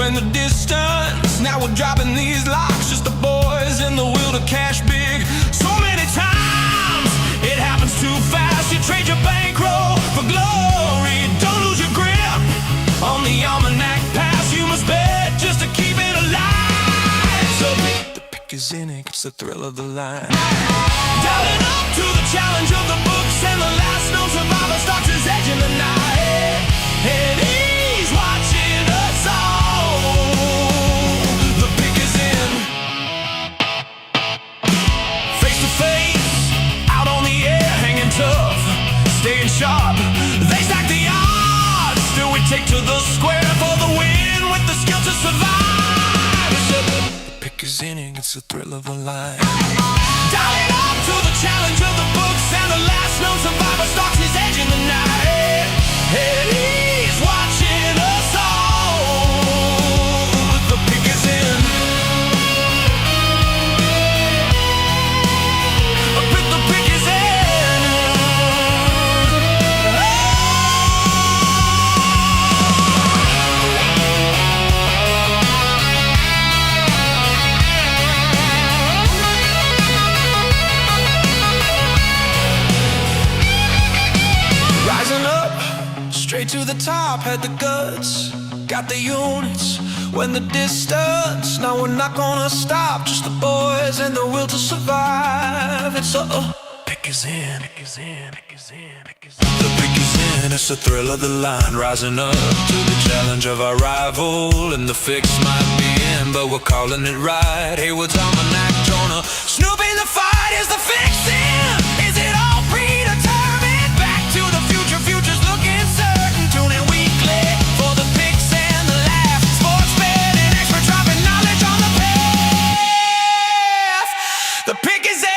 in the distance. Now we're dropping these locks, just the boys in the wheel to cash big. So many times it happens too fast. You trade your bankroll for glory. Don't lose your grip on the almanac pass. You must bet just to keep it alive. So the pick is in it, it's the thrill of the line. Dialing up to the challenge of the books, and the last known survivor stalks his edge in the night. And he's watching us all. The pick is in. Face to face, out on the air, hanging tough, staying sharp. They stack the odds, still we take to the square for the win with the skill to survive. The pick is in, it's the thrill of the line. Dialing up to the challenge of the books, and the last known survivor stalks his edge in the night. And he's watching us all. The pick is in. The pick is in. Rising up, straight to the top, had the guts, got the units, went the distance. Now we're not gonna stop, just the boys and the will to survive. It's pick is in, pick is in, pick is in, pick is in. The pick is in, it's the thrill of the line. Rising up to the challenge of our rival, and the fix might be in, but we're calling it right. Haywood's almanac, Jonah, Snoopy, the fight is the fix in. Is it all predetermined? Back to the future, future's looking certain. Tune in weekly for the picks and the laughs. Sports betting expert dropping knowledge on the path. The pick is in.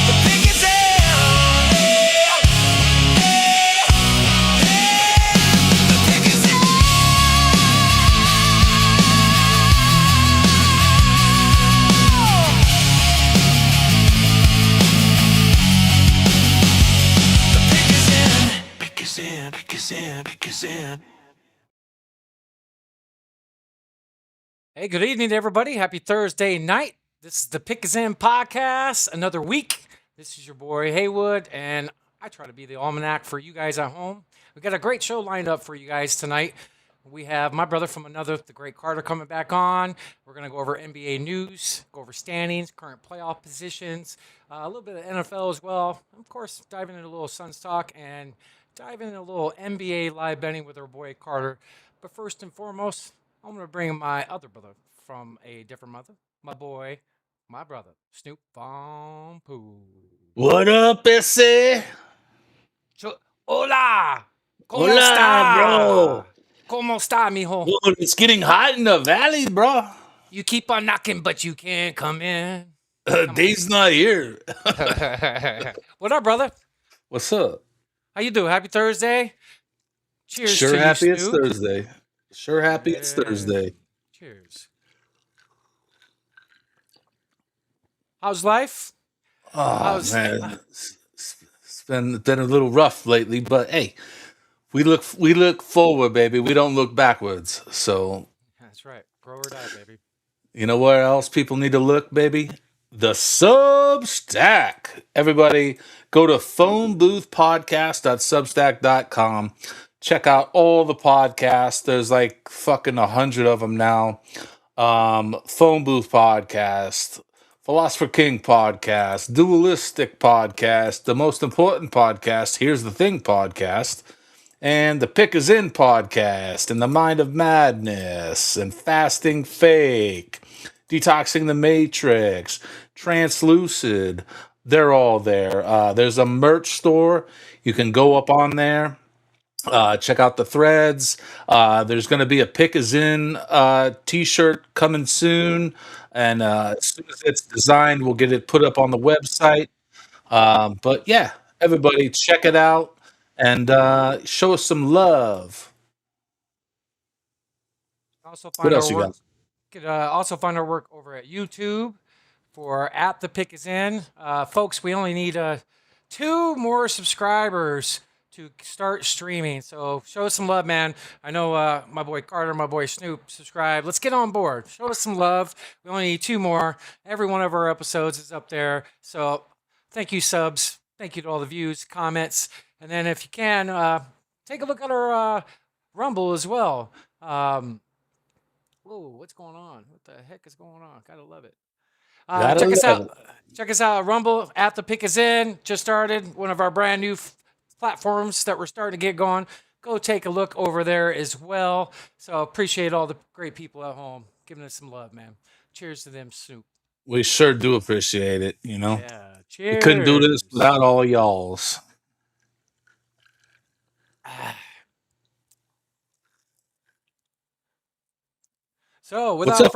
The pick is in. The pick is in. The pick is in. Pick is in. Pick is in. Pick is in. Hey, good evening, everybody. Happy Thursday night. This is the Pick is In podcast. Another week. This is your boy Haywood, and I try to be the almanac for you guys at home. We got a great show lined up for you guys tonight. We have my brother from another, the great Carter, coming back on. We're going to go over NBA news, go over standings, current playoff positions, a little bit of NFL as well. Of course, diving into a little Suns talk and diving into a little NBA live betting with our boy Carter. But first and foremost, I'm going to bring my other brother from a different mother, my boy, my brother, Snoop Von Pooh. What up, ese? Hola! ¿Cómo Hola, está? bro. ¿Cómo está, mijo? Well, it's getting hot in the valley, bro. You keep on knocking, but you can't come in. Dave's not here. What up, brother? What's up? How you doing? Happy Thursday. Cheers to Sure you, happy it's Snoop. Thursday. Sure happy it's Yeah. Thursday. Cheers. How's life? Oh, How's- man. It's been a little rough lately, but hey, we look forward, baby. We don't look backwards. So, That's right. Grow or die, baby. you know where else people need to look, baby? The Substack. Everybody go to phoneboothpodcast.substack.com. Check out all the podcasts. There's like fucking 100 of them now. Phone Booth Podcast, Philosopher King Podcast, Dualistic Podcast, The Most Important Podcast, Here's the Thing Podcast, and the Pick is In Podcast, and the Mind of Madness, and Fasting Fake, Detoxing the Matrix, Translucid. They're all there. There's a merch store. You can go up on there. Check out the threads. There's going to be a Pick is In t-shirt coming soon. And as soon as it's designed, we'll get it put up on the website. But yeah, everybody check it out and show us some love. Also What else you work. got? You could also find our work over at YouTube for at the Pick is In. Folks, we only need 2 more subscribers to start streaming. So show us some love, man. I know my boy Carter, my boy Snoop, subscribe. Let's get on board. Show us some love. We only need 2 more. Every one of our episodes is up there. So thank you, subs. Thank you to all the views, comments. And then if you can, take a look at our Rumble as well. Whoa, what's going on? What the heck is going on? Gotta love it. Gotta Check us love out. Check us out. Rumble at the Pick is in. Just started one of our brand new platforms that we're starting to get going. Go take a look over there as well. So appreciate all the great people at home giving us some love, man. Cheers to them, Snoop. We sure do appreciate it. You know, Yeah. we couldn't do this Cheers. without all y'all's. So What's up?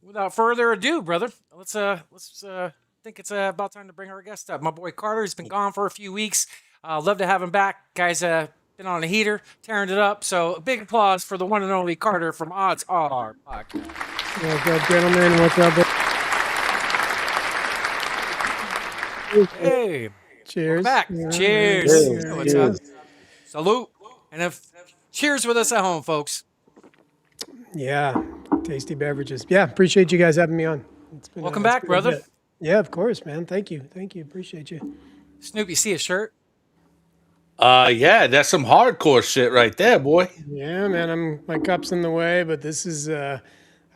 without further ado, brother, let's think it's about time to bring our guest up. My boy Carter's been gone for a few weeks. Love to have him back, guys. Been on a heater, tearing it up. So a big applause for the one and only Carter from Odds Are Podcast. What's up, gentlemen? What's up? Hey, Cheers. back. Yeah, Cheers. cheers. What's up? Salute. And if cheers with us at home, folks. Yeah, tasty beverages. Yeah, appreciate you guys having me on. It's been, Welcome it's back, been a brother. bit. Yeah, of course, man. Thank you. Appreciate you. Snoop, you see a shirt? Yeah, that's some hardcore shit right there, boy. Yeah, man. My cup's in the way, but this is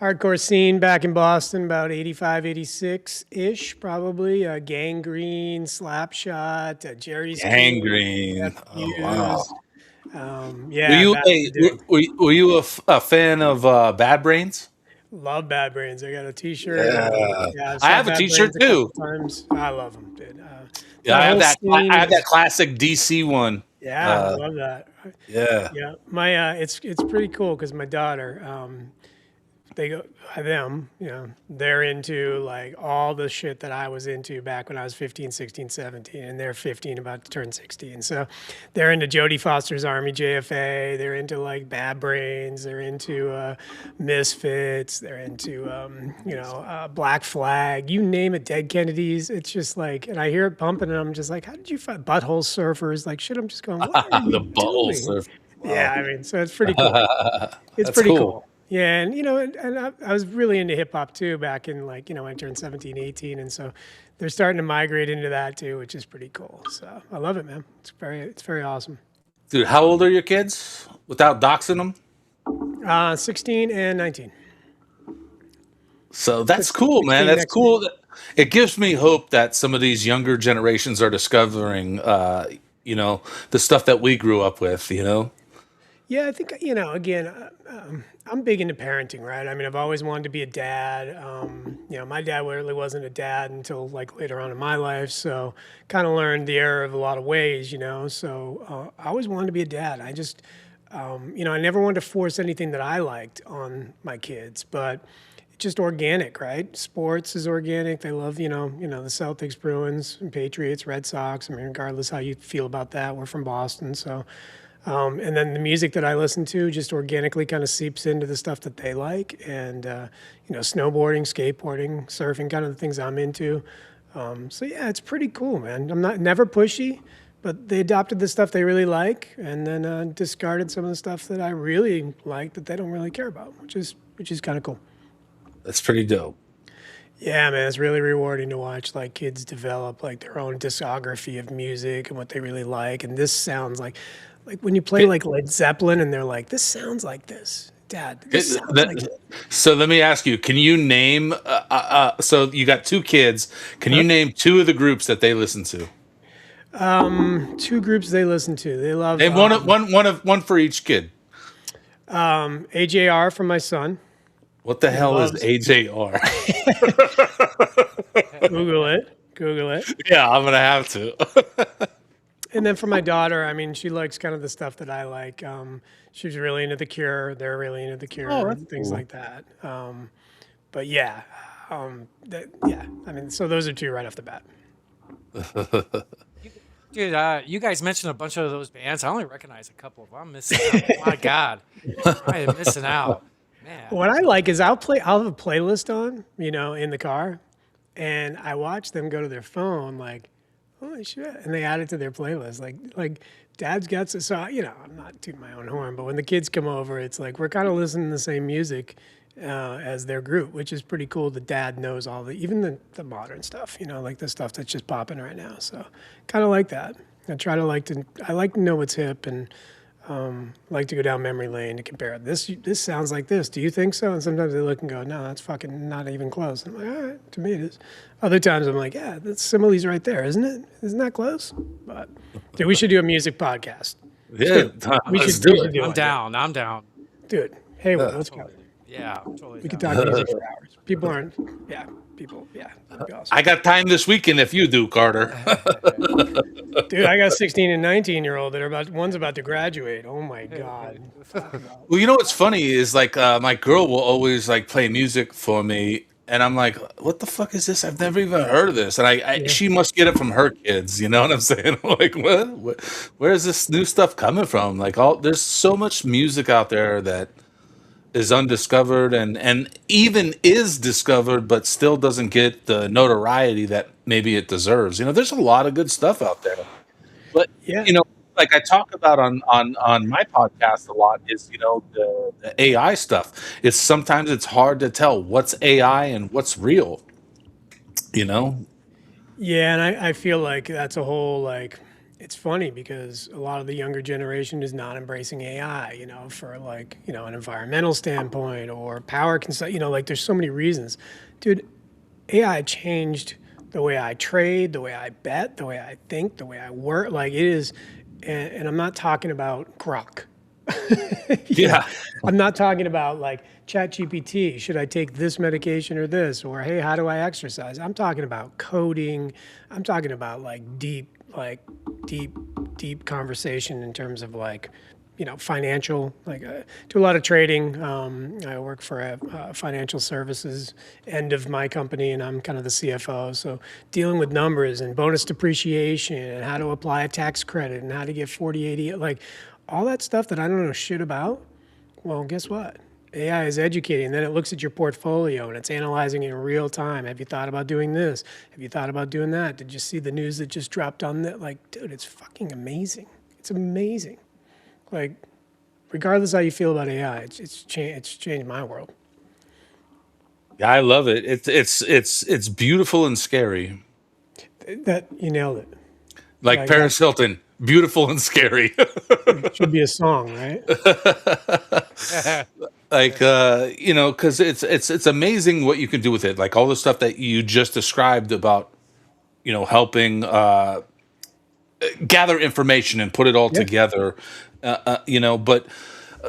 hardcore scene back in Boston, about 85, 86-ish, probably. Gangrene, Slapshot, Jerry's Gangrene. King, Oh, wow. yeah, Were you back in the day. were you a fan of Bad Brains? Love Bad Brains. I got a T-shirt. Yeah. I've I saw have a Bad T-shirt Brains too. couple times. I love them, dude. Yeah, I have whole that. scene I have that is- classic DC one. Yeah, I Uh, love that. Yeah. Yeah, my it's pretty cool because my daughter, they're into like all the shit that I was into back when I was 15, 16, 17, and they're 15 about to turn 16. So they're into Jodie Foster's Army JFA, they're into like Bad Brains, they're into Misfits, they're into Black Flag, you name it, Dead Kennedys. It's just like, and I hear it pumping and I'm just like, how did you find Butthole Surfers? Like shit, I'm just going, what are you The butthole doing? surf. Yeah, I mean, so it's pretty cool. It's That's pretty cool. cool. Yeah, and I was really into hip hop too back in like, when I turned 17, 18, and so they're starting to migrate into that too, which is pretty cool. So I love it, man. It's very awesome. Dude, how old are your kids? Without doxing them? 16 and 19. So that's cool, man. 16 That's next cool. It gives me hope that some of these younger generations are discovering, the stuff that we grew up with. Yeah, I think, again, I'm big into parenting, right? I mean, I've always wanted to be a dad. My dad really wasn't a dad until like later on in my life. So kind of learned the error of a lot of ways, So I always wanted to be a dad. I just, I never wanted to force anything that I liked on my kids, but it's just organic, right? Sports is organic. They love, the Celtics, Bruins, and Patriots, Red Sox. I mean, regardless how you feel about that, we're from Boston, so. And then the music that I listen to just organically kind of seeps into the stuff that they like, and snowboarding, skateboarding, surfing, kind of the things I'm into. So yeah, it's pretty cool, man. I'm never pushy, but they adopted the stuff they really like, and then discarded some of the stuff that I really like that they don't really care about, which is kind of cool. That's pretty dope. Yeah, man, it's really rewarding to watch like kids develop like their own discography of music and what they really like. And this sounds like when you play like Led Zeppelin and they're like, this sounds like this, Dad. This sounds like this. So let me ask you: can you name? So you got 2 kids. Can you name 2 of the groups that they listen to? 2 groups they listen to. They love And one for each kid. AJR from my son. What the hell is loves- AJR? Google it. Yeah, I'm gonna have to. And then for my daughter, I mean, she likes kind of the stuff that I like. She's really into The Cure. They're really into The Cure Oh, that's and things cool. like that. But yeah, I mean, so those are 2 right off the bat. Dude, you guys mentioned a bunch of those bands. I only recognize a couple of them. I'm missing out. My God. I am missing out. Man. What I like is I'll have a playlist on, in the car, and I watch them go to their phone like, holy shit. And they add it to their playlist. Like dad's got so, you know, I'm not tooting my own horn, but when the kids come over, it's like we're kind of listening to the same music as their group, which is pretty cool. The dad knows all even the modern stuff, you know, like the stuff that's just popping right now. So kind of like that. I like to know what's hip and like to go down memory lane to compare it. This sounds like this. Do you think so? And sometimes they look and go, no, that's fucking not even close. I'm like, all right, to me it is. Other times I'm like, yeah, that's similes right there, isn't it? Isn't that close? But dude, we should do a music podcast. Yeah, We let's should do we should it. do I'm it. down. I'm down. Dude, hey, let's go. Yeah, I'm totally We could down. talk music for hours. People aren't. Yeah, people. Yeah, that'd be awesome. I got time this weekend if you do, Carter. Dude, I got 16 and 19-year-old that are one's about to graduate. Oh my god. Well, you know what's funny is like my girl will always like play music for me, and I'm like, "What the fuck is this? I've never even heard of this." And she must get it from her kids. You know what I'm saying? I'm like, what? Where's this new stuff coming from? Like, there's so much music out there that is undiscovered and even is discovered, but still doesn't get the notoriety that maybe it deserves. You know, there's a lot of good stuff out there. But Yeah. you know, like I talk about on my podcast a lot is the AI stuff. Sometimes it's hard to tell what's AI and what's real. You know, Yeah, and I feel like that's a whole like it's funny because a lot of the younger generation is not embracing AI, you know, for like, you know, an environmental standpoint or power consumption, you know, like there's so many reasons. Dude, AI changed the way I trade, the way I bet, the way I think, the way I work. Like it is, and I'm not talking about Grok. You know, yeah, I'm not talking about like ChatGPT. Should I take this medication or this? Or hey, how do I exercise? I'm talking about coding. I'm talking about deep, deep conversation in terms of like, you know, financial. Like, do a lot of trading. I work for a financial services end of my company, and I'm kind of the CFO. So dealing with numbers and bonus depreciation and how to apply a tax credit and how to get 4080, like all that stuff that I don't know shit about. Well, guess what? AI is educating. Then it looks at your portfolio and it's analyzing it in real time. Have you thought about doing this? Have you thought about doing that? Did you see the news that just dropped on that? Like, dude, it's fucking amazing. It's amazing. Like, regardless how you feel about AI, it's changed my world. yeah, I love it. It's beautiful and scary, That you nailed it. like Like that Paris Hilton. Beautiful and scary. should be a song, right? Like because it's amazing what you can do with it, like all the stuff that you just described about helping gather information and put it all Yeah. together, but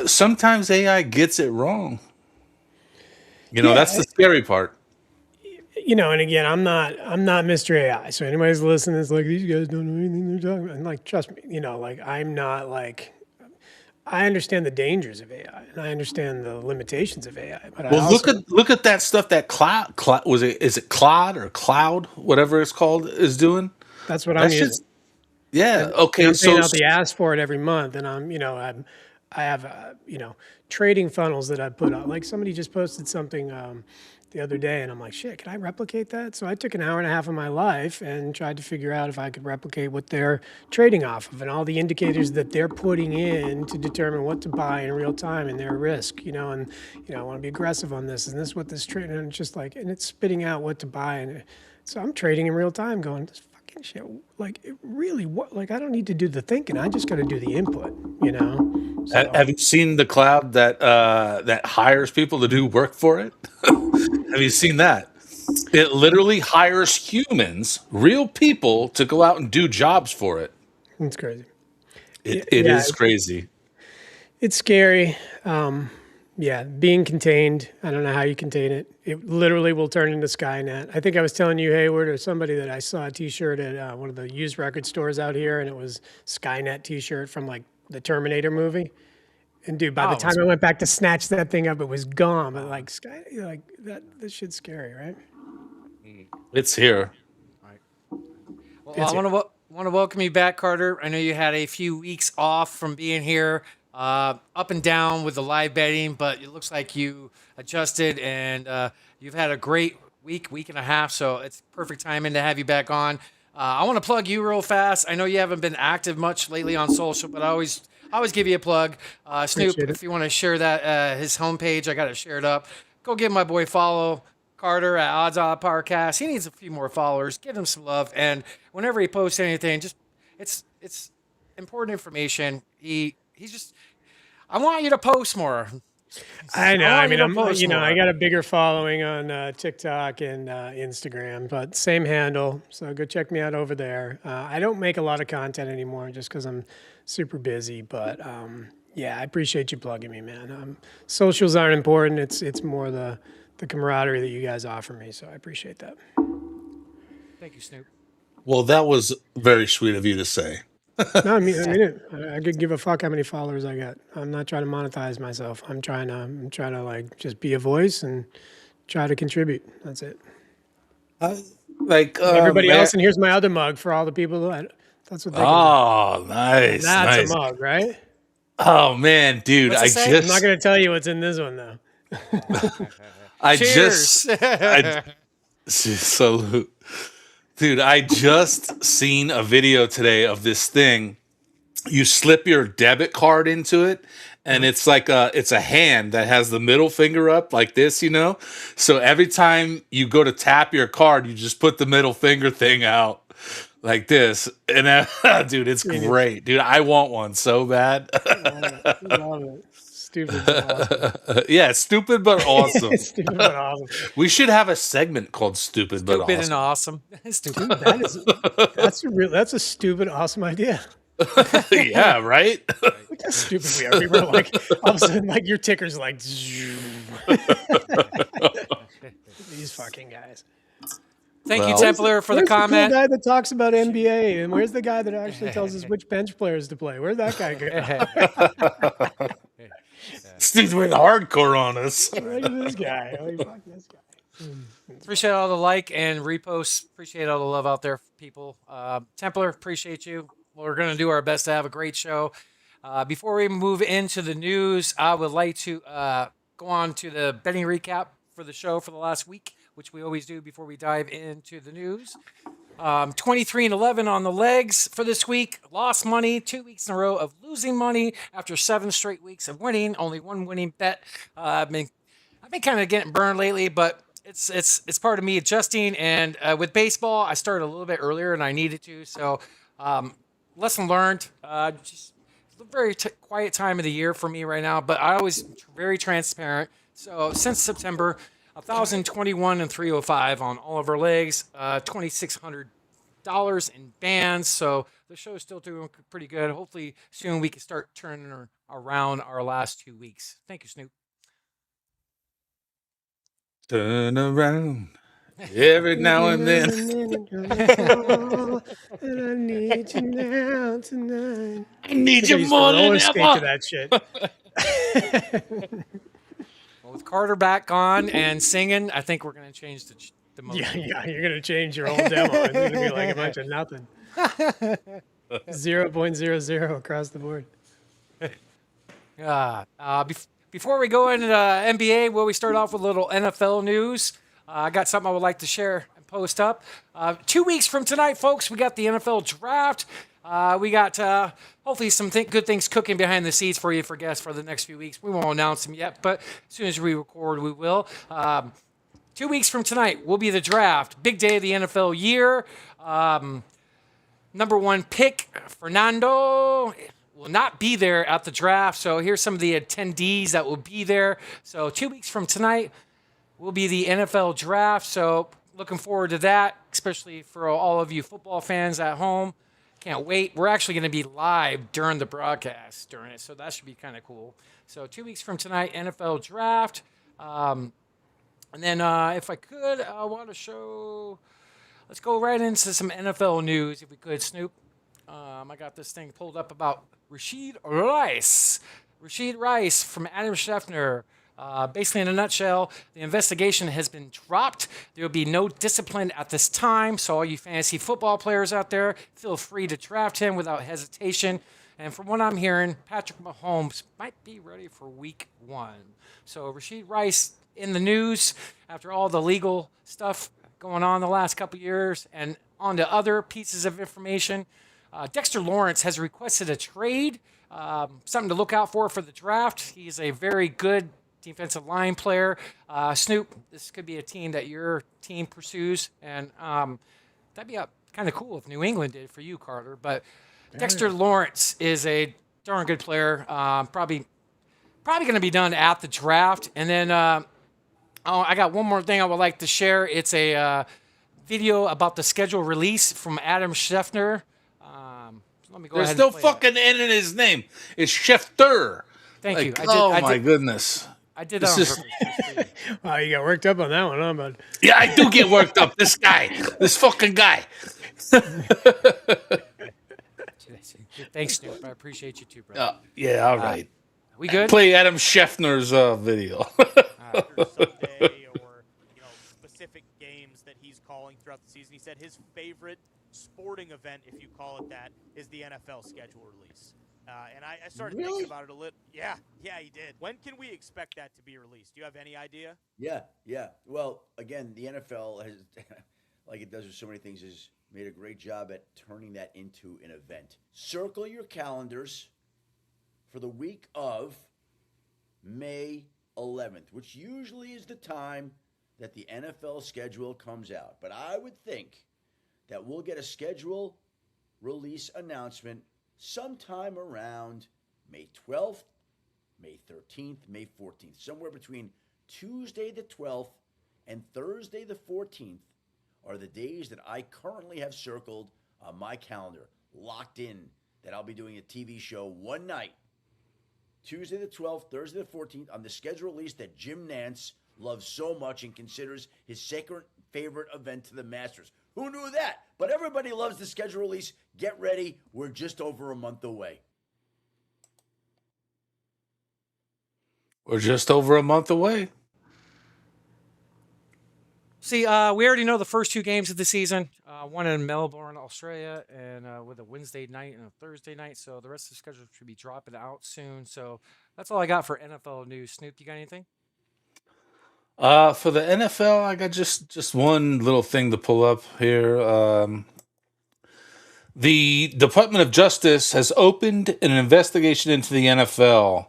sometimes AI gets it wrong. That's Yeah. the scary part. You know, and again, I'm not Mr. AI. So anybody's listening is like, these guys don't know anything they're talking about. And like, trust me, you know, like I'm not like I understand the dangers of AI and I understand the limitations of AI, but I Well, also look at that stuff that cloud was it is it Claude or Cloud, whatever it's called, is doing. that's what I'm That's using. just yeah, And okay, I'm paying so out the ass for it every month, and I have trading funnels that I put out. Like somebody just posted something the other day, and I'm like, shit, can I replicate that? So I took an hour and a half of my life and tried to figure out if I could replicate what they're trading off of and all the indicators that they're putting in to determine what to buy in real time and their risk, and I want to be aggressive on this, and this is what this trade, and it's just like, and it's spitting out what to buy, and so I'm trading in real time, going, this fucking shit, like it really, what, like I don't need to do the thinking, I just got to do the input. So have you seen the cloud that hires people to do work for it? Have you seen that? It literally hires humans, real people, to go out and do jobs for it. it's crazy. It Yeah, is crazy. it's scary. Yeah, being contained. I don't know how you contain it. It literally will turn into Skynet. I think I was telling you, Hayward, or somebody that I saw a T-shirt at one of the used record stores out here, and it was Skynet T-shirt from like the Terminator movie. And dude, by the Oh, time I went back to snatch that thing up, it was gone. But like Sky, like that, this shit's scary, right? It's here. Well, It's I want to welcome you back, Carter. I know you had a few weeks off from being here, up and down with the live betting, but it looks like you adjusted and you've had a great week and a half. So it's perfect timing to have you back on. I want to plug you real fast. I know you haven't been active much lately on social, but I always give you a plug. Snoop, Appreciate it. if you want to share that his homepage, I got it shared up. Go give my boy follow. Carter at Odds Odd Podcast. He needs a few more followers. Give him some love. And whenever he posts anything, just it's important information. He's just I want you to post more. I know. want I you mean, to I'm post you know, I more. got a bigger following on TikTok and Instagram, but same handle. So go check me out over there. I don't make a lot of content anymore just because I'm super busy. But yeah, I appreciate you plugging me, man. Socials aren't important. It's more the camaraderie that you guys offer me. So I appreciate that. Thank you, Snoop. Well, that was very sweet of you to say. No, I mean it. I could give a fuck how many followers I got. I'm not trying to monetize myself. I'm trying to like just be a voice and try to contribute. That's it. Like Everybody man- else, and here's my other mug for all the people that's what they can do. Oh, nice, That's nice. a mug, right? Oh man, dude, What's I it say? I'm just, not going to tell you what's in this one though. Cheers. salute, dude. I just seen a video today of this thing. You slip your debit card into it, and it's like it's a hand that has the middle finger up like this, you know. So every time you go to tap your card, you just put the middle finger thing out like this, and dude, it's great, dude. I want one so bad. Love it. Stupid, but awesome. Yeah, stupid but awesome. Stupid, but awesome. We should have a segment called "Stupid but Stupid Awesome." and awesome. Stupid. That's a stupid, awesome idea. Yeah, right. Look how stupid we are. We were like, all of a sudden, like your ticker's like, zoom. These fucking guys. Thank you, Well- Templar, for the Where's comment. The cool guy that talks about NBA, and where's the guy that actually tells us which bench players to play? Where'd that guy go? Steve's went hardcore on us. Look at this guy. Oh, fuck this guy. Appreciate all the like and reposts. Appreciate all the love out there, people. Templar, appreciate you. We're going to do our best to have a great show. Before we move into the news, I would like to go on to the betting recap for the show for the last week, which we always do before we dive into the news. 23-11 on the legs for this week. Lost money 2 weeks in a row of losing money after 7 straight weeks of winning. Only one winning bet. I've been kind of getting burned lately, but it's part of me adjusting. And with baseball, I started a little bit earlier and I needed to. So lesson learned. Just a very quiet time of the year for me right now, but I always very transparent. So since September, 1,021 and 305 on all of our legs, $2,600 in bands. So the show is still doing pretty good. Hopefully soon we can start turning around our last 2 weeks. Thank you, Snoop. Turn around every now and then. And I need you now tonight. I need I you used more to than roller skate to ever. that shit. Well, with Carter back on and singing, I think we're going to change the mode. Yeah, you're gonna change your whole demo. It's gonna be like a bunch of nothing. 0.00 across the board. Before we go into NBA, we start off with a little NFL news. I got something I would like to share and post up. 2 weeks from tonight, folks, we got the NFL draft. We got hopefully some good things cooking behind the scenes for you for guests for the next few weeks. We won't announce them yet, but as soon as we record, we will. 2 weeks from tonight will be the draft. Big day of the NFL year. Number one pick, Fernando, will not be there at the draft. So here's some of the attendees that will be there. So 2 weeks from tonight will be the NFL draft. So looking forward to that, especially for all of you football fans at home. Can't wait. We're actually going to be live during the broadcast during it. So that should be kind of cool. So 2 weeks from tonight, NFL draft. And then if I could, I want to show, let's go right into some NFL news if we could, Snoop. I got this thing pulled up about Rashid Rice. Rashid Rice from Adam Schefter. Basically, in a nutshell, the investigation has been dropped. There will be no discipline at this time. So all you fantasy football players out there, feel free to draft him without hesitation. And from what I'm hearing, Patrick Mahomes might be ready for week 1. So Rashid Rice in the news after all the legal stuff going on the last couple years. And on to other pieces of information. Dexter Lawrence has requested a trade, something to look out for the draft. He's a very good defensive line player. Snoop, this could be a team that your team pursues, and that'd be kind of cool if New England did for you, Carter. But Dexter Lawrence is a darn good player. Probably going to be done at the draft. And then I got one more thing I would like to share. It's a video about the schedule release from Adam Schefter. Let me go There's ahead. no and play that. fucking N in his name. It's Schefter. Thank you. Oh my goodness. I did This that on is- purpose. just for you. Wow, you got worked up on that one, huh, bud? Yeah, I do get worked up. This guy. This fucking guy. Thanks, Snoop. I appreciate you too, bro. Yeah, all right. We good? Play Adam Scheffner's video. Sunday or specific games that he's calling throughout the season. He said his favorite sporting event, if you call it that, is the NFL schedule release. And I started thinking about it a little. Yeah, he did. When can we expect that to be released? Do you have any idea? Yeah. Well, again, the NFL has, like it does with so many things, has made a great job at turning that into an event. Circle your calendars for the week of May 11th, which usually is the time that the NFL schedule comes out. But I would think that we'll get a schedule release announcement sometime around May 12th, May 13th, May 14th, somewhere between Tuesday the 12th and Thursday the 14th are the days that I currently have circled on my calendar, locked in, that I'll be doing a TV show one night. Tuesday the 12th, Thursday the 14th, on the schedule release that Jim Nance loves so much and considers his second favorite event to the Masters. Who knew that? But everybody loves the schedule release. Get ready. We're just over a month away. We're just over a month away. See, we already know the first two games of the season. One in Melbourne, Australia, and with a Wednesday night and a Thursday night. So the rest of the schedule should be dropping out soon. So that's all I got for NFL news. Snoop, you got anything? For the NFL, I got just one little thing to pull up here. The Department of Justice has opened an investigation into the NFL.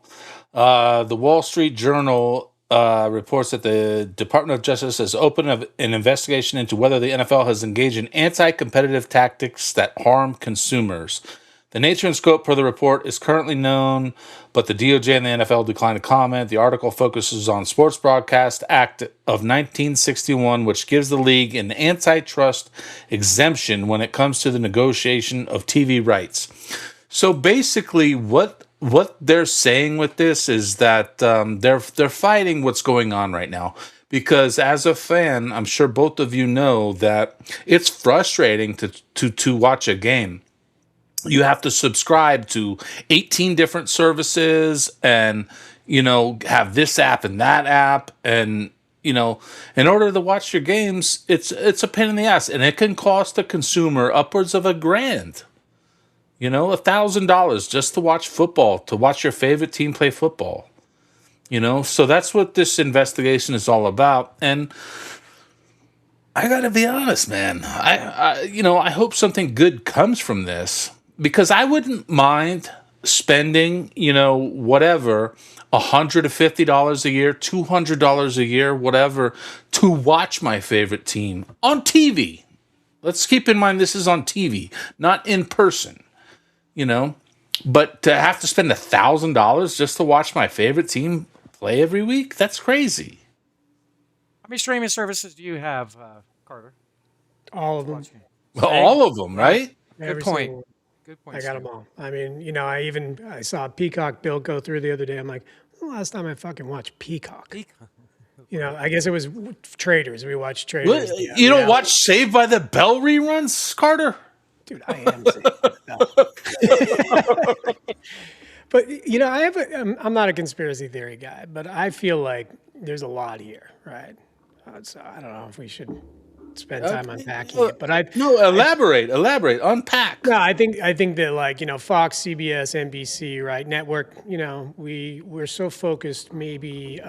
The Wall Street Journal reports that the Department of Justice has opened an investigation into whether the NFL has engaged in anti-competitive tactics that harm consumers. The nature and scope per the report is currently known, but the DOJ and the NFL declined to comment. The article focuses on Sports Broadcast Act of 1961, which gives the league an antitrust exemption when it comes to the negotiation of TV rights. So basically, what they're saying with this is that they're fighting what's going on right now. Because as a fan, I'm sure both of you know that it's frustrating to watch a game. You have to subscribe to 18 different services and, have this app and that app. And, in order to watch your games, it's a pain in the ass. And it can cost a consumer upwards of $1,000. $1,000 just to watch football, to watch your favorite team play football. So that's what this investigation is all about. And I gotta be honest, man. I hope something good comes from this. Because I wouldn't mind spending, whatever, $150 a year, $200 a year, whatever, to watch my favorite team on TV. Let's keep in mind this is on TV, not in person, But to have to spend $1,000 just to watch my favorite team play every week, that's crazy. How many streaming services do you have, Carter? All of them. Well, all of them, right? Every point. single one. Good point. I got Snoop. them all. I mean, I saw a Peacock bill go through the other day. I'm like, when the last time I fucking watched Peacock? I guess it was Traders. We watched Traders. What? You don't watch Saved by the Bell reruns, Carter? Dude, I am sick. But I'm not a conspiracy theory guy, but I feel like there's a lot here, right? So I don't know if we should spend time unpacking it, but elaborate, unpack. No, I think that Fox, CBS, NBC, right, network. We're so focused maybe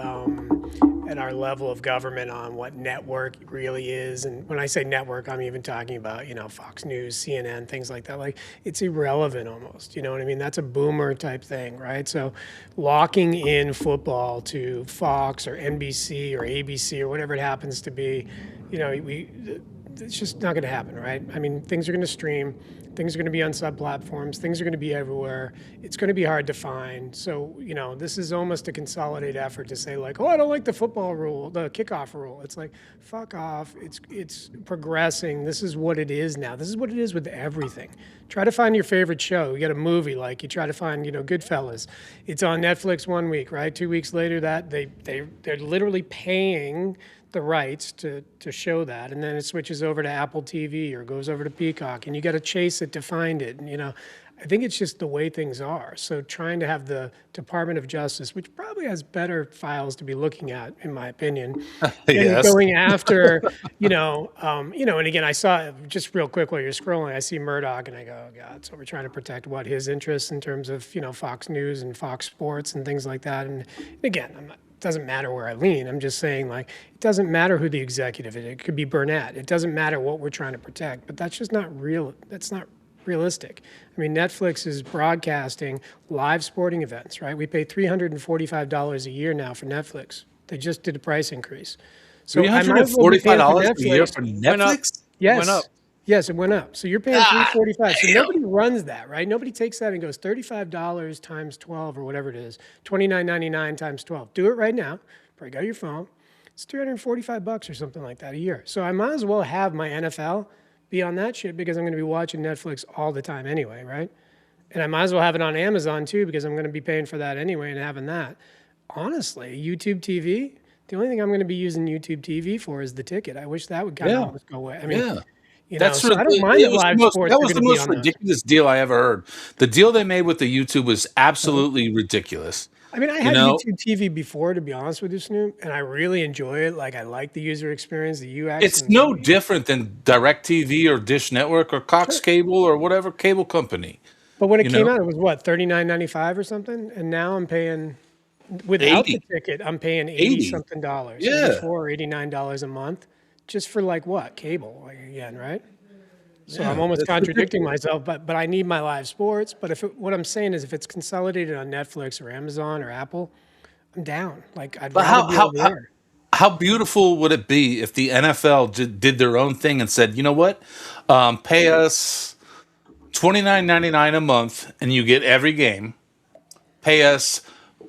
and our level of government on what network really is. And when I say network, I'm even talking about, Fox News, CNN, things like that. Like, it's irrelevant almost. You know what I mean? That's a boomer type thing, right? So locking in football to Fox or NBC or ABC or whatever it happens to be, it's just not going to happen, right? I mean, things are going to stream. Things are going to be on sub platforms. Things are going to be everywhere. It's going to be hard to find. So, this is almost a consolidated effort to say like, oh, I don't like the football rule, the kickoff rule. It's like, fuck off. It's progressing. This is what it is now. This is what it is with everything. Try to find your favorite show. You get a movie, like you try to find, Goodfellas. It's on Netflix 1 week, right? 2 weeks later, that they're literally paying the rights to show that, and then it switches over to Apple TV or goes over to Peacock, and you got to chase it to find it. And I think it's just the way things are. So trying to have the Department of Justice, which probably has better files to be looking at, in my opinion, and going after, and again, I saw just real quick while you're scrolling, I see Murdoch, and I go, oh God, so we're trying to protect his interests in terms of Fox News and Fox Sports and things like that. And again, it doesn't matter where I lean. I'm just saying, like, it doesn't matter who the executive is. It could be Burnett. It doesn't matter what we're trying to protect, but that's just not real. That's not realistic. I mean, Netflix is broadcasting live sporting events, right? We pay $345 a year now for Netflix. They just did a price increase. So $345 a year for Netflix? Yes. Went up. Yes, it went up. So you're paying $345. So nobody runs that, right? Nobody takes that and goes $35 times 12 or whatever it is, $29.99 times 12. Do it right now. Break out your phone. It's $345 or something like that a year. So I might as well have my NFL be on that shit because I'm going to be watching Netflix all the time anyway, right? And I might as well have it on Amazon too because I'm going to be paying for that anyway and having that. Honestly, YouTube TV, the only thing I'm going to be using YouTube TV for is the ticket. I wish that would kind of almost go away. I mean, That's so I don't mind that live sports. That was the most ridiculous deal I ever heard. The deal they made with the YouTube was absolutely ridiculous. I mean, I had YouTube TV before, to be honest with you, Snoop, and I really enjoy it. Like, I like the user experience, the UX. It's no different than DirecTV or Dish Network or Cox Cable or whatever cable company. But when it came out, it was what, $39.95 or something? And now I'm paying, without the ticket, I'm paying $80-something. Yeah. $84 or $89 a month just for like what? Cable, like, again, right? So I'm almost contradicting myself, but I need my live sports. But what I'm saying is if it's consolidated on Netflix or Amazon or Apple, I'm down. Like, I'd rather be over there. How beautiful would it be if the NFL did their own thing and said, you know what, pay us $29.99 a month and you get every game. Pay us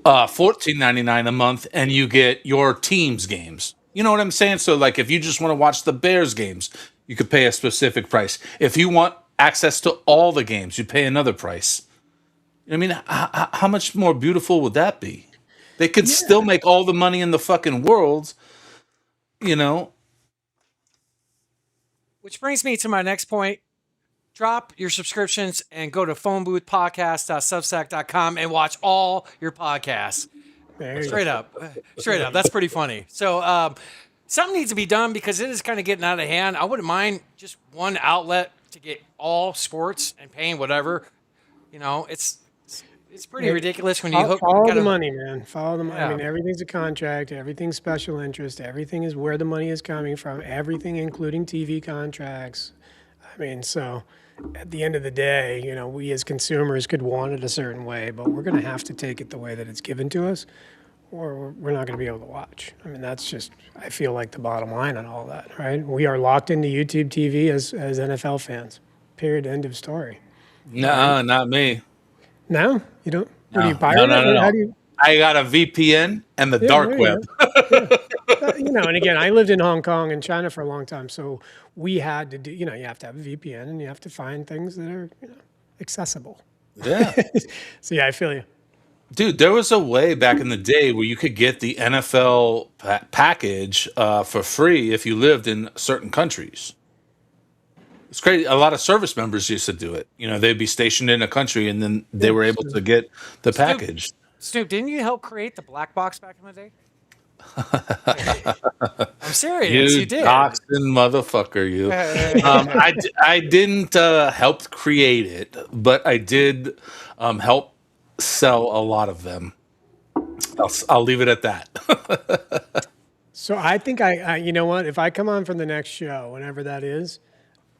$14.99 a month and you get your team's games. You know what I'm saying? So, like, if you just want to watch the Bears games, you could pay a specific price. If you want access to all the games, you pay another price. I mean, how much more beautiful would that be? They could still make all the money in the fucking world, Which brings me to my next point. Drop your subscriptions and go to phoneboothpodcast.substack.com and watch all your podcasts. Straight up. That's pretty funny. So something needs to be done because it is kind of getting out of hand. I wouldn't mind just one outlet to get all sports and paying whatever. It's pretty ridiculous when you follow the money, man. Follow the money. Yeah. I mean, everything's a contract. Everything's special interest. Everything is where the money is coming from. Everything, including TV contracts. I mean, so at the end of the day, we as consumers could want it a certain way, but we're going to have to take it the way that it's given to us, or we're not going to be able to watch. I mean, that's just, I feel like the bottom line on all that, right? We are locked into YouTube TV as NFL fans. Period. End of story. No, not me. No? You don't? No. Do you pirate it? No. How do you... I got a VPN and the dark web. And again, I lived in Hong Kong and China for a long time, so we had to do, you have to have a VPN and you have to find things that are, accessible. Yeah. So yeah, I feel you. Dude, there was a way back in the day where you could get the NFL package for free if you lived in certain countries. It's crazy. A lot of service members used to do it. They'd be stationed in a country and then they were able to get the package. Snoop, didn't you help create the black box back in the day? I'm serious. You did. Doxing motherfucker, you. I didn't help create it, but I did help sell a lot of them. I'll leave it at that. So I think you know what? If I come on from the next show, whenever that is,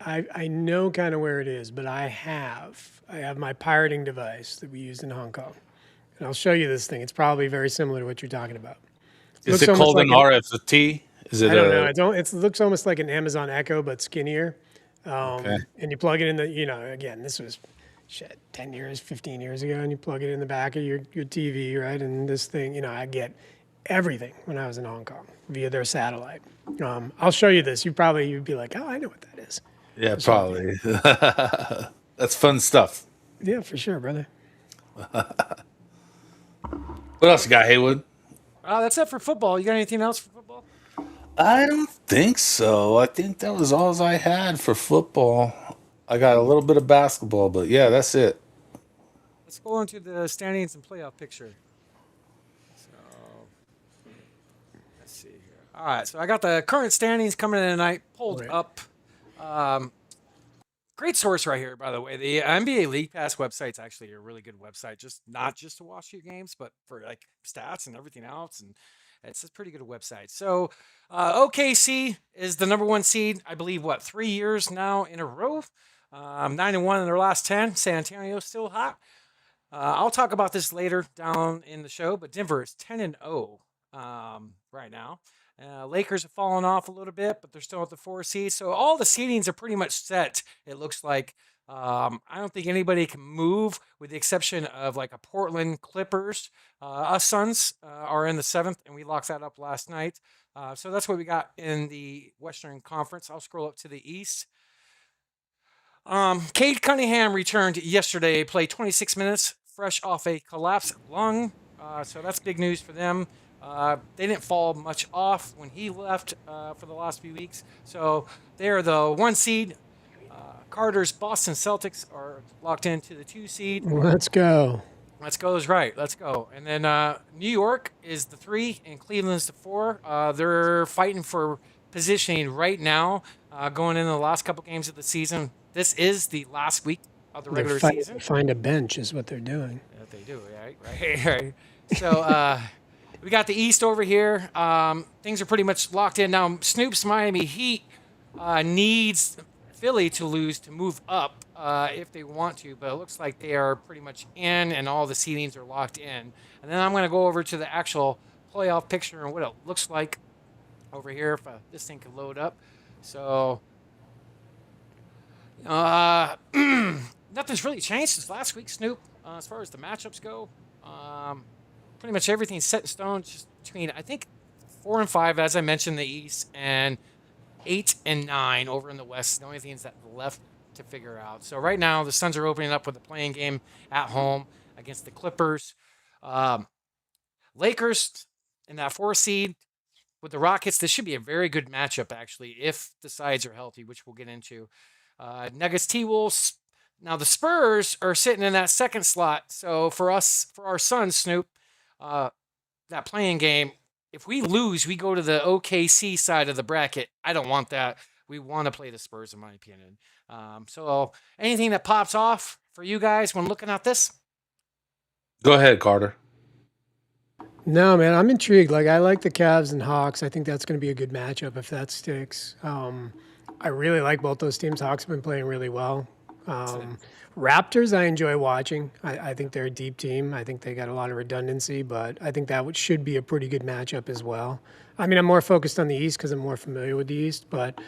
I know kind of where it is, but I have my pirating device that we used in Hong Kong, and I'll show you this thing. It's probably very similar to what you're talking about. Is Looks it almost called like an RFT? Is it I don't know. a It looks almost like an Amazon Echo, but skinnier. okay? And you plug it in the, again, this was shit, 10 years, 15 years ago, and you plug it in the back of your TV, right? And this thing, I get everything when I was in Hong Kong via their satellite. I'll show you this. You'd be like, oh, I know what that is. Yeah, probably. That's fun stuff. Yeah, for sure, brother. What else you got, Haywood? That's it for football. You got anything else for football? I don't think so. I think that was all I had for football. I got a little bit of basketball, but yeah, that's it. Let's go into the standings and playoff picture. So let's see here. All right, so I got the current standings coming in tonight pulled Right. up. Great source right here, by the way. The NBA League Pass website's actually a really good website, just not just to watch your games, but for like stats and everything else. And it's a pretty good website. So OKC is the number one seed, I believe. What 3 years now in a row? 9-1 in their last 10. San Antonio's still hot. I'll talk about this later down in the show, but Denver is 10-0 right now. Lakers have fallen off a little bit, but they're still at the 4 seed. So all the seedings are pretty much set. It looks like I don't think anybody can move, with the exception of like a Portland Clippers. Us Suns are in the 7th, and we locked that up last night. So that's what we got in the Western Conference. I'll scroll up to the East. Cade Cunningham returned yesterday, played 26 minutes, fresh off a collapsed lung. So that's big news for them. They didn't fall much off when he left for the last few weeks. So they're the 1 seed. Carter's Boston Celtics are locked into the 2 seed. Let's go. Let's go is right. Let's go. And then New York is the 3 and Cleveland's the 4. They're fighting for positioning right now, going into the last couple games of the season. This is the last week of the regular season. Find a bench is what they're doing. That they do, right. So we got the East over here. Things are pretty much locked in now. Snoop's Miami Heat needs Philly to lose to move up if they want to, but it looks like they are pretty much in, and all the seedings are locked in. And then I'm going to go over to the actual playoff picture and what it looks like over here if this thing can load up. So nothing's really changed since last week, Snoop, as far as the matchups go. Pretty much everything's set in stone, just between, I think, 4 and 5, as I mentioned, the East, and 8 and 9 over in the West. The only things that left to figure out. So right now, the Suns are opening up with a playing game at home against the Clippers. Lakers in that 4 seed with the Rockets. This should be a very good matchup, actually, if the sides are healthy, which we'll get into. Nuggets T-Wolves. Now, the Spurs are sitting in that 2nd slot. So for our Suns, Snoop, that playing game, if we lose, we go to the OKC side of the bracket. I don't want that. We want to play the Spurs, in my opinion. So anything that pops off for you guys when looking at this? Go ahead, Carter. No, man, I'm intrigued. Like, I like the Cavs and Hawks. I think that's going to be a good matchup if that sticks. I really like both those teams. Hawks have been playing really well. Raptors, I enjoy watching. I think they're a deep team. I think they got a lot of redundancy, but I think that should be a pretty good matchup as well. I mean, I'm more focused on the East because I'm more familiar with the East, but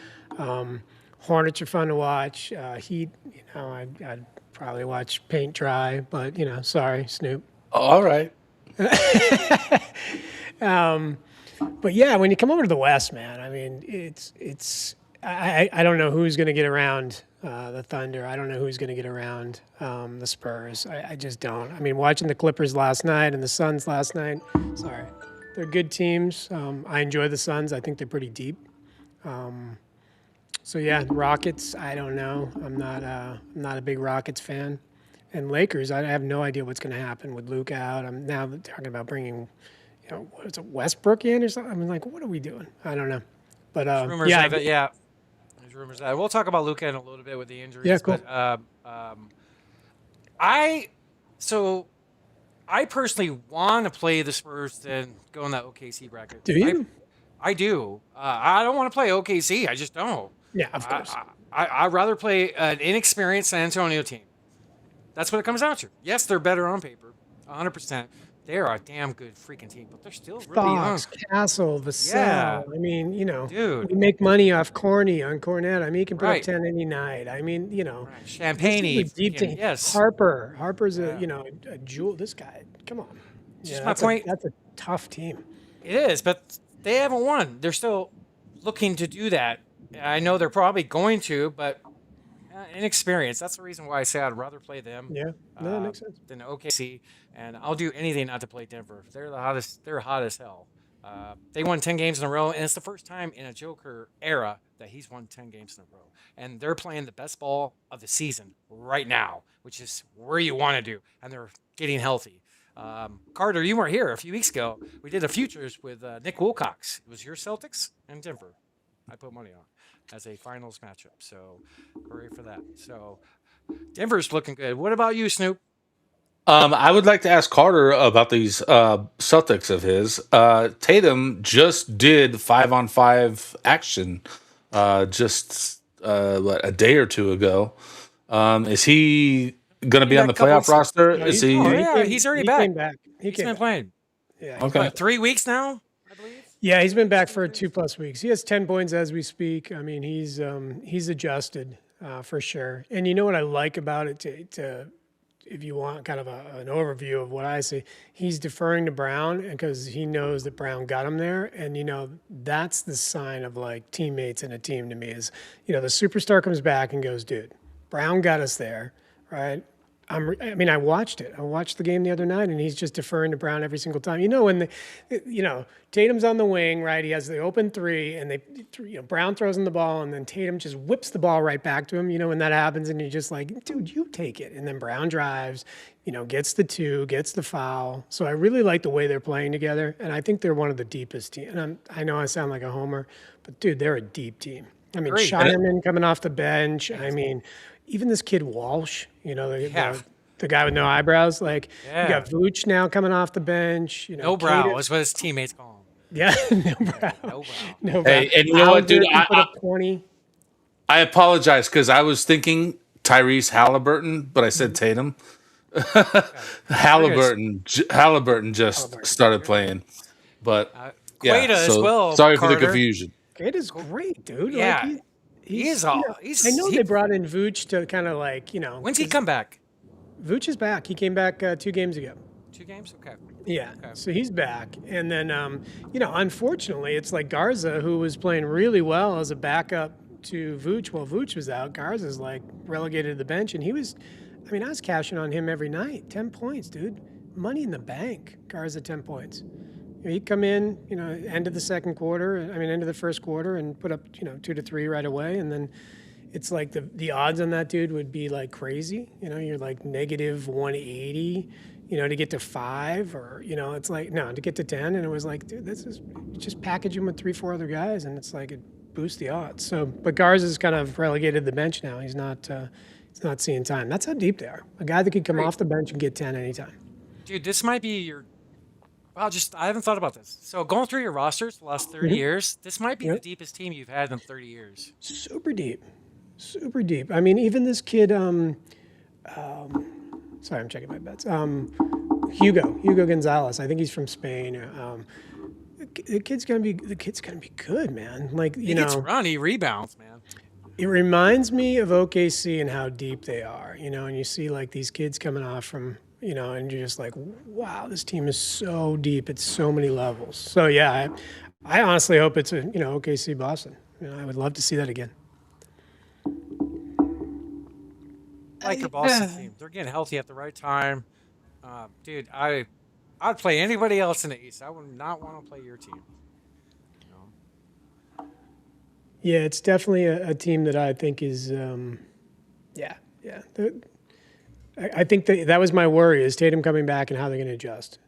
Hornets are fun to watch. Heat, I'd probably watch paint dry, but, sorry, Snoop. All right. But yeah, when you come over to the West, man, I mean, I don't know who's going to get around the Thunder. I don't know who's going to get around the Spurs. I just don't. I mean, watching the Clippers last night and the Suns last night, sorry, they're good teams. I enjoy the Suns. I think they're pretty deep. So yeah, Rockets, I don't know. I'm not a big Rockets fan. And Lakers, I have no idea what's going to happen with Luke out. I'm now talking about bringing, what is it, Westbrook in or something? I mean, like, what are we doing? I don't know. But Rumors yeah, of it, yeah. There's rumors of that. We'll talk about Luka in a little bit with the injuries. Yeah, cool. But I personally want to play the Spurs than go in that OKC bracket. do you? I do. I don't want to play OKC. I just don't. Yeah, of course. I'd rather play an inexperienced San Antonio team. That's what it comes down to. Yes, they're better on paper, 100%. They're a damn good freaking team, but they're still really young. Fox, Castle, Vassell. Yeah. I mean, Dude. we make money off Corny on Cornet. I mean, he can put Right. up 10 any night. I mean, Champagne. this is a deep team. Yes. Harper's Yeah. a jewel. This guy, come on. Just Yeah, my point. That's a tough team. It is, but they haven't won. They're still looking to do that. I know they're probably going to, but inexperience. That's the reason why I say I'd rather play them Yeah, no, that makes sense. than OKC. And I'll do anything not to play Denver. They're the hottest. They're hot as hell. They won 10 games in a row, and it's the first time in a Joker era that he's won 10 games in a row. And they're playing the best ball of the season right now, which is where you want to do. And they're getting healthy. Carter, you weren't here a few weeks ago. We did a futures with Nick Wilcox. It was your Celtics and Denver. I put money on as a finals matchup. So hooray for that. So Denver's looking good. What about you, Snoop? I would like to ask Carter about these Celtics of his. Tatum just did 5-on-5 action a day or two ago. Is he going to be on the playoff roster? No, Is he? He's already he back. Came back. He He's came been back. playing. Yeah, Okay. What, 3 weeks now, I believe? yeah, he's been back for 2+ weeks. He has 10 points as we speak. I mean, he's adjusted for sure. And you know what I like about it? To if you want kind of an overview of what I see, he's deferring to Brown because he knows that Brown got him there. And that's the sign of like teammates in a team to me is the superstar comes back and goes, dude, Brown got us there, right? I watched it. I watched the game the other night, and he's just deferring to Brown every single time. When Tatum's on the wing, right? He has the open three, and Brown throws him the ball, and then Tatum just whips the ball right back to him. When that happens, and you're just like, dude, you take it. And then Brown drives, gets the two, gets the foul. So I really like the way they're playing together, and I think they're one of the deepest teams. And I know I sound like a homer, but dude, they're a deep team. I mean, Agreed. Shireman coming off the bench. I mean, even this kid Walsh, the guy with no eyebrows. Like you got Vooch now coming off the bench. No brow is what his teammates call him. Yeah, no brow. No brow. No brow. Hey, and you know what, dude? Halliburton put up 20. I apologize because I was thinking Tyrese Halliburton, but I said Tatum. Halliburton just started playing, but Queta as well. Sorry for Carter. the confusion. It is great, dude. Yeah. Like, He's I know they brought in Vooch to kind of like When's he come back? Vooch is back. He came back 2 games ago. 2 games? Okay. Yeah, so he's back. And then, unfortunately, it's like Garza, who was playing really well as a backup to Vooch while Vooch was out. Garza's like relegated to the bench, and I was cashing on him every night. 10 points, dude. Money in the bank. Garza, 10 points. He'd come in, end of the first quarter and put up, 2 to 3 right away. And then it's like the odds on that dude would be like crazy. You're like negative 180. To get to 5 or, it's like, no, to get to 10. And it was like, dude, this is just package him with 3-4 other guys. And it's like, it boosts the odds. So, but Garza's kind of relegated to the bench now. He's not seeing time. That's how deep they are. A guy that could come off the bench and get 10 anytime. Dude, this might be I haven't thought about this. So going through your rosters the last 30 years, this might be the deepest team you've had in 30 years. Super deep. Super deep. I mean, even this kid, sorry, I'm checking my bets. Hugo Gonzalez. I think he's from Spain. The kid's gonna be good, man. Like He gets run, he rebounds, man. it reminds me of OKC and how deep they are. And you see like these kids coming off from and you're just like, wow, this team is so deep. It's so many levels. So yeah, I honestly hope it's OKC Boston. I would love to see that again. I like your Boston team. They're getting healthy at the right time. Dude, I'd play anybody else in the East. I would not want to play your team. Yeah, it's definitely a team that I think is, yeah. I think that was my worry is Tatum coming back and how they're going to adjust.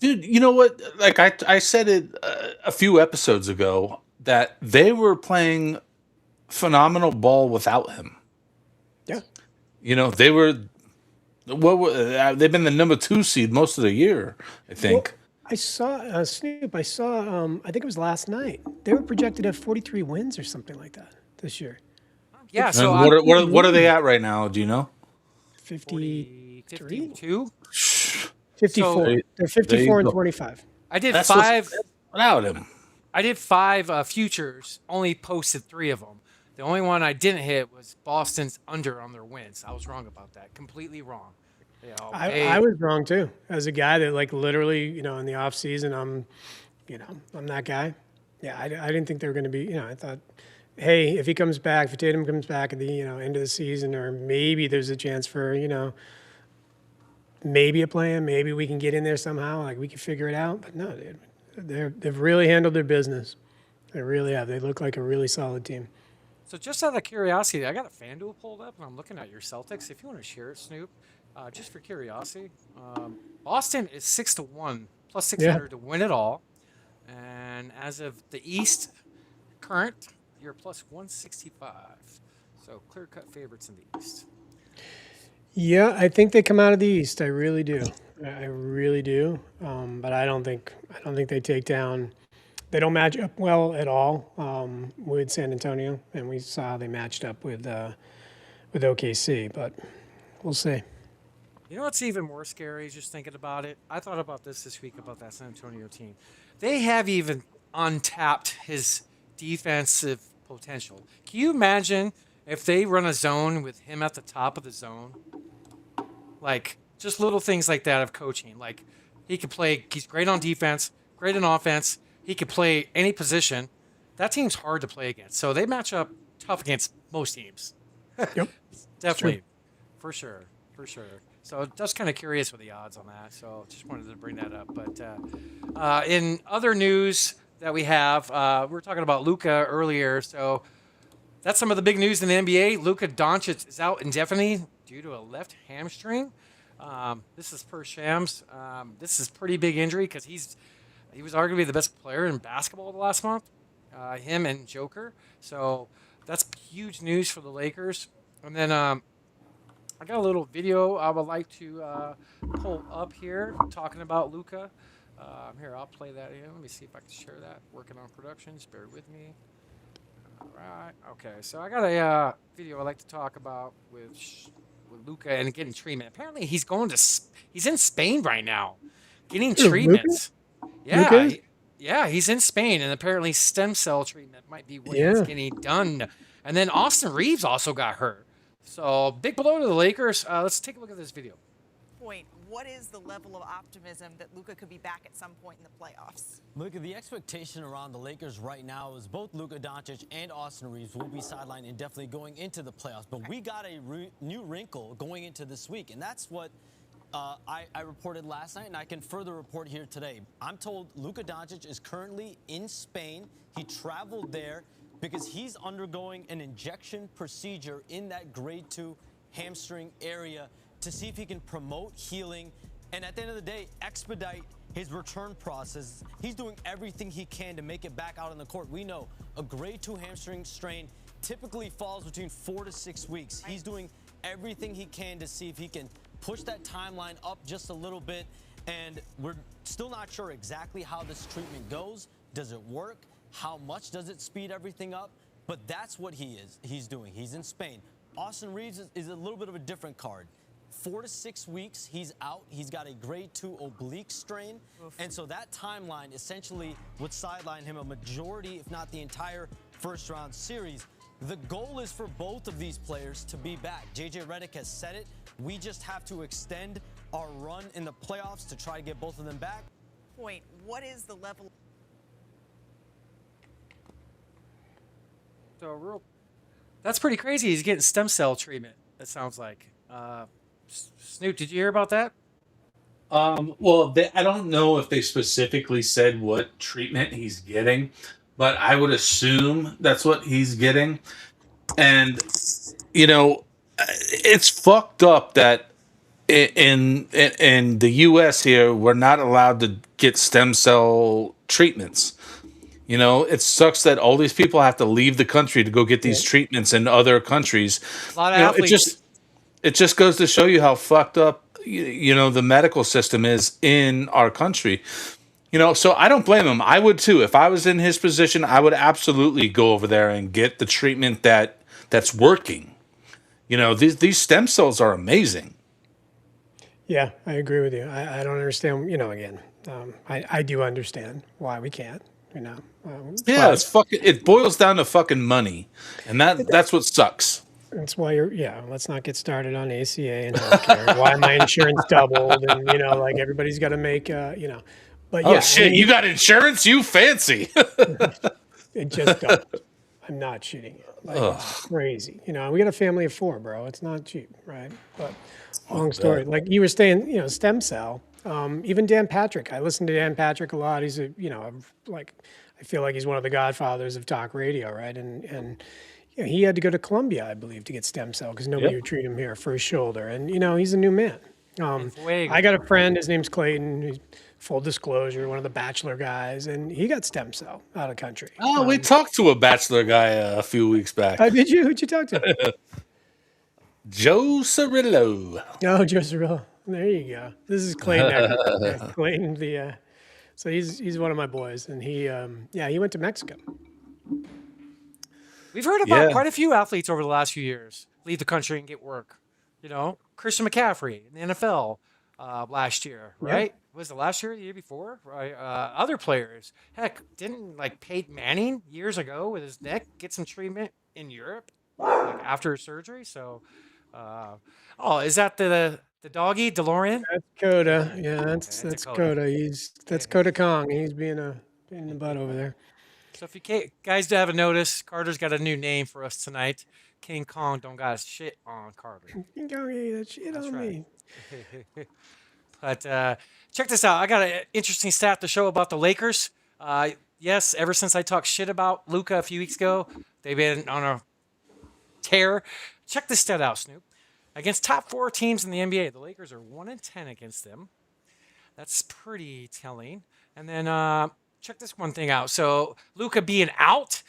Dude, you know what? Like I said it a few episodes ago that they were playing phenomenal ball without him. Yeah. They were they've been the number 2 seed most of the year, I think. Well, I saw Snoop. I saw. I think it was last night. They were projected at 43 wins or something like that this year. Yeah, And so what are they at right now? Do you know? 53, 52. 54. There- They're there 54 you and go. 25. I did That's five. without him. I did five futures. Only posted 3 of them. The only one I didn't hit was Boston's under on their wins. I was wrong about that. Completely wrong. You know, I was wrong too. As a guy that like literally, in the off season, I'm that guy. Yeah, I didn't think they were going to be. I thought, hey, if he comes back, if Tatum comes back at the end of the season, or maybe there's a chance for maybe a plan, maybe we can get in there somehow, like we can figure it out. But no, dude, they've really handled their business. They really have. They look like a really solid team. So just out of curiosity, I got a FanDuel pulled up, and I'm looking at your Celtics. If you want to share it, Snoop, just for curiosity, Boston is 6-1 plus 600 to win it all, and as of the East, current, you're plus 165. So clear cut favorites in the East. Yeah, I think they come out of the East. I really do. I really do. But I don't think they take down. They don't match up well at all with San Antonio, and we saw how they matched up with OKC. But we'll see. You know what's even more scary? Just thinking about it. I thought about this week about that San Antonio team. They have even untapped his defensive potential. Can you imagine if they run a zone with him at the top of the zone? Like just little things like that of coaching. Like he could play. He's great on defense, great on offense. He could play any position. That team's hard to play against. So they match up tough against most teams. Yep. Definitely. For sure. So just kind of curious with the odds on that. So just wanted to bring that up. But in other news that we have, we were talking about Luka earlier. So that's some of the big news in the NBA. Luka Doncic is out indefinitely due to a left hamstring. This is per Shams. This is pretty big injury because he was arguably the best player in basketball the last month. Him and Joker. So that's huge news for the Lakers. And then I got a little video I would like to pull up here talking about Luka. Here, I'll play that in. Let me see if I can share that. Working on productions. Bear with me. All right. Okay. So I got a video I'd like to talk about with Luka and getting treatment. Apparently, he's in Spain right now, getting treatments. Yeah. Luka? Yeah, he's in Spain, and apparently stem cell treatment might be what he's getting done. And then Austin Reeves also got hurt. So big blow to the Lakers. Let's take a look at this video. What is the level of optimism that Luka could be back at some point in the playoffs? Look, the expectation around the Lakers right now is both Luka Doncic and Austin Reeves will be sidelined indefinitely going into the playoffs. But we got a new wrinkle going into this week, and that's what I reported last night, and I can further report here today. I'm told Luka Doncic is currently in Spain. He traveled there because he's undergoing an injection procedure in that grade 2 hamstring area to see if he can promote healing and at the end of the day expedite his return process. He's doing everything he can to make it back out on the court. We know a grade 2 hamstring strain typically falls between 4 to 6 weeks. He's doing everything he can to see if he can push that timeline up just a little bit, and we're still not sure exactly how this treatment goes. Does it work? How much does it speed everything up? But that's what he's doing. He's in Spain. Austin Reeves is a little bit of a different card. 4 to 6 weeks, he's out. He's got a grade 2 oblique strain. And so that timeline essentially would sideline him a majority, if not the entire first round series. The goal is for both of these players to be back. JJ Redick has said it. We just have to extend our run in the playoffs to try to get both of them back. What is the level? So that's pretty crazy. He's getting stem cell treatment. It sounds like. Snoop, did you hear about that? Well, I don't know if they specifically said what treatment he's getting, but I would assume that's what he's getting. And it's fucked up that in the U.S. here we're not allowed to get stem cell treatments. It sucks that all these people have to leave the country to go get these treatments in other countries. A lot of athletes. It just goes to show you how fucked up the medical system is in our country. You know, so I don't blame him. I would too. If I was in his position, I would absolutely go over there and get the treatment that's working. You know, these stem cells are amazing. Yeah, I agree with you. I don't understand. You know, again, I do understand why we can't. You know, Yeah, but it's fucking. It boils down to fucking money, and that's what sucks. that's why you're. Yeah, let's not get started on ACA and healthcare. Why my insurance doubled, and you know, like everybody's got to make. You know, but Oh yeah, I shit, mean, you got insurance? You fancy? it just doubled. I'm not cheating you. Like it's crazy. You know, we got a family of 4, bro. It's not cheap, right? But long story. Like you were saying, you know, stem cell. Even Dan Patrick. I listen to Dan Patrick a lot. He's like I feel like he's one of the godfathers of talk radio, right? And you know, he had to go to Colombia, I believe, to get stem cell because nobody would treat him here for his shoulder. And you know, he's a new man. I got a friend. His name's Clayton. He's, full disclosure, one of the Bachelor guys, and he got stem cell out of country. Oh, we talked to a Bachelor guy a few weeks back. Did you? Who'd you talk to? Joe Cirillo. Oh, Joe Cirillo. There you go. This is Clayton. Clayton, so he's one of my boys, and he went to Mexico. We've heard about quite a few athletes over the last few years leave the country and get work. You know, Christian McCaffrey in the NFL last year, right? Was it last year, the year before? Right. Other players, heck, didn't like Peyton Manning years ago with his neck get some treatment in Europe, like after surgery? So, is that the doggy DeLorean? That's Coda. Yeah, that's Coda. Coda. That's Coda Kong. He's being a pain in the butt over there. So if you guys haven't noticed, Carter's got a new name for us tonight. King Kong don't got shit on Carter. You don't get that shit on me. But check this out. I got an interesting stat to show about the Lakers. Yes, ever since I talked shit about Luka a few weeks ago, they've been on a tear. Check this stat out, Snoop. Against top 4 teams in the NBA, the Lakers are 1-10 against them. That's pretty telling. And then check this one thing out. So Luka being out,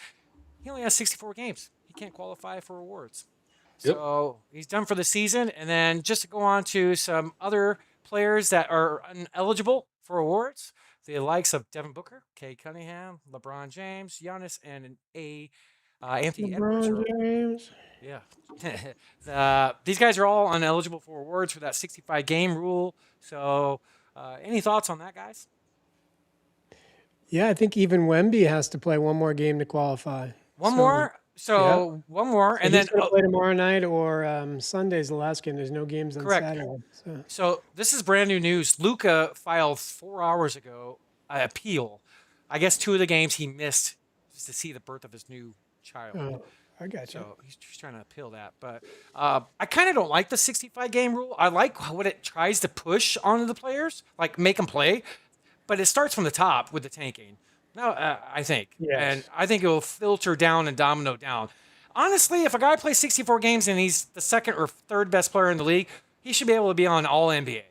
he only has 64 games. He can't qualify for awards. So he's done for the season. And then just to go on to some other players that are ineligible for awards, the likes of Devin Booker, Kay Cunningham, LeBron James, Giannis, and Anthony Edwards. James. Yeah. These guys are all ineligible for awards for that 65-game rule. So any thoughts on that, guys? Yeah, I think even Wemby has to play one more game to qualify. One more, and then he's gonna play tomorrow night or Sunday's the last game. There's no games on Correct. Saturday. So this is brand new news. Luka filed 4 hours ago an appeal. I guess 2 of the games he missed just to see the birth of his new child. Oh, I got you. So he's trying to appeal that. But I kind of don't like the 65-game rule. I like what it tries to push onto the players, like make them play. But it starts from the top with the tanking. No, I think. Yes. And I think it will filter down and domino down. Honestly, if a guy plays 64 games and he's the 2nd or 3rd best player in the league, he should be able to be on All-NBA.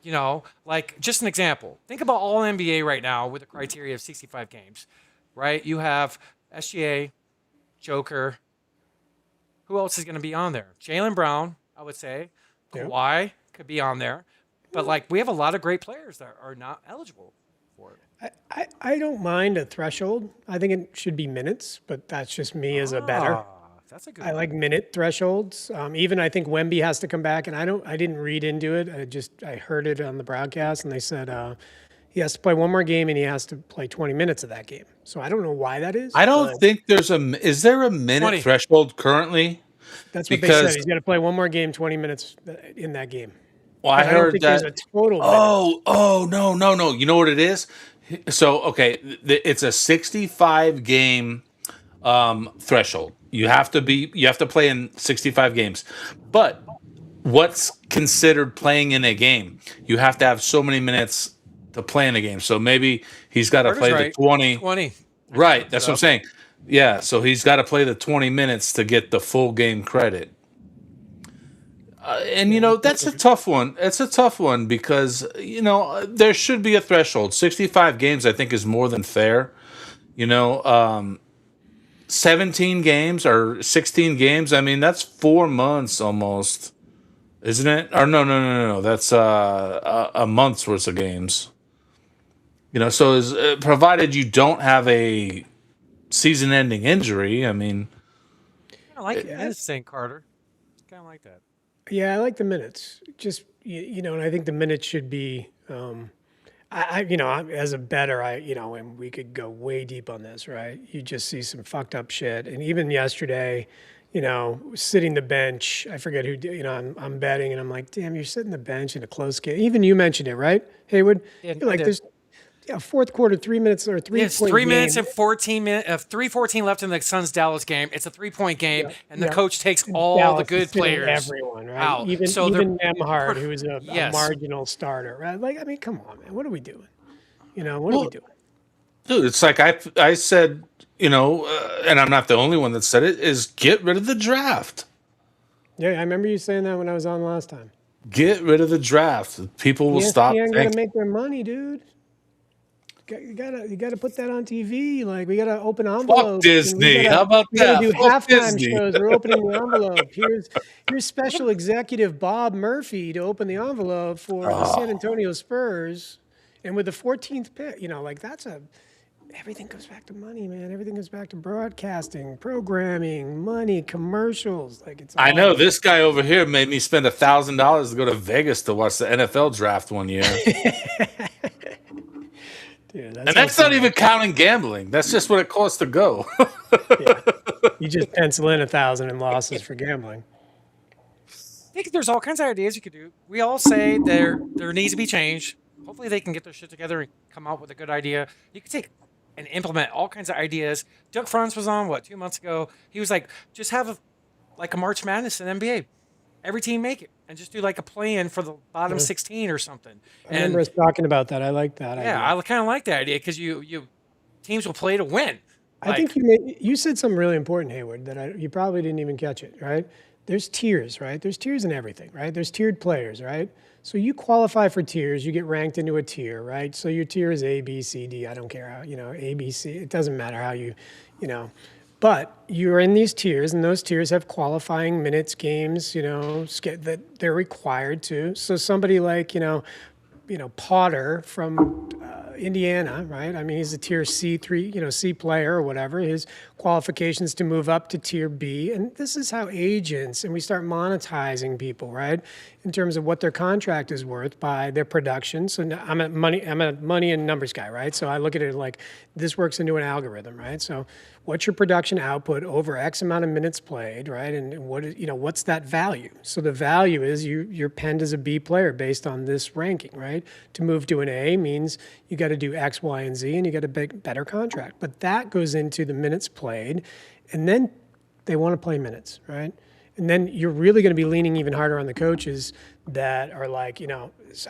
You know, like just an example. Think about All-NBA right now with the criteria of 65 games, right? You have SGA, Joker. Who else is going to be on there? Jaylen Brown, I would say. Yep. Kawhi could be on there. But, like, we have a lot of great players that are not eligible for it. I don't mind a threshold. I think it should be minutes, but that's just me as a better. That's a good I like minute thresholds. Even I think Wemby has to come back, and I didn't read into it. I heard it on the broadcast, and they said he has to play one more game, and he has to play 20 minutes of that game. So I don't know why that is. I don't think is there a minute 20. threshold currently? That's what they said. He's got to play one more game, 20 minutes in that game. Well, I don't heard think that. there's a total. No. You know what it is? So, okay, it's a 65 game threshold. You have to play in 65 games. But what's considered playing in a game? You have to have so many minutes to play in a game. So maybe he's got to play the 20. 20. Right, that's what I'm saying. Yeah, so he's got to play the 20 minutes to get the full game credit. And, you know, that's a tough one. It's a tough one because, you know, there should be a threshold. 65 games, I think, is more than fair. You know, 17 games or 16 games, I mean, that's 4 months almost, isn't it? Or no. That's a month's worth of games. So is provided you don't have a season-ending injury. I mean, I like this thing, Carter. It's kind of like that. Yeah, I like the minutes. Just and I think the minutes should be. As a bettor, and we could go way deep on this, right? You just see some fucked up shit, and even yesterday, sitting the bench. I forget who. I'm betting, and I'm like, damn, you're sitting the bench in a close game. Even you mentioned it, right, Haywood? Yeah, You're I like, did. there's fourth quarter, 3 minutes or three. It's 3 minutes and 14 minutes, 3:14 left in the Suns Dallas game. It's a 3-point game, and the coach takes all Dallas the good is sitting players everyone, right? out. Even So they're Nemhard, who's a Yes. marginal starter, right? Like, I mean, come on, man, what are we doing? What are we doing? dude, it's like I said, and I'm not the only one that said it, is get rid of the draft. Yeah, I remember you saying that when I was on last time. Get rid of the draft. People will stop. ESPN gotta make their money, dude. You gotta put that on TV. Like, we gotta open envelopes. Disney. How about we gotta that? do Fuck halftime Disney. shows. We're opening the envelope. Here's special executive Bob Murphy to open the envelope for the San Antonio Spurs, and with the 14th pick, everything goes back to money, man. Everything goes back to broadcasting, programming, money, commercials. Like, it's. I know this guy over here made me spend $1,000 to go to Vegas to watch the NFL draft one year. Dude, And that's not even counting gambling. That's just what it costs to go. You just pencil in 1,000 in losses for gambling. I think there's all kinds of ideas you could do. We all say there needs to be change. Hopefully they can get their shit together and come out with a good idea. You could take and implement all kinds of ideas. Doug Franz was on, 2 months ago? He was like, just have a March Madness in NBA. Every team make it. And just do like a play-in for the bottom 16 or something. I remember us talking about that. I like that. Yeah, idea. I kind of like that idea because you teams will play to win. I think you said something really important, Hayward, that you probably didn't even catch it, right? There's tiers, right? There's tiers in everything, right? There's tiered players, right? So you qualify for tiers, you get ranked into a tier, right? So your tier is A, B, C, D. I don't care how, A, B, C. It doesn't matter how but you're in these tiers, and those tiers have qualifying minutes, games, that they're required to. So somebody like, Potter from Indiana, right? I mean, he's a tier C3, C player or whatever. His qualifications to move up to tier B. And this is how agents, and we start monetizing people, right? In terms of what their contract is worth by their production. So now I'm a money and numbers guy, right? So I look at it like this works into an algorithm, right? So what's your production output over X amount of minutes played, right? And what's that value? So the value is you're penned as a B player based on this ranking, right? To move to an A means you got to do X, Y, and Z, and you got a better contract. But that goes into the minutes played, and then they want to play minutes, right? And then you're really going to be leaning even harder on the coaches that are like,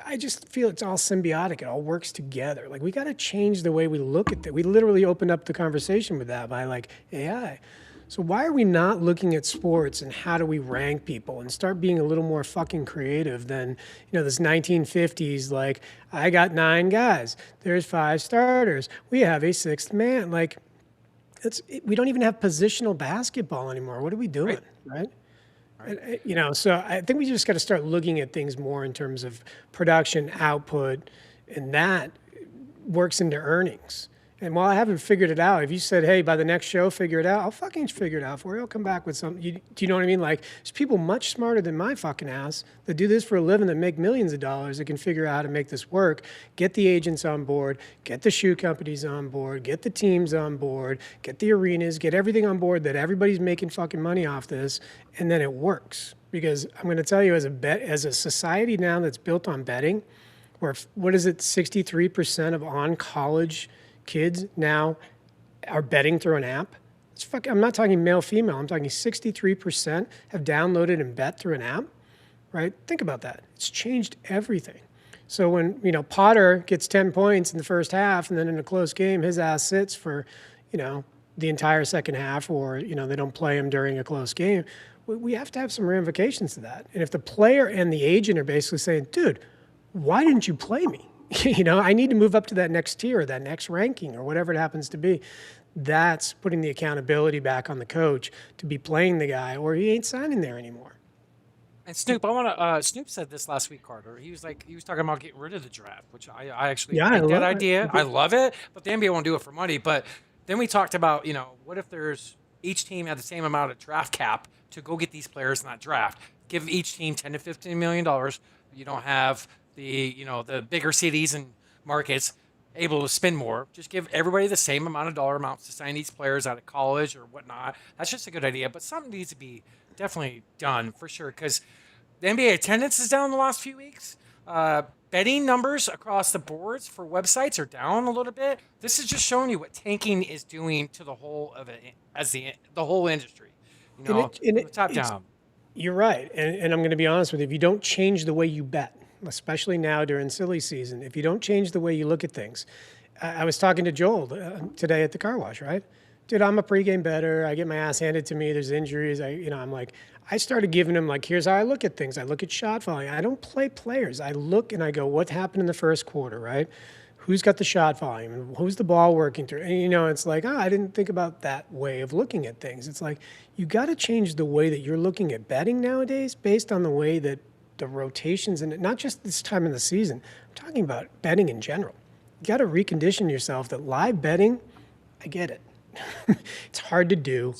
I just feel it's all symbiotic. It all works together. Like, we got to change the way we look at that. We literally opened up the conversation with that by like AI. So why are we not looking at sports and how do we rank people and start being a little more fucking creative than, this 1950s, like, I got 9 guys. There's 5 starters. We have a 6th man. Like, we don't even have positional basketball anymore. What are we doing, right? So I think we just got to start looking at things more in terms of production, output, and that works into earnings. And while I haven't figured it out, if you said, hey, by the next show, figure it out, I'll fucking figure it out for you. I'll come back with something. Do you know what I mean? Like, there's people much smarter than my fucking ass that do this for a living, that make millions of dollars, that can figure out how to make this work, get the agents on board, get the shoe companies on board, get the teams on board, get the arenas, get everything on board that everybody's making fucking money off this, and then it works. Because I'm going to tell you, as a society now that's built on betting, where, 63% of on-college kids now are betting through an app. I'm not talking male, female. I'm talking 63% have downloaded and bet through an app, right? Think about that. It's changed everything. So when, Potter gets 10 points in the first half and then in a close game, his ass sits for, the entire second half, or, they don't play him during a close game, we have to have some ramifications to that. And if the player and the agent are basically saying, dude, why didn't you play me? I need to move up to that next tier, that next ranking, or whatever it happens to be. That's putting the accountability back on the coach to be playing the guy, or he ain't signing there anymore. And Snoop, I want to. Snoop said this last week, Carter. He was talking about getting rid of the draft, which I actually Yeah, I like that love it. idea. I love it, but the NBA won't do it for money. But then we talked about, what if there's each team had the same amount of draft cap to go get these players in that draft? Give each team $10 to $15 million. You don't have the bigger cities and markets able to spend more. Just give everybody the same amount of dollar amounts to sign these players out of college or whatnot. That's just a good idea, but something needs to be definitely done for sure, because the NBA attendance is down the last few weeks. Betting numbers across the boards for websites are down a little bit. This is just showing you what tanking is doing to the whole of it, as the whole industry. Top down. You're right. And I'm going to be honest with you. If you don't change the way you bet, especially now during silly season, if you don't change the way you look at things, I was talking to Joel today at the car wash, right? Dude, I'm a pregame bettor. I get my ass handed to me. There's injuries. I'm like, I started giving him like, here's how I look at things. I look at shot volume. I don't play players. I look and I go, what happened in the first quarter, right? Who's got the shot volume? Who's the ball working through? And, it's like, I didn't think about that way of looking at things. It's like, you got to change the way that you're looking at betting nowadays based on the way that the rotations, and not just this time of the season. I'm talking about betting in general. You got to recondition yourself that live betting, I get it. It's hard to do.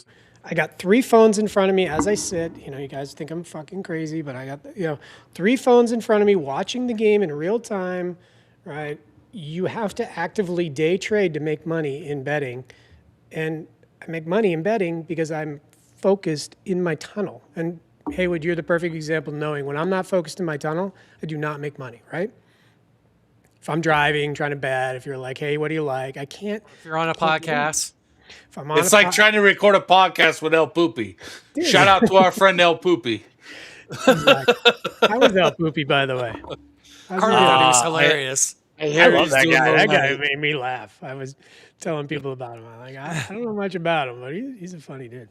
I got 3 phones in front of me as I sit. You guys think I'm fucking crazy, but I got 3 phones in front of me watching the game in real time, right? You have to actively day trade to make money in betting. And I make money in betting because I'm focused in my tunnel. And Haywood, you're the perfect example, knowing when I'm not focused in my tunnel, I do not make money, right? If I'm driving, trying to bet, if you're like, hey, what do you like? I can't. If you're on a podcast. If I'm on It's like trying to record a podcast with El Poopy. Shout out to our friend El Poopy. How was El Poopy, by the way? Carter thought he was hilarious. I love that guy. That guy made me laugh. I was telling people about him. I'm like, I don't know much about him, but he's a funny dude.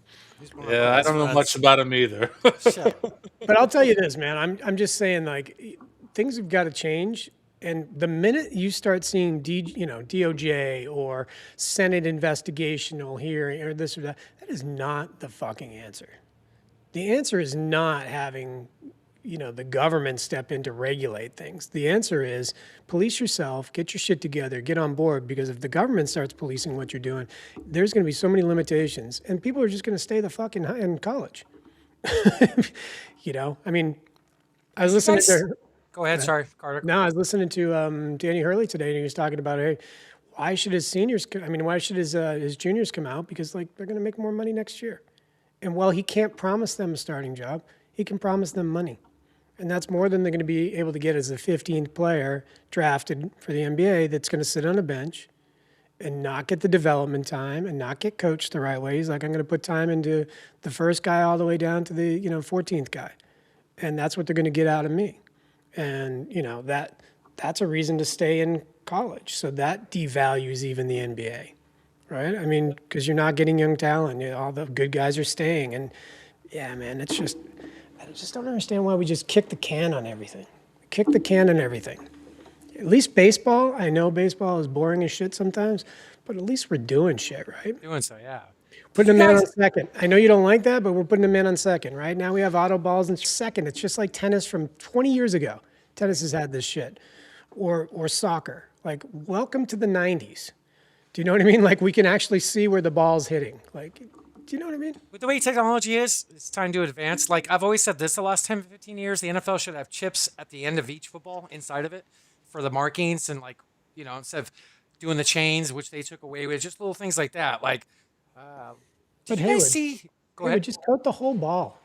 Yeah, I don't know much about him either. But I'll tell you this, man. I'm just saying, like, things have got to change. And the minute you start seeing DOJ or Senate investigational hearing or this or that, that is not the fucking answer. The answer is not having the government step in to regulate things. The answer is police yourself, get your shit together, get on board, because if the government starts policing what you're doing, there's going to be so many limitations and people are just going to stay the fuck in college. I mean, I was listening to... Go ahead, sorry, Carter. No, I was listening to Danny Hurley today, and he was talking about, hey, why should his juniors come out? Because they're going to make more money next year. And while he can't promise them a starting job, he can promise them money. And that's more than they're going to be able to get as a 15th player drafted for the NBA that's going to sit on a bench and not get the development time and not get coached the right way. He's like, I'm going to put time into the first guy all the way down to the 14th guy. And that's what they're going to get out of me. And, that's a reason to stay in college. So that devalues even the NBA, right? I mean, because you're not getting young talent. All the good guys are staying. And, yeah, man, I just don't understand why we just kick the can on everything. Kick the can on everything. At least baseball, I know baseball is boring as shit sometimes, but at least we're doing shit, right? Doing so, yeah. Putting a man on second. I know you don't like that, but we're putting a man on second, right? Now we have auto balls in second. It's just like tennis from 20 years ago. Tennis has had this shit. Or soccer. Like, welcome to the 90s. Do you know what I mean? Like, we can actually see where the ball's hitting. Like, do you know what I mean? With the way technology is, it's time to advance. Like, I've always said this the last 10, 15 years, the NFL should have chips at the end of each football inside of it for the markings and, instead of doing the chains, which they took away with, just little things like that. Like, But you guys see? Go ahead. Just coat the whole ball.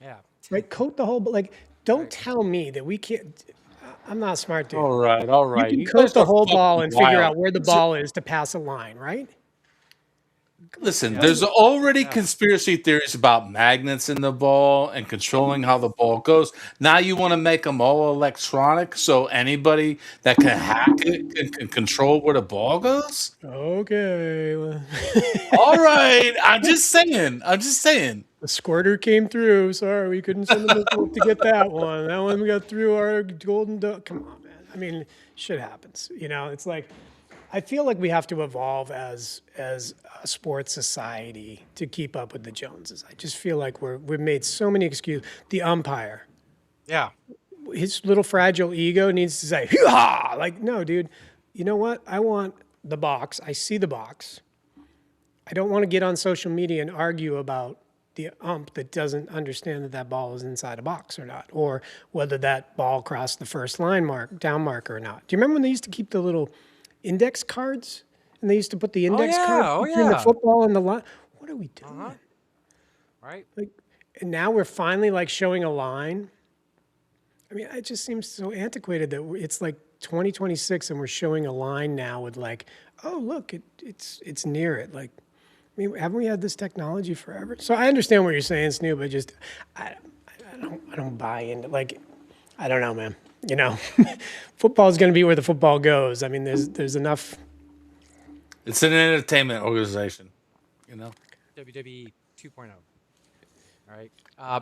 Yeah. Right? Coat the whole ball. Like, don't tell me that we can't. I'm not a smart, dude. All right. You can coat the whole ball and figure out where the ball is to pass a line, right? Listen, there's already conspiracy theories about magnets in the ball and controlling how the ball goes. Now you want to make them all electronic so anybody that can hack it can control where the ball goes? Okay. All right. I'm just saying. The squirter came through. Sorry, we couldn't send them to get that one. That one got through our golden duck. Come on, man. I mean, shit happens. It's like, I feel like we have to evolve as a sports society to keep up with the Joneses. I just feel like we've made so many excuses. The umpire, Yeah. His little fragile ego needs to say, "Hee-haw!" Like, no, dude. You know what? I want the box. I see the box. I don't want to get on social media and argue about the ump that doesn't understand that that ball is inside a box or not, or whether that ball crossed the first line down marker or not. Do you remember when they used to keep the little index cards, and they used to put the index yeah. card Oh, between the yeah. football and the line? What are we doing? Right. Like, and now we're finally like showing a line. I mean, it just seems so antiquated that it's like 2026 and we're showing a line now with like, oh look, it's near it. Like, I mean, haven't we had this technology forever? So I understand what you're saying, Snoop, but just I don't buy into, like, I don't know, man. You know, football is going to be where the football goes. I mean, there's enough. It's an entertainment organization, you know. WWE 2.0. All right.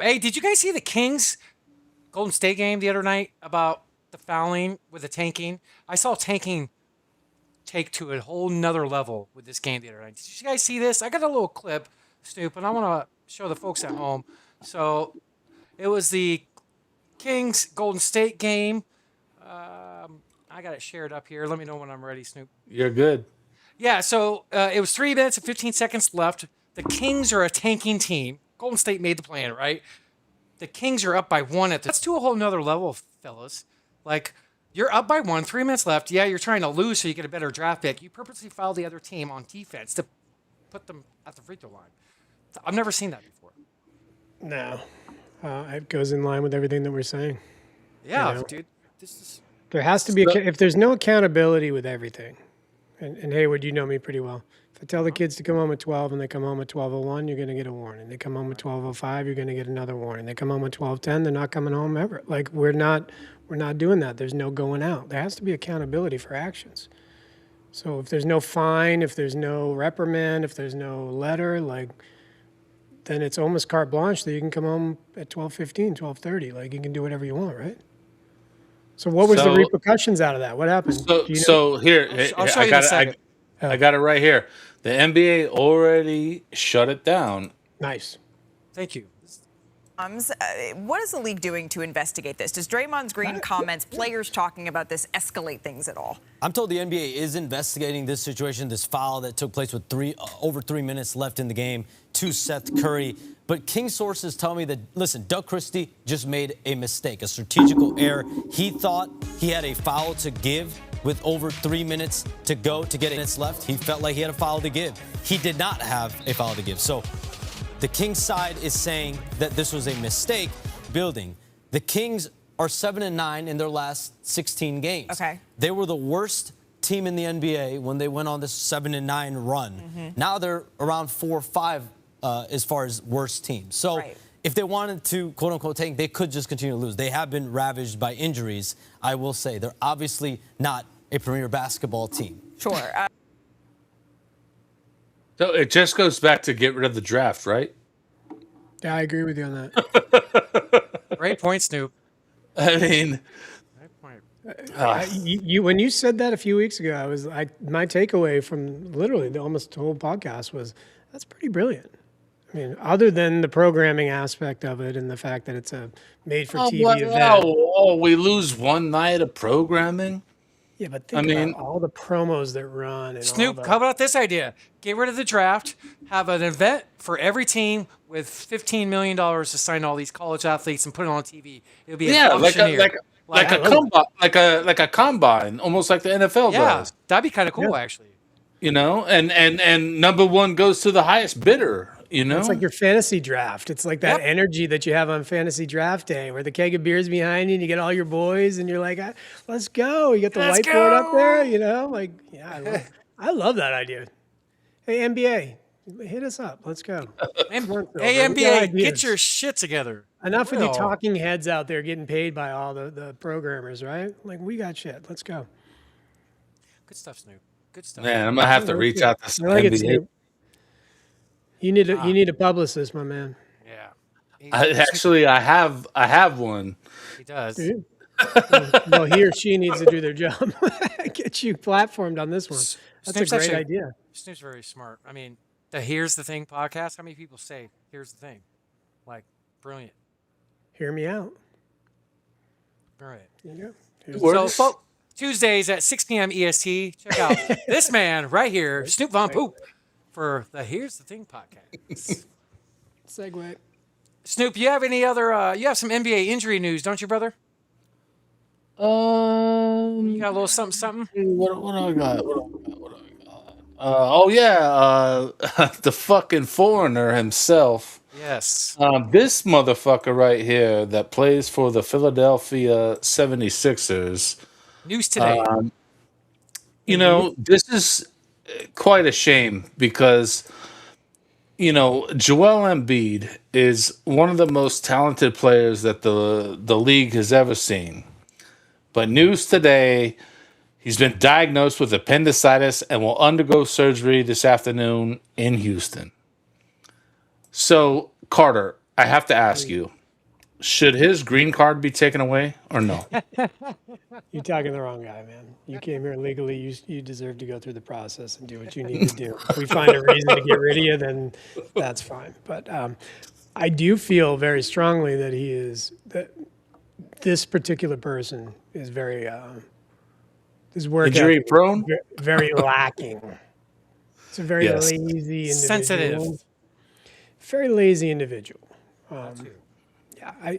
Hey, did you guys see the Kings Golden State game the other night about the fouling with the tanking? I saw tanking take to a whole nother level with this game the other night. Did you guys see this? I got a little clip, Snoop, and I want to show the folks at home. So it was the Kings Golden State game. I got it shared up here. Let me know when I'm ready, Snoop. You're good. Yeah, so it was 3 minutes and 15 seconds left. The Kings are a tanking team. Golden State made the plan, right? The Kings are up by 1 at the... That's to a whole nother level, fellas. Like, you're up by 1, 3 minutes left. Yeah, you're trying to lose so you get a better draft pick. You purposely foul the other team on defense to put them at the free throw line. I've never seen that before. No, it goes in line with everything that we're saying. Yeah, know. dude. This is... There has to be, if there's no accountability with everything, and Hayward, you know me pretty well. If I tell the kids to come home at 12 and they come home at 12:01, you're going to get a warning. They come home at 12:05, you're going to get another warning. They come home at 12:10, they're not coming home ever. Like, we're not doing that. There's no going out. There has to be accountability for actions. So if there's no fine, if there's no reprimand, if there's no letter, like, then it's almost carte blanche that you can come home at 12:15, 12:30. Like, you can do whatever you want, right? So what was the repercussions out of that? What happened? So here, I'll show you in a second. I got it right here. The NBA already shut it down. Nice. Thank you. What is the league doing to investigate this? Does Draymond's Green comments, players talking about this, escalate things at all? I'm told the NBA is investigating this situation, this foul that took place with over 3 minutes left in the game to Seth Curry. But King sources tell me that, listen, Doug Christie just made a mistake, a strategical error. He thought he had a foul to give with over 3 minutes to go to get minutes left. He felt like he had a foul to give. He did not have a foul to give. So the Kings side is saying that this was a mistake building. The Kings are 7-9 in their last 16 games. Okay. They were the worst team in the NBA when they went on this 7-9 run. Now they're around 4-5 as far as worst teams. So if they wanted to, quote unquote, tank, they could just continue to lose. They have been ravaged by injuries, I will say. They're obviously not a premier basketball team. Sure. So it just goes back to get rid of the draft, right? Yeah, I agree with you on that. Great point, Snoop. I mean, Great point. When you said that a few weeks ago, my takeaway from literally almost the whole podcast was that's pretty brilliant. I mean, other than the programming aspect of it and the fact that it's a made-for-TV event. We lose one night of programming. Yeah, but think about all the promos that run. And Snoop, all the... how about this idea? Get rid of the draft, have an event for every team with $15 million to sign all these college athletes and put it on TV. It'll be like a combine, almost like the NFL does. That'd be kind of cool, actually. You know, and number one goes to the highest bidder. You know, it's like your fantasy draft. It's like that energy that you have on fantasy draft day, where the keg of beers behind you, and you get all your boys, and you're like, "Let's go!" You got the whiteboard up there. You know, like, yeah, I love that idea. Hey, NBA, hit us up. Let's go. Hey, NBA, get your shit together. Enough of you talking heads out there getting paid by all the programmers, right? Like, we got shit. Let's go. Good stuff, Snoop. Good stuff. Man, I'm gonna have to reach out to some I like NBA. it, Snoop. You need a publicist, my man. Yeah. I have one. He does. Well, he or she needs to do their job. Get you platformed on this one. That's Snoop's a great idea. Snoop's very smart. I mean, the Here's the Thing podcast, how many people say, here's the thing? Like, brilliant. Hear me out. All right. There you go. It So, works. folks, Tuesdays at 6 p.m. EST. Check out this man right here, Snoop Von Poop, for the Here's the Thing podcast. Segue. Snoop, you have any other? You have some NBA injury news, don't you, brother? You got a little something? What do I got? Oh yeah, the fucking foreigner himself. Yes. This motherfucker right here that plays for the Philadelphia 76ers. News today. You know, this is quite a shame because, you know, Joel Embiid is one of the most talented players that the league has ever seen. But news today, he's been diagnosed with appendicitis and will undergo surgery this afternoon in Houston. So, Carter, I have to ask you, should his green card be taken away or no? You're talking to the wrong guy, man. You came here legally. You deserve to go through the process and do what you need to do. If we find a reason to get rid of you, then that's fine. But I do feel very strongly that this particular person is very his work Injury ethic prone? is very lacking. It's a very Yes. lazy individual. Sensitive. Very lazy individual. Yeah,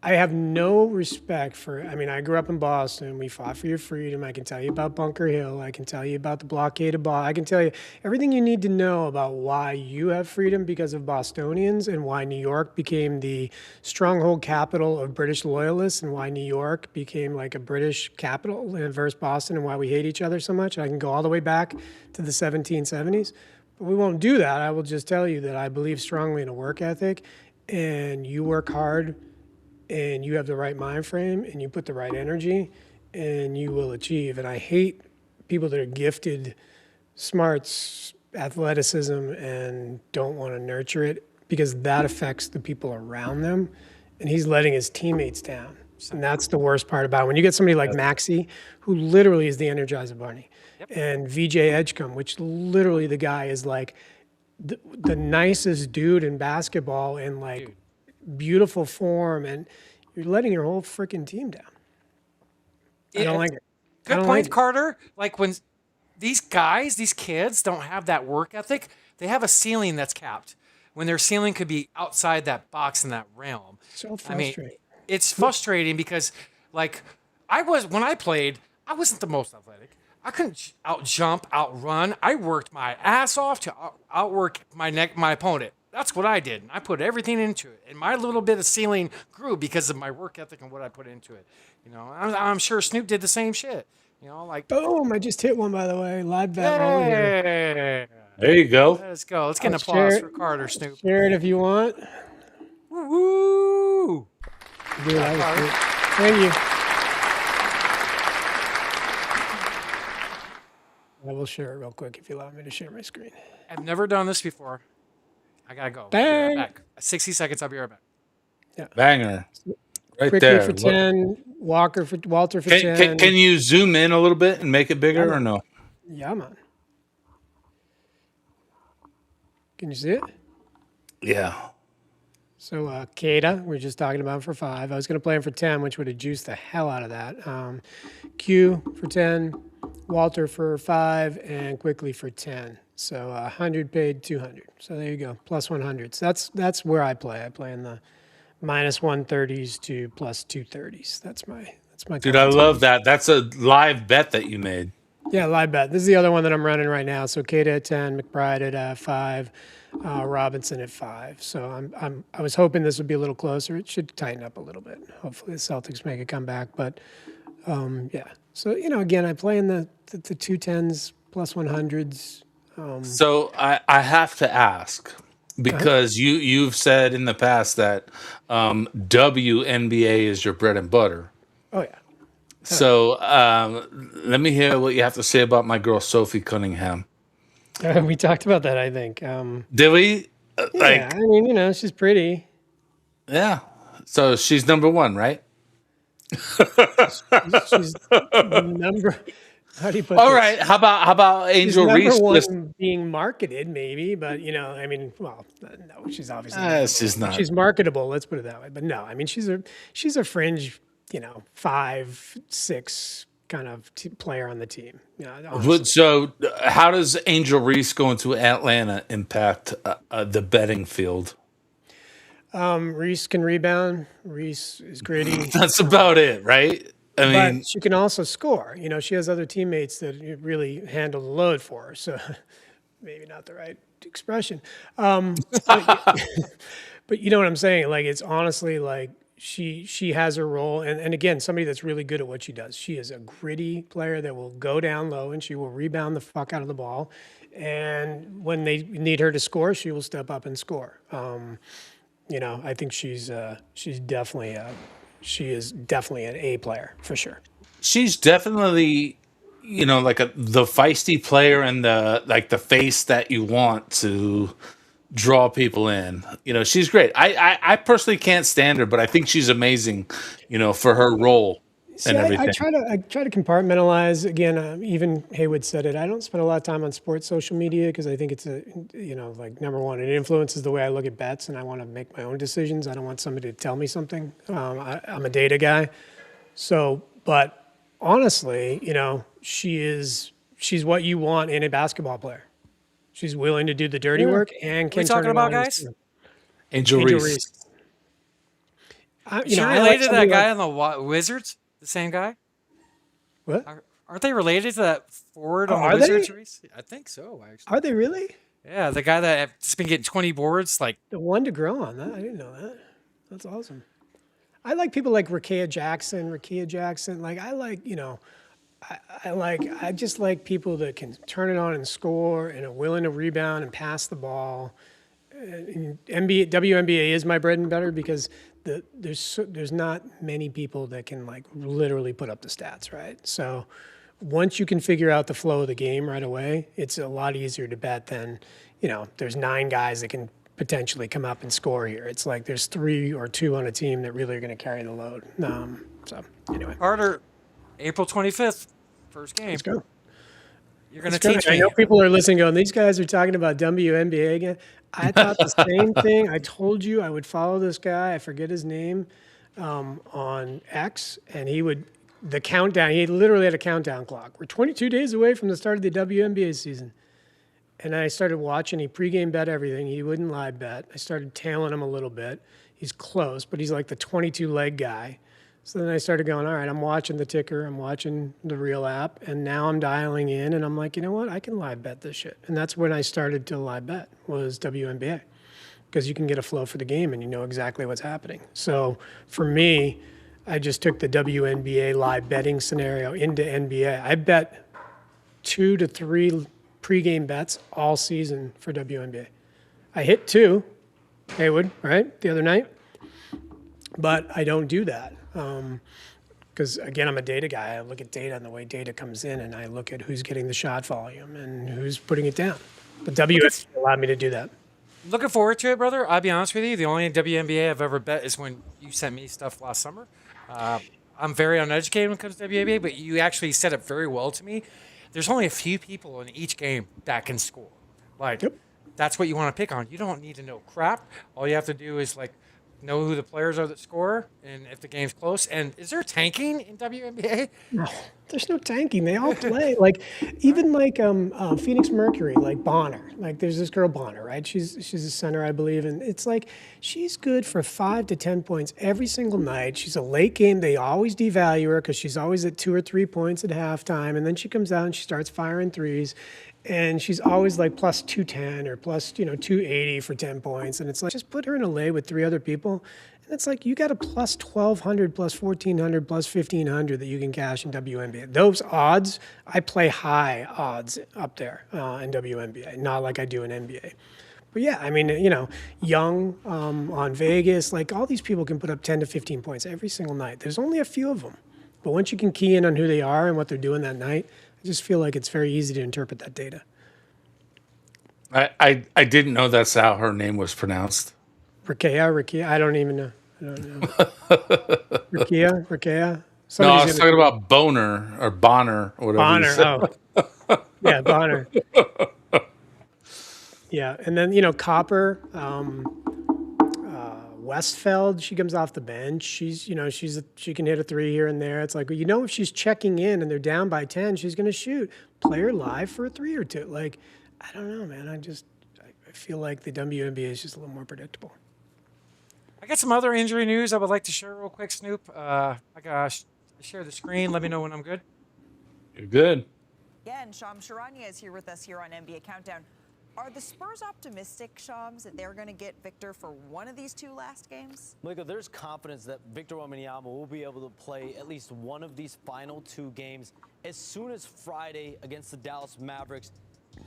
I have no respect for. I mean, I grew up in Boston. We fought for your freedom. I can tell you about Bunker Hill. I can tell you about the blockade of Boston. I can tell you everything you need to know about why you have freedom because of Bostonians and why New York became the stronghold capital of British loyalists and why New York became like a British capital versus Boston and why we hate each other so much. I can go all the way back to the 1770s. But we won't do that. I will just tell you that I believe strongly in a work ethic, and you work hard, and you have the right mind frame, and you put the right energy, and you will achieve. And I hate people that are gifted, smarts, athleticism, and don't want to nurture it because that affects the people around them. And he's letting his teammates down. And that's the worst part about it. When you get somebody like Maxey, who literally is the Energizer Bunny, and VJ Edgecombe, which literally the guy is like the nicest dude in basketball and like beautiful form, and you're letting your whole freaking team down. I don't like it. I Good don't point, like it. Carter. Like when these guys, these kids don't have that work ethic, they have a ceiling that's capped. When their ceiling could be outside that box in that realm. So I mean, frustrating. it's frustrating because, like, when I played, I wasn't the most athletic. I couldn't out jump, outrun. I worked my ass off to outwork my opponent. That's what I did. And I put everything into it. And my little bit of ceiling grew because of my work ethic and what I put into it. You know, I'm sure Snoop did the same shit. You know, like, Boom! I just hit one, by the way. Live bet. Over here. yeah. There you go. Let's go. Let's get an I'll applause share for it. Carter, Snoop. Share it if you want. Woo! Dude, that was great. Thank you. I will share it real quick if you allow me to share my screen. I've never done this before. I gotta go. Bang. I'll be right back. 60 seconds. I'll be right back. Banger. Right Quickly there. for 10, Walter for 10. Can you zoom in a little bit and make it bigger or no? Yeah, man. Can you see it? Yeah. So Keita, we are just talking about him for 5. I was going to play him for 10, which would have juiced the hell out of that. Q for 10, Walter for 5, and Quickly for 10. So 100 paid 200. So there you go, plus 100. So that's where I play. I play in the minus 130s to plus 230s. That's my Dude, I love that. That's a live bet that you made. Yeah, live bet. This is the other one that I'm running right now. So Keita at 10, McBride at 5, Robinson at 5. So I was hoping this would be a little closer. It should tighten up a little bit. Hopefully the Celtics make a comeback. But yeah. So again, I play in the 210s plus 100s. So I have to ask because you've said in the past that WNBA is your bread and butter. Oh yeah. So let me hear what you have to say about my girl Sophie Cunningham. We talked about that, I think. Did we? Yeah, I mean, she's pretty. Yeah. So she's number 1, right? She's number. How do you put All this? right. How about She's Angel number Reese? one being marketed, maybe, but I mean, well, no, she's obviously She's not. she's marketable. Let's put it that way. But no, I mean, she's a fringe 5, 6 kind of player on the team. So, how does Angel Reese going to Atlanta impact the betting field? Reese can rebound. Reese is gritty. That's about it, right? I mean, But she can also score. She has other teammates that really handle the load for her. So maybe not the right expression. But you know what I'm saying? Like, it's honestly like she has her role. And again, somebody that's really good at what she does. She is a gritty player that will go down low and she will rebound the fuck out of the ball. And when they need her to score, she will step up and score. I think she is definitely an A player for sure. she's definitely, like the feisty player and the face that you want to draw people in. She's great. I personally can't stand her, but I think she's amazing, for her role and everything. I try to compartmentalize. Again, even Haywood said it. I don't spend a lot of time on sports social media because I think it's like number one, it influences the way I look at bets, and I want to make my own decisions. I don't want somebody to tell me something. I'm a data guy, but honestly, she's what you want in a basketball player. She's willing to do the dirty work and can we talking turn it about, on. guys? Angel Reese. She related to that guy on the Wizards? The same guy? What? Aren't they related to that forward on are the they? Wizards? Reese? I think so, actually. Are they really? Yeah, the guy that's been getting 20 boards. Like, The one to grow on. I didn't know that. That's awesome. I like people like Rakia Jackson. Like, I just like people that can turn it on and score and are willing to rebound and pass the ball. WNBA is my bread and butter because there's not many people that can like literally put up the stats, right? So once you can figure out the flow of the game right away, it's a lot easier to bet than, there's 9 guys that can potentially come up and score here. It's like there's 3 or 2 on a team that really are going to carry the load. So anyway, Carter, April 25th, first game. let's go. You're going to It's good. teach I me. know people are listening going, these guys are talking about WNBA again. I thought the same thing. I told you I would follow this guy. I forget his name on X. And the countdown, he literally had a countdown clock. We're 22 days away from the start of the WNBA season. And I started watching. He pregame bet everything. He wouldn't live bet. I started tailing him a little bit. He's close, but he's like the 22 leg guy. So then I started going, all right, I'm watching the ticker, I'm watching the real app, and now I'm dialing in, and I'm like, you know what, I can live bet this shit. And that's when I started to live bet, was WNBA, because you can get a flow for the game and you know exactly what's happening. So for me, I just took the WNBA live betting scenario into NBA. I bet 2 to 3 pregame bets all season for WNBA. I hit 2, Haywood, right, the other night, but I don't do that. Because again, I'm a data guy. I look at data and the way data comes in, and I look at who's getting the shot volume and who's putting it down. But WNBA allowed me to do that. Looking forward to it, brother. I'll be honest with you. The only WNBA I've ever bet is when you sent me stuff last summer. I'm very uneducated when it comes to WNBA, but you actually set up very well to me. There's only a few people in each game that can score. Like, That's what you want to pick on. You don't need to know crap. All you have to do is know who the players are that score and if the game's close. And is there tanking in WNBA? No, there's no tanking. They all play. Even Phoenix Mercury, like Bonner. Like there's this girl Bonner, right? She's a center, I believe, and it's like she's good for 5 to 10 points every single night. She's a late game. They always devalue her because she's always at 2 or 3 points at halftime, and then she comes out and she starts firing threes. And she's always like plus 210 or plus 280 for 10 points. And it's like, just put her in a lay with 3 other people. And it's like, you got a plus 1,200, plus 1,400, plus 1,500 that you can cash in WNBA. Those odds, I play high odds up there in WNBA, not like I do in NBA. But yeah, I mean, Young on Vegas, like all these people can put up 10 to 15 points every single night. There's only a few of them. But once you can key in on who they are and what they're doing that night, I just feel like it's very easy to interpret that data. I didn't know that's how her name was pronounced. Rakia, I don't even know. Rakia. No, I was talking about Boner or Bonner or whatever. Bonner, yeah, Bonner. Yeah, and then Copper, Westfeld, she comes off the bench. She can hit a three here and there. It's like, if she's checking in and they're down by 10, she's going to shoot. Play her live for a three or two. Like, I don't know, man. I feel like the WNBA is just a little more predictable. I got some other injury news I would like to share real quick, Snoop. I got share the screen. Let me know when I'm good. You're good. Again, Shams Charania is here with us here on NBA Countdown. Are the Spurs optimistic, Shams, that they're going to get Victor for one of these two last games? Malika, there's confidence that Victor Wembanyama will be able to play at least one of these final two games as soon as Friday against the Dallas Mavericks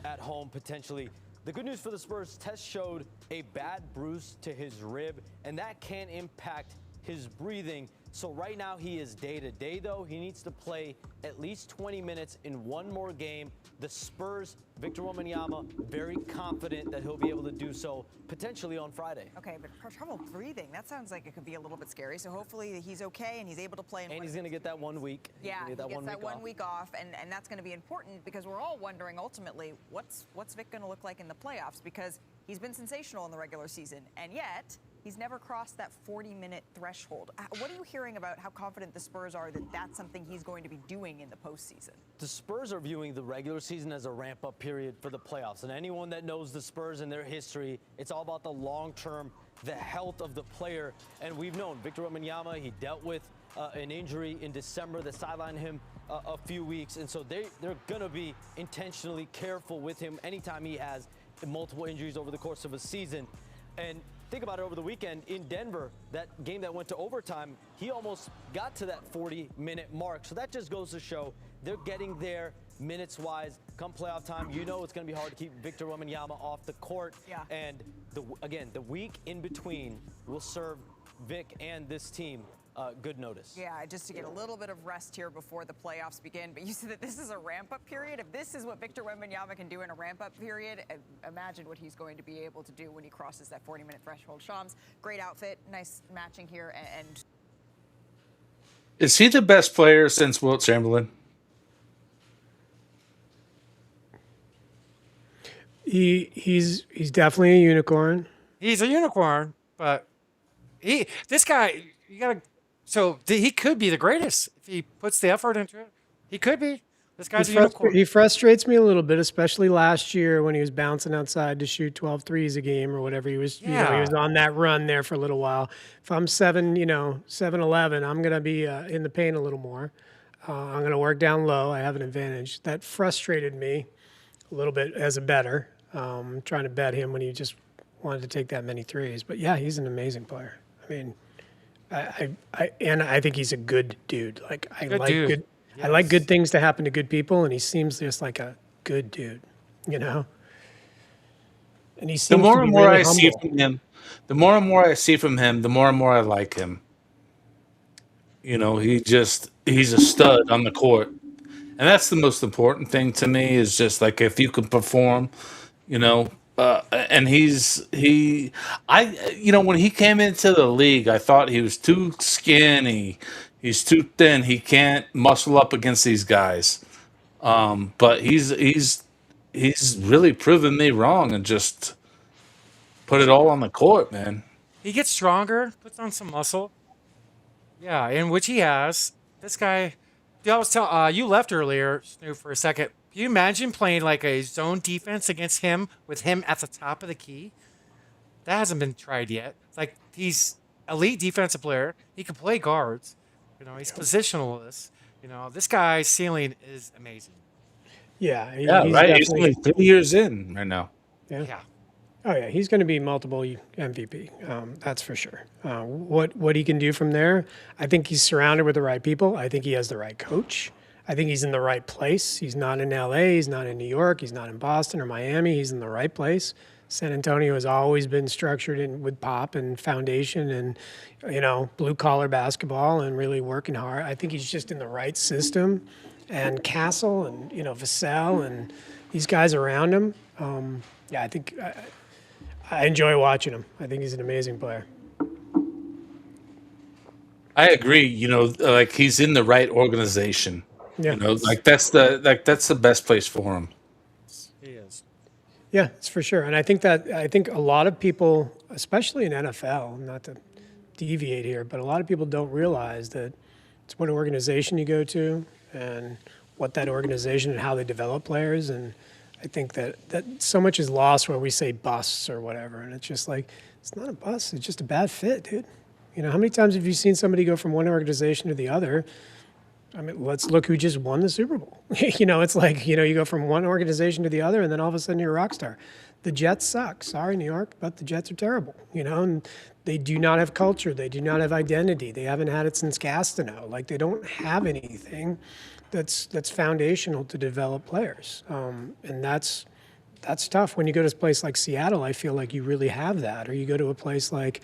at home, potentially. The good news for the Spurs, Tess showed a bad bruise to his rib, and that can impact his breathing. So right now he is day-to-day, though. He needs to play at least 20 minutes in one more game. The Spurs, Victor Wembanyama, very confident that he'll be able to do so potentially on Friday. Okay, but trouble breathing, that sounds like it could be a little bit scary. So hopefully he's okay and he's able to play. And he's going to get that 1 week. Yeah, he gets that one off. week off, and that's going to be important because we're all wondering ultimately what's Vic going to look like in the playoffs, because he's been sensational in the regular season, and yet he's never crossed that 40-minute threshold. What are you hearing about how confident the Spurs are that that's something he's going to be doing in the postseason? The Spurs are viewing the regular season as a ramp-up period for the playoffs. And anyone that knows the Spurs and their history, it's all about the long-term, the health of the player. And we've known Victor Wembanyama, he dealt with an injury in December that sidelined him a few weeks. And so they're going to be intentionally careful with him anytime he has multiple injuries over the course of a season. And think about it, over the weekend in Denver, that game that went to overtime, he almost got to that 40-minute mark. So that just goes to show they're getting there minutes-wise. Come playoff time, it's going to be hard to keep Victor Wembanyama off the court. Yeah. And the week in between will serve Vic and this team good notice. Yeah, just to get a little bit of rest here before the playoffs begin. But you said that this is a ramp-up period. If this is what Victor Wembanyama can do in a ramp-up period, imagine what he's going to be able to do when he crosses that 40-minute threshold. Shams, great outfit, nice matching here, and Is he the best player since Wilt Chamberlain? He's definitely a unicorn. He's a unicorn, but this guy, he could be the greatest if he puts the effort into it. He could be. This guy's a unicorn. He frustrates me a little bit, especially last year when he was bouncing outside to shoot 12 threes a game or whatever. He was, he was on that run there for a little while. If I'm 7'11", I'm going to be in the paint a little more. I'm going to work down low. I have an advantage. That frustrated me a little bit as a bettor, trying to bet him when he just wanted to take that many threes. But yeah, he's an amazing player. I mean, I think he's a good dude. Like I like good things to happen to good people, and he seems just like a good dude, And he seems The more and more really I see humble. from him, the more and more I see from him, the more and more I like him. He's a stud on the court. And that's the most important thing to me, is just like if you can perform, and when he came into the league, I thought he was too skinny. He's too thin. He can't muscle up against these guys. But he's really proven me wrong and just put it all on the court, man. He gets stronger, puts on some muscle. Yeah, in which he has. This guy, dude, I was telling you left earlier, Snoop, for a second. Can you imagine playing like a zone defense against him with him at the top of the key? That hasn't been tried yet. Like, he's elite defensive player. He can play guards. He's positionalist. This guy's ceiling is amazing. Yeah, He's definitely- only 3 years in right now. Yeah. Oh yeah, he's going to be multiple MVP. That's for sure. What he can do from there, I think he's surrounded with the right people. I think he has the right coach. I think he's in the right place. He's not in LA. He's not in New York. He's not in Boston or Miami. He's in the right place. San Antonio has always been structured with pop and foundation and blue collar basketball and really working hard. I think he's just in the right system, and Castle and Vassell and these guys around him. I think. I enjoy watching him. I think he's an amazing player. I agree. Like he's in the right organization. Yeah. That's the best place for him. He is. Yeah, it's for sure. And I think a lot of people especially in NFL, not to deviate here, but a lot of people don't realize that it's what organization you go to and what that organization and how they develop players. And I think that so much is lost where we say busts or whatever. And it's just like, it's not a bust. It's just a bad fit, dude. You know, how many times have you seen somebody go from one organization to the other? I mean, let's look who just won the Super Bowl. You know, it's like, you know, you go from one organization to the other and then all of a sudden you're a rock star. The Jets suck. Sorry, New York, but the Jets are terrible, you know, and they do not have culture. They do not have identity. They haven't had it since Castano. Like, they don't have anything that's foundational to develop players. And that's tough. When you go to a place like Seattle, I feel like you really have that. Or you go to a place like,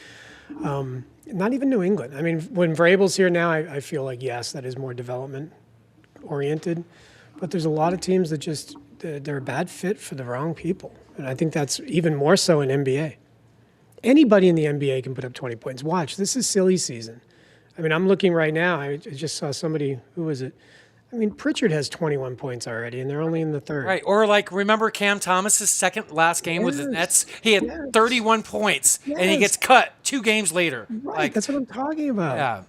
not even New England. I mean, when Vrabel's here now, I feel like, yes, that is more development oriented. But there's a lot of teams that just, they're a bad fit for the wrong people. And I think that's even more so in NBA. Anybody in the NBA can put up 20 points. Watch, this is silly season. I mean, I'm looking right now. I just saw somebody, who was it? I mean, Pritchard has 21 points already, and they're only in the third. Right. Or like, remember Cam Thomas's second last game with the Nets? He had 31 points, and he gets cut 2 games later. Right, Like, that's what I'm talking about. yeah.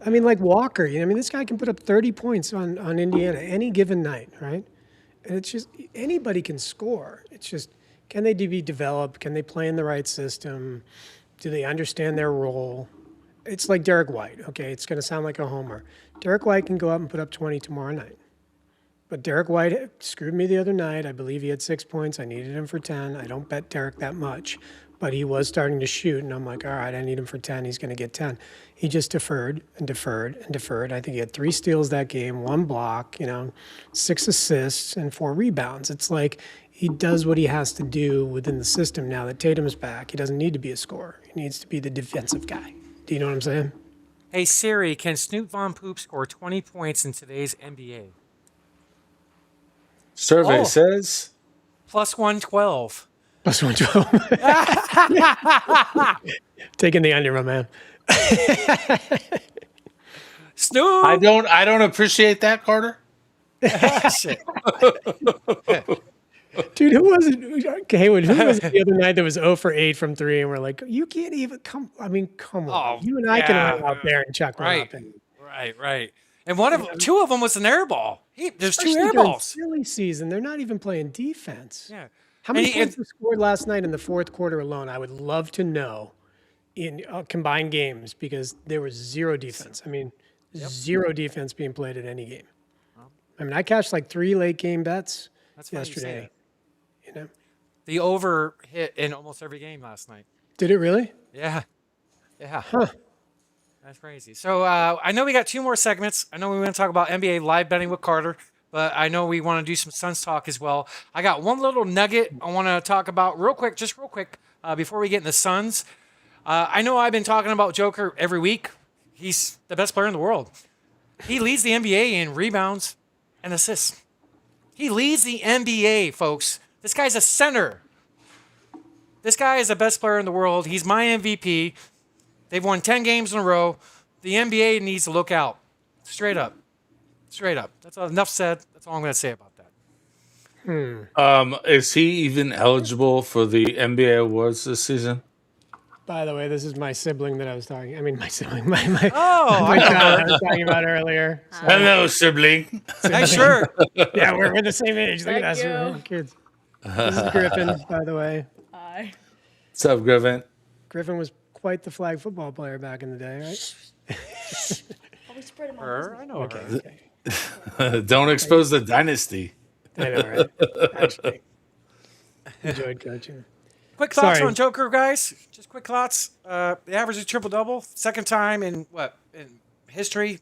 I mean, like Walker, you know, I mean, this guy can put up 30 points on Indiana any given night, right? And it's just, anybody can score. It's just, can they be developed? Can they play in the right system? Do they understand their role? It's like Derek White, okay? It's going to sound like a homer. Derek White can go up and put up 20 tomorrow night. But Derek White screwed me the other night. I believe he had 6 points. I needed him for 10. I don't bet Derek that much. But he was starting to shoot, and I'm like, all right, I need him for 10. He's going to get 10. He just deferred and deferred and deferred. I think he had 3 steals that game, 1 block, you know, 6 assists, and 4 rebounds. It's like he does what he has to do within the system now that Tatum is back. He doesn't need to be a scorer. He needs to be the defensive guy. Do you know what I'm saying? Hey, Siri, can Snoop Von Poop score 20 points in today's NBA? Survey says Plus 112. Plus 112. Taking the under, my man. Snoop! I don't appreciate that, Carter. Shit. Dude, who was it? Haywood, who was it the other night that was 0 for 8 from 3? And we're like, you can't even come. I mean, come on. Oh, You and I can yeah. run out there and chuck one Right. up. And, Right. And two of them was an air ball. There's 2 especially air during balls. silly season, they're not even playing defense. Yeah. How many And he- points were scored last night in the fourth quarter alone? I would love to know in combined games because there was 0 defense. I mean, 0 defense being played at any game. I mean, I cashed like 3 late game bets That's funny you say yesterday. that. You know, The over hit in almost every game last night. did it really? Yeah. That's crazy. So I know we got 2 more segments. I know we want to talk about NBA live betting with Carter, but I know we want to do some Suns talk as well. I got one little nugget I want to talk about real quick, before we get in the Suns. I know I've been talking about Joker every week. He's the best player in the world. He leads the NBA in rebounds and assists. He leads the NBA, folks. This guy's a center. This guy is the best player in the world. He's my MVP. They've won 10 games in a row. The NBA needs to look out. Straight up. That's enough said. That's all I'm going to say about that. Is he even eligible for the NBA awards this season? By the way, this is my sibling that I was talking. I mean, my sibling, my Oh, my child I was talking about earlier. So, Hello, sibling. hey, sure. yeah, we're the same age. Look at us, we're kids. This is Griffin, by the way. Hi. What's up, Griffin? Griffin was quite the flag football player back in the day, right? Always spread him on Her, I know her. Okay. Don't expose the dynasty. I know, right? Actually, enjoyed coaching. Quick thoughts Sorry. on Joker, guys. Just quick thoughts. The average is triple-double. Second time in history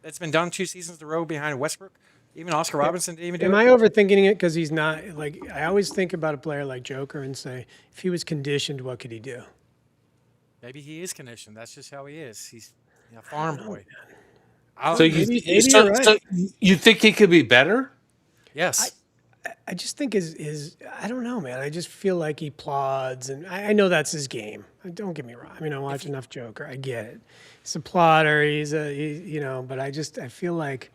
that's been done 2 seasons in a row behind Westbrook. Even Oscar Robertson didn't even do Am it. I overthinking it? Because he's not, like, I always think about a player like Joker and say, if he was conditioned, what could he do? Maybe he is conditioned. That's just how he is. He's a farm boy. So maybe you, you're right. so you think he could be better? Yes. I just think his I don't know, man. I just feel like he plods, and I know that's his game. Don't get me wrong. I mean, I watch enough Joker. I get it. He's a plodder. You know, but I feel like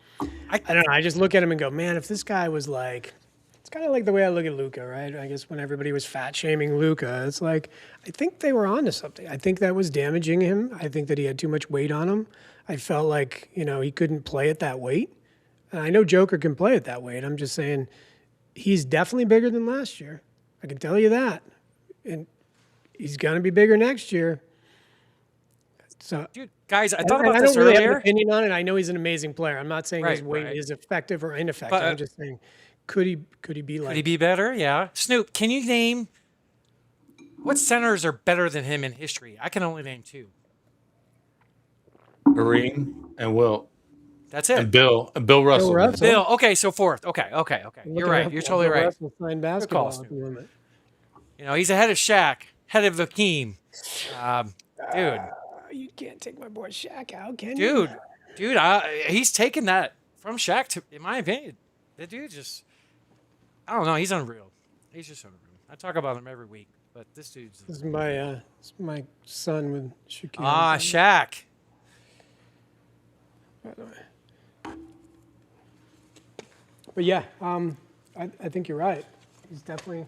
I don't know. I just look at him and go, man, if this guy was like, let's kind of like the way I look at Luca, right? I guess when everybody was fat shaming Luca, it's like I think they were onto something. I think that was damaging him. I think that he had too much weight on him. I felt like he couldn't play at that weight. And I know Joker can play at that weight. I'm just saying he's definitely bigger than last year. I can tell you that, and he's gonna be bigger next year. So, Dude, guys, I thought and about I this don't really have an earlier. opinion on it. I know he's an amazing player. I'm not saying his Right, weight right. is effective or ineffective. But, I'm just saying, could he be Could like? he be better? Yeah. Snoop, can you name what centers are better than him in history? I can only name 2. Kareem and Will That's and it. Bill Russell. Russell. Bill. Okay, so fourth. Okay. Looking You're right. up You're Bill totally right. Russell playing basketball Snoop. at the moment. He's ahead of Shaq, ahead of Hakeem. Dude, You can't take my boy Shaq out, can you? dude, he's taken that from Shaq, in my opinion. The dude just, I don't know, he's unreal. He's just unreal. I talk about him every week, but this dude's. This is my son with Shaquille. Shaq. But yeah, I think you're right. He's definitely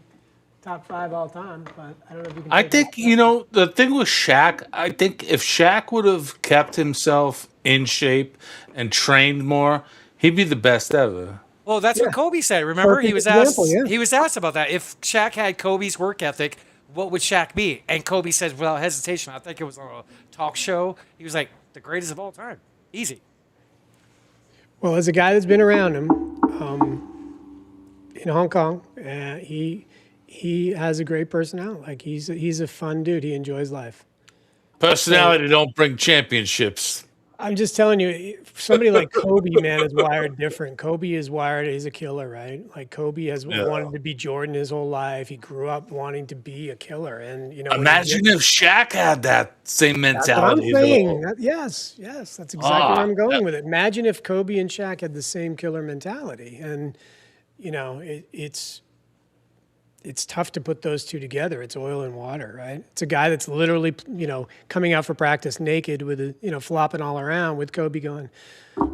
top 5 all time. But I don't know if you can. I take think the thing with Shaq. I think if Shaq would have kept himself in shape and trained more, he'd be the best ever. Well, that's what Kobe said. Remember, he Perfect was asked. example, yeah. He was asked about that. If Shaq had Kobe's work ethic, what would Shaq be? And Kobe said without hesitation. I think it was on a talk show. He was like the greatest of all time. Easy. Well, as a guy that's been around him in Hong Kong, he has a great personality. Like he's a fun dude. He enjoys life. Personality don't bring championships. I'm just telling you, somebody like Kobe, man, is wired different. Kobe is wired. He's a killer, right? Like Kobe has wanted to be Jordan his whole life. He grew up wanting to be a killer, and when he Imagine if Shaq had that same That's what I'm mentality. saying. though. Yes, that's exactly where I'm going with it. Imagine if Kobe and Shaq had the same killer mentality, and it's tough to put those two together. It's oil and water, right? It's a guy that's literally coming out for practice naked with flopping all around, with Kobe going,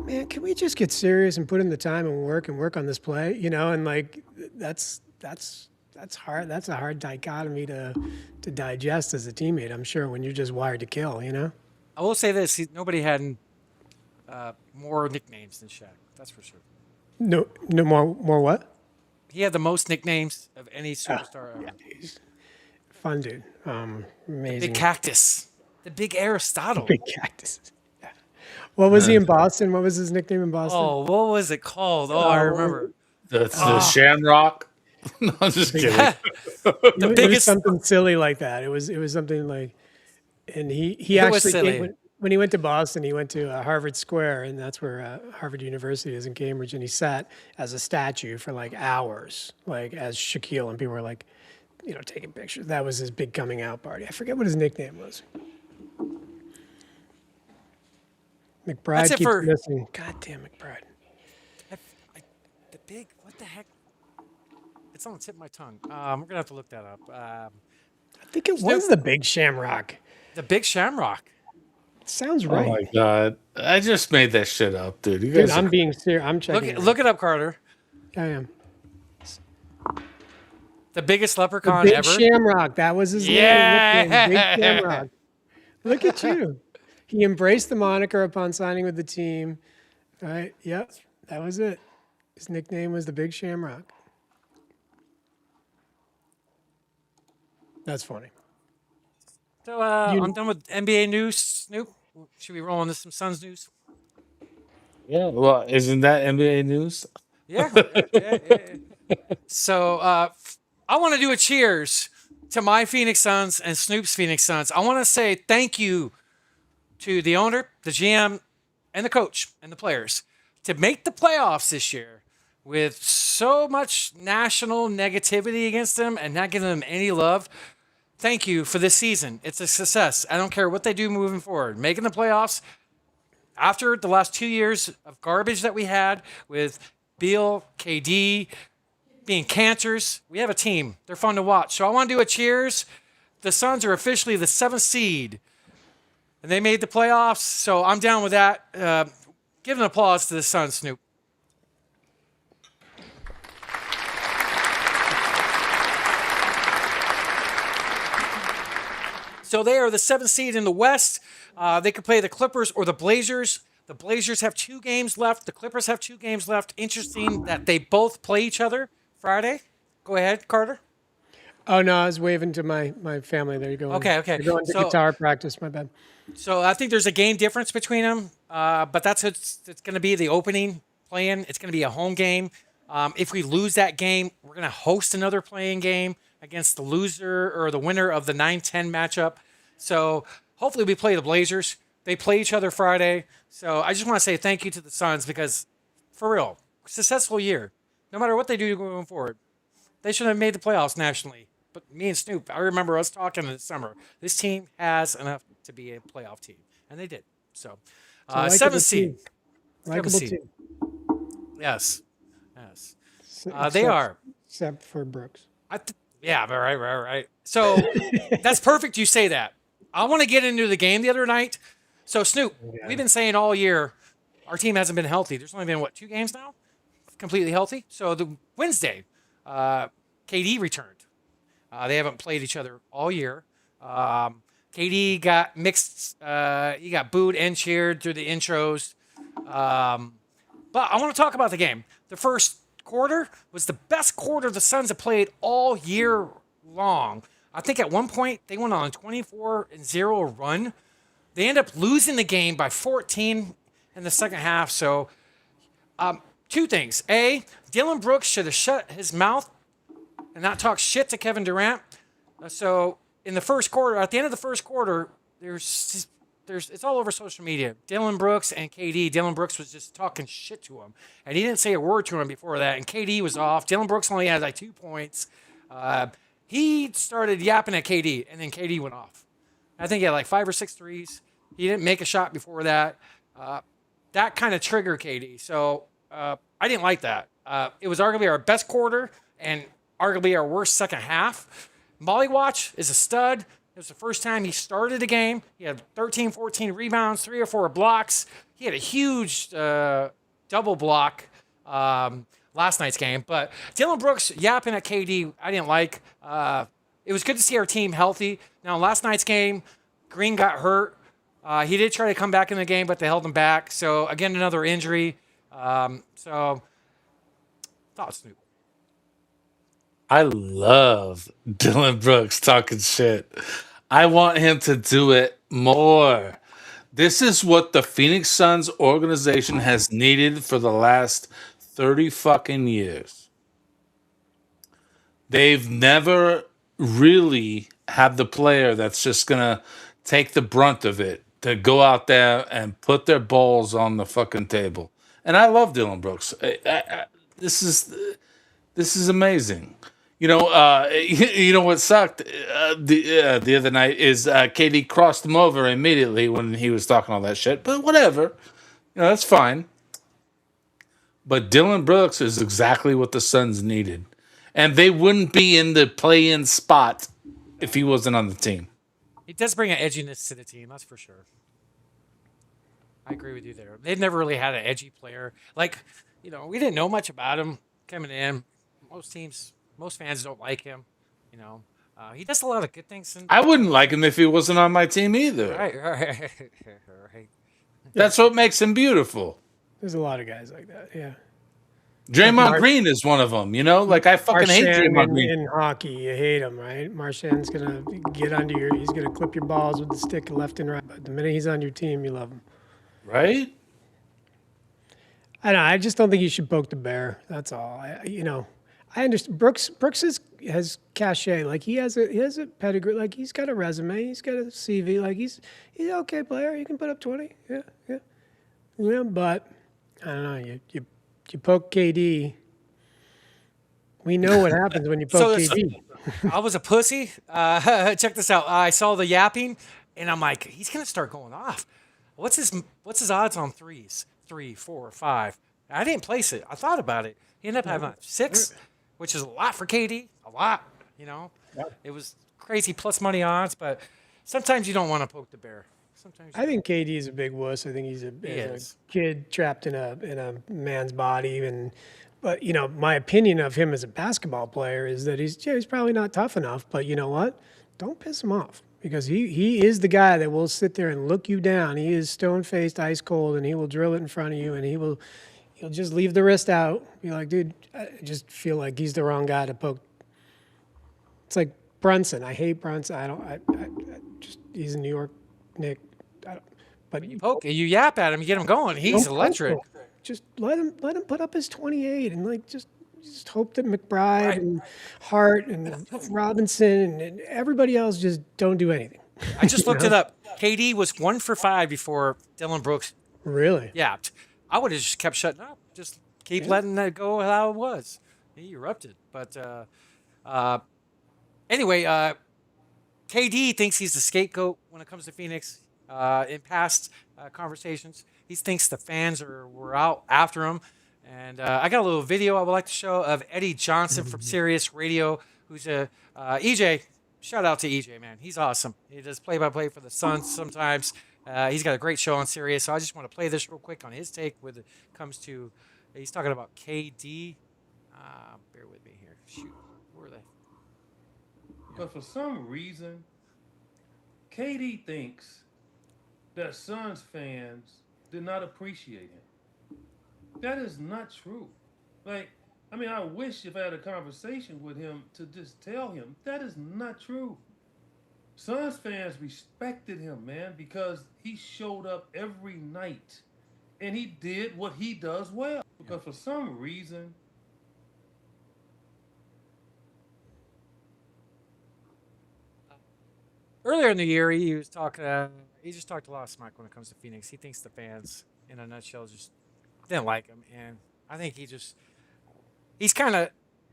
man, can we just get serious and put in the time and work on this play, and like that's hard. That's a hard dichotomy to digest as a teammate, I'm sure, when you're just wired to kill, I will say this: nobody had more nicknames than Shaq. That's for sure. No more what? He had the most nicknames of any superstar ever. He's a fun dude. Amazing. Big Cactus, the Big Aristotle. Big cactus. Yeah. What was he in Boston? What was his nickname in Boston? Oh, what was it called? Oh, I remember. The Shamrock. No, I'm just kidding. The It was biggest. something silly like that. It was something like, and he It was actually silly. when he went to Boston, he went to Harvard Square, and that's where Harvard University is in Cambridge, and he sat as a statue for like hours, like as Shaquille, and people were like, taking pictures. That was his big coming out party. I forget what his nickname was. McBride That's it keeps for- missing. God damn McBride. The big. What the heck? It's on the tip of my tongue. We're gonna have to look that up. I think it was the Big Shamrock. The Big Shamrock. Sounds Oh right. my god! I just made that shit up, dude. You Dude, guys, I'm being serious. I'm checking. Look it up, Carter. I am. The biggest The leprechaun Big ever. Shamrock. That was his Yeah. name. Big Shamrock. Look at you. He embraced the moniker upon signing with the team. Right? Yep. That was it. His nickname was the Big Shamrock. That's funny. So I'm done with NBA news. Snoop, should we roll into some Suns news? yeah. Well, isn't that NBA news? Yeah. So I want to do a cheers to my Phoenix Suns and Snoop's Phoenix Suns. I want to say thank you to the owner, the GM, and the coach and the players to make the playoffs this year with so much national negativity against them and not giving them any love. Thank you for this season. It's a success. I don't care what they do moving forward. Making the playoffs after the last 2 years of garbage that we had with Beal, KD, being cancers, we have a team. They're fun to watch. So I want to do a cheers. The Suns are officially the 7th seed, and they made the playoffs. So I'm down with that. Give an applause to the Suns, Snoop. So they are the 7th seed in the West. They could play the Clippers or the Blazers. The Blazers have 2 games left. The Clippers have 2 games left. Interesting that they both play each other Friday. Go ahead, Carter. Oh no, I was waving to my family. There you go. Okay. They're going to guitar practice. My bad. So I think there's a game difference between them, but it's going to be the opening play-in. It's going to be a home game. If we lose that game, we're going to host another playing game against the loser or the winner of the 9-10 matchup. So hopefully we play the Blazers. They play each other Friday. So I just want to say thank you to the Suns because, for real, successful year. No matter what they do going forward, they should have made the playoffs nationally. But me and Snoop, I remember us talking in the summer. This team has enough to be a playoff team, and they did. So, seventh seed. Likeable seed. team. Yes. Except- They are. Except for Brooks. Yeah, right. So that's perfect you say that. I want to get into the game the other night. So, Snoop, we've been saying all year our team hasn't been healthy. There's only been, 2 games now? Completely healthy. So, the Wednesday, KD returned. They haven't played each other all year. KD got mixed. He got booed and cheered through the intros. But I want to talk about the game. The first quarter was the best quarter the Suns have played all year long. I think at one point they went on a 24-0 run. They end up losing the game by 14 in the second half. So, 2 things. A, Dylan Brooks should have shut his mouth and not talk shit to Kevin Durant. So in the first quarter, at the end of the first quarter, there's it's all over social media. Dylan Brooks and KD. Dylan Brooks was just talking shit to him, and he didn't say a word to him before that. And KD was off. Dylan Brooks only had like 2 points. He started yapping at KD, and then KD went off. I think he had like 5 or 6 threes. He didn't make a shot before that. That kind of triggered KD. So I didn't like that. It was arguably our best quarter and arguably our worst second half. Molly Watch is a stud. It was the first time he started a game. He had 13, 14 rebounds, 3 or 4 blocks. He had a huge double block last night's game. But Dylan Brooks yapping at KD, I didn't like. It was good to see our team healthy. Now, last night's game, Green got hurt. He did try to come back in the game, but they held him back. So, again, another injury. Thoughts, Snoop? I love Dylan Brooks talking shit. I want him to do it more. This is what the Phoenix Suns organization has needed for the last 30 fucking years. They've never really had the player that's just going to take the brunt of it, to go out there and put their balls on the fucking table. And I love Dylan Brooks. This is amazing. You know what sucked the other night is KD crossed him over immediately when he was talking all that shit. But whatever, that's fine. But Dylan Brooks is exactly what the Suns needed, and they wouldn't be in the play-in spot if he wasn't on the team. He does bring an edginess to the team, that's for sure. I agree with you there. They've never really had an edgy player. We didn't know much about him coming in. Most fans don't like him. He does a lot of good things. I wouldn't like him if he wasn't on my team either. Right. That's what makes him beautiful. There's a lot of guys like that. Yeah. Draymond Green is one of them. I fucking hate Draymond Green. In hockey, you hate him, right? Marchand's gonna get under he's gonna clip your balls with the stick left and right. But the minute he's on your team, you love him. Right? I know. I just don't think you should poke the bear. That's all. I understand. Brooks has cachet. Like he has a pedigree. Like he's got a resume. He's got a CV. Like he's an okay player. He can put up 20. Yeah. Yeah, but I don't know. You poke KD. We know what happens when you poke KD. I was a pussy. Check this out. I saw the yapping, and I'm like, he's gonna start going off. What's his odds on threes? 3, 4, 5. I didn't place it. I thought about it. He ended up having 6, which is a lot for KD. A lot, It was crazy plus money odds, but sometimes you don't want to poke the bear. I think KD is a big wuss. I think he's a kid trapped in a man's body, but my opinion of him as a basketball player is that he's probably not tough enough. But you know what? Don't piss him off. because he is the guy that will sit there and look you down. He is stone-faced, ice cold, and he will drill it in front of you, and he'll just leave the wrist out. Be like, dude, I just feel like he's the wrong guy to poke. It's like Brunson. I hate Brunson. I just he's a New York Knick. But You poke, you yap at him, you get him going. He's don't electric. poke him. Just let him put up his 28 and like just hope that McBride Right. and Hart and Robinson and everybody else just don't do anything. I just looked it up. KD was 1 for 5 before Dylan Brooks Really? yapped. I would have just kept shutting up. Just keep letting that go how it was. He erupted. But anyway, KD thinks he's the scapegoat when it comes to Phoenix. In past conversations, he thinks the fans were out after him. And I got a little video I would like to show of Eddie Johnson from Sirius Radio, who's a EJ. Shout out to EJ, man. He's awesome. He does play-by-play for the Suns sometimes. He's got a great show on Sirius. So I just want to play this real quick on his take when it comes to, he's talking about KD. Bear with me here. Shoot, where are they? But for some reason, KD thinks that Suns fans did not appreciate him. That is not true. Like, I mean, I wish if I had a conversation with him to just tell him that is not true. Suns fans respected him, man, because he showed up every night and he did what he does well. Because for some reason, Earlier in the year, he was talking. He just talked a lot of smack when it comes to Phoenix. He thinks the fans, in a nutshell, just didn't like him, and I think he's kind of,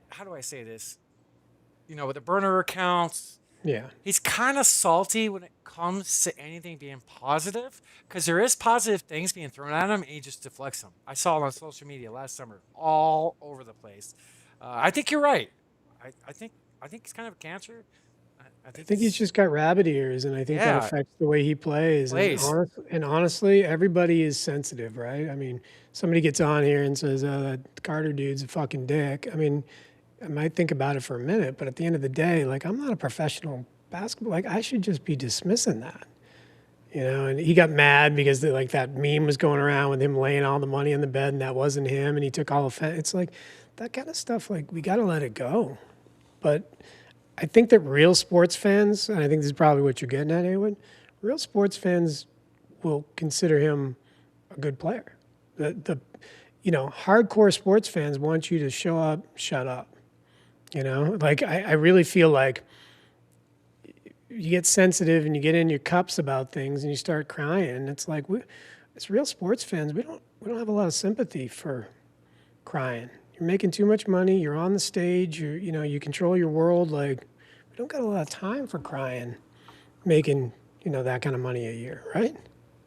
how do I say this? You know, with the burner accounts, Yeah. he's kind of salty when it comes to anything being positive, because there is positive things being thrown at him, and he just deflects them. I saw it on social media last summer, all over the place. I think you're right. I think he's kind of a cancer. I I think he's just got rabbit ears, and I think that Yeah. affects the way he plays. Plays. And honestly, everybody is sensitive, right? I mean, somebody gets on here and says, "Oh, that Carter dude's a fucking dick." I mean, I might think about it for a minute, but at the end of the day, like, I'm not a professional basketball. Like, I should just be dismissing that, you know. And he got mad because like that meme was going around with him laying all the money in the bed, and that wasn't him, and he took all offense. It's like that kind of stuff. Like, we got to let it go. But I think that real sports fans, and I think this is probably what you're getting at, Haywood, real sports fans will consider him a good player. Hardcore sports fans want you to show up, shut up. You know, like I really feel like you get sensitive and you get in your cups about things and you start crying. It's like as real sports fans, we don't have a lot of sympathy for crying. You're making too much money. You're on the stage. You control your world. Like, we don't got a lot of time for crying, making that kind of money a year, right?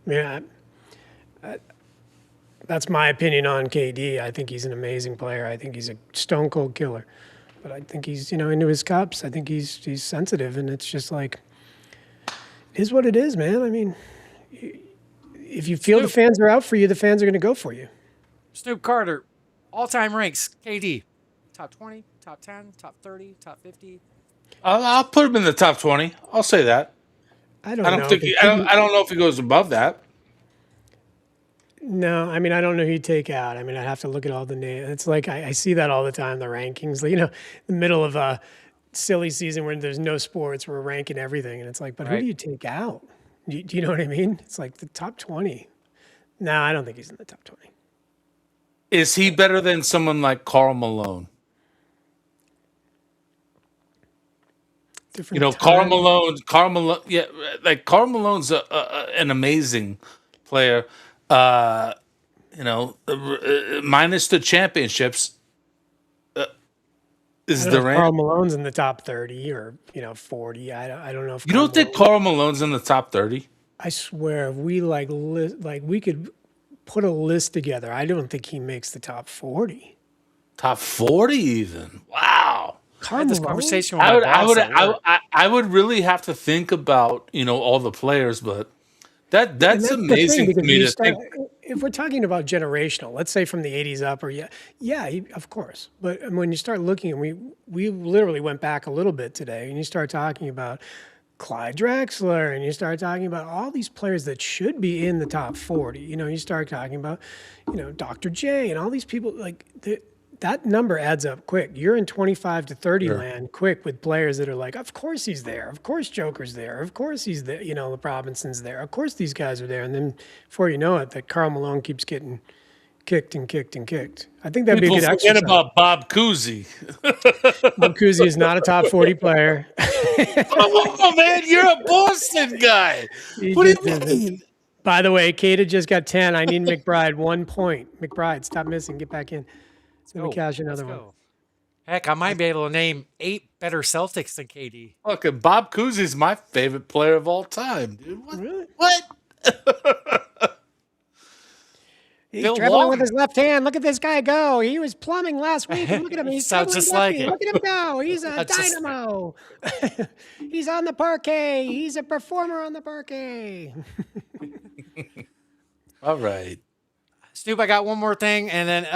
I mean, that's my opinion on KD. I think he's an amazing player. I think he's a stone cold killer. But I think he's into his cups. I think he's sensitive, and it's just like it is what it is, man. I mean, if you feel the fans are out for you, the fans are going to go for you. Snoop Carter, all-time ranks. KD, top 20, top 10, top 30, top 50. I'll put him in the top 20. I'll say that. I don't I know. don't think I don't know if he goes above that. No, I mean, I don't know who you'd take out. I mean, I'd have to look at all the names. It's like I see that all the time, the rankings. In the middle of a silly season when there's no sports, we're ranking everything. And it's like, but who Right. do you take out? Do you know what I mean? It's like the top 20. No, I don't think he's in the top 20. Is he better than someone like Karl Malone? Different Karl time. Malone, yeah, like Karl Malone's an amazing player. Minus the championships, is I don't know if Durant. Karl Malone's in the top 30 or 40. I don't know if You don't think Malone- Karl Malone's in the top 30? I swear, if we we could put a list together. I don't think he makes the top 40. Top 40 even? Wow. I had this Malone? conversation with I my would, I boss would, at work. I would really have to think about all the players, but And that's the thing, amazing to because me you to start- think. if we're talking about generational, let's say from the 80s up, or of course. But when you start looking, we literally went back a little bit today, and you start talking about Clyde Drexler, and you start talking about all these players that should be in the top 40. You start talking about, Dr. J and all these people. Like that number adds up quick. You're in 25 to 30 land quick with players that are like, of course he's there. Of course Joker's there. Of course he's there. The Robinson's there. Of course these guys are there. And then before you know it, that Karl Malone keeps getting kicked and kicked and kicked. I think that'd People be a good forget exercise. about Bob Cousy. Bob Cousy is not a top 40 player. Oh man, you're a Boston guy. What do you mean? By the way, Kata just got 10. I need McBride 1 point. McBride, stop missing. Get back in. Let me cash another one. Heck, I might be able to name 8 better Celtics than KD. Okay, Bob Cousy's my favorite player of all time, dude. What? Really? What? He's Bill dribbling with Walton. his left hand. Look at this guy go. He was plumbing last week. And look at him. He's Sounds dribbling just like lefty. it. Look at him go. He's a That's just- dynamo. He's on the parquet. He's a performer on the parquet. All right. Snoop, I got one more thing, and then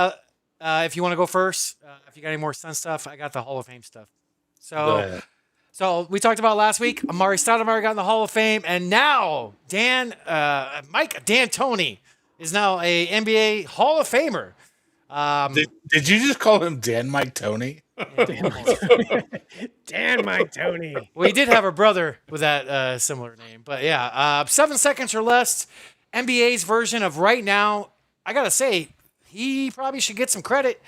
if you want to go first, if you got any more Sun stuff, I got the Hall of Fame stuff. Go ahead. So we talked about last week. Amari Stoudemire got in the Hall of Fame, and now Mike D'Antoni is now a NBA Hall of Famer. Did you just call him Dan Mike Tony? Dan Mike Tony. Well, he did have a brother with that similar name, but yeah, 7 seconds or less. NBA's version of Right Now. I gotta say, he probably should get some credit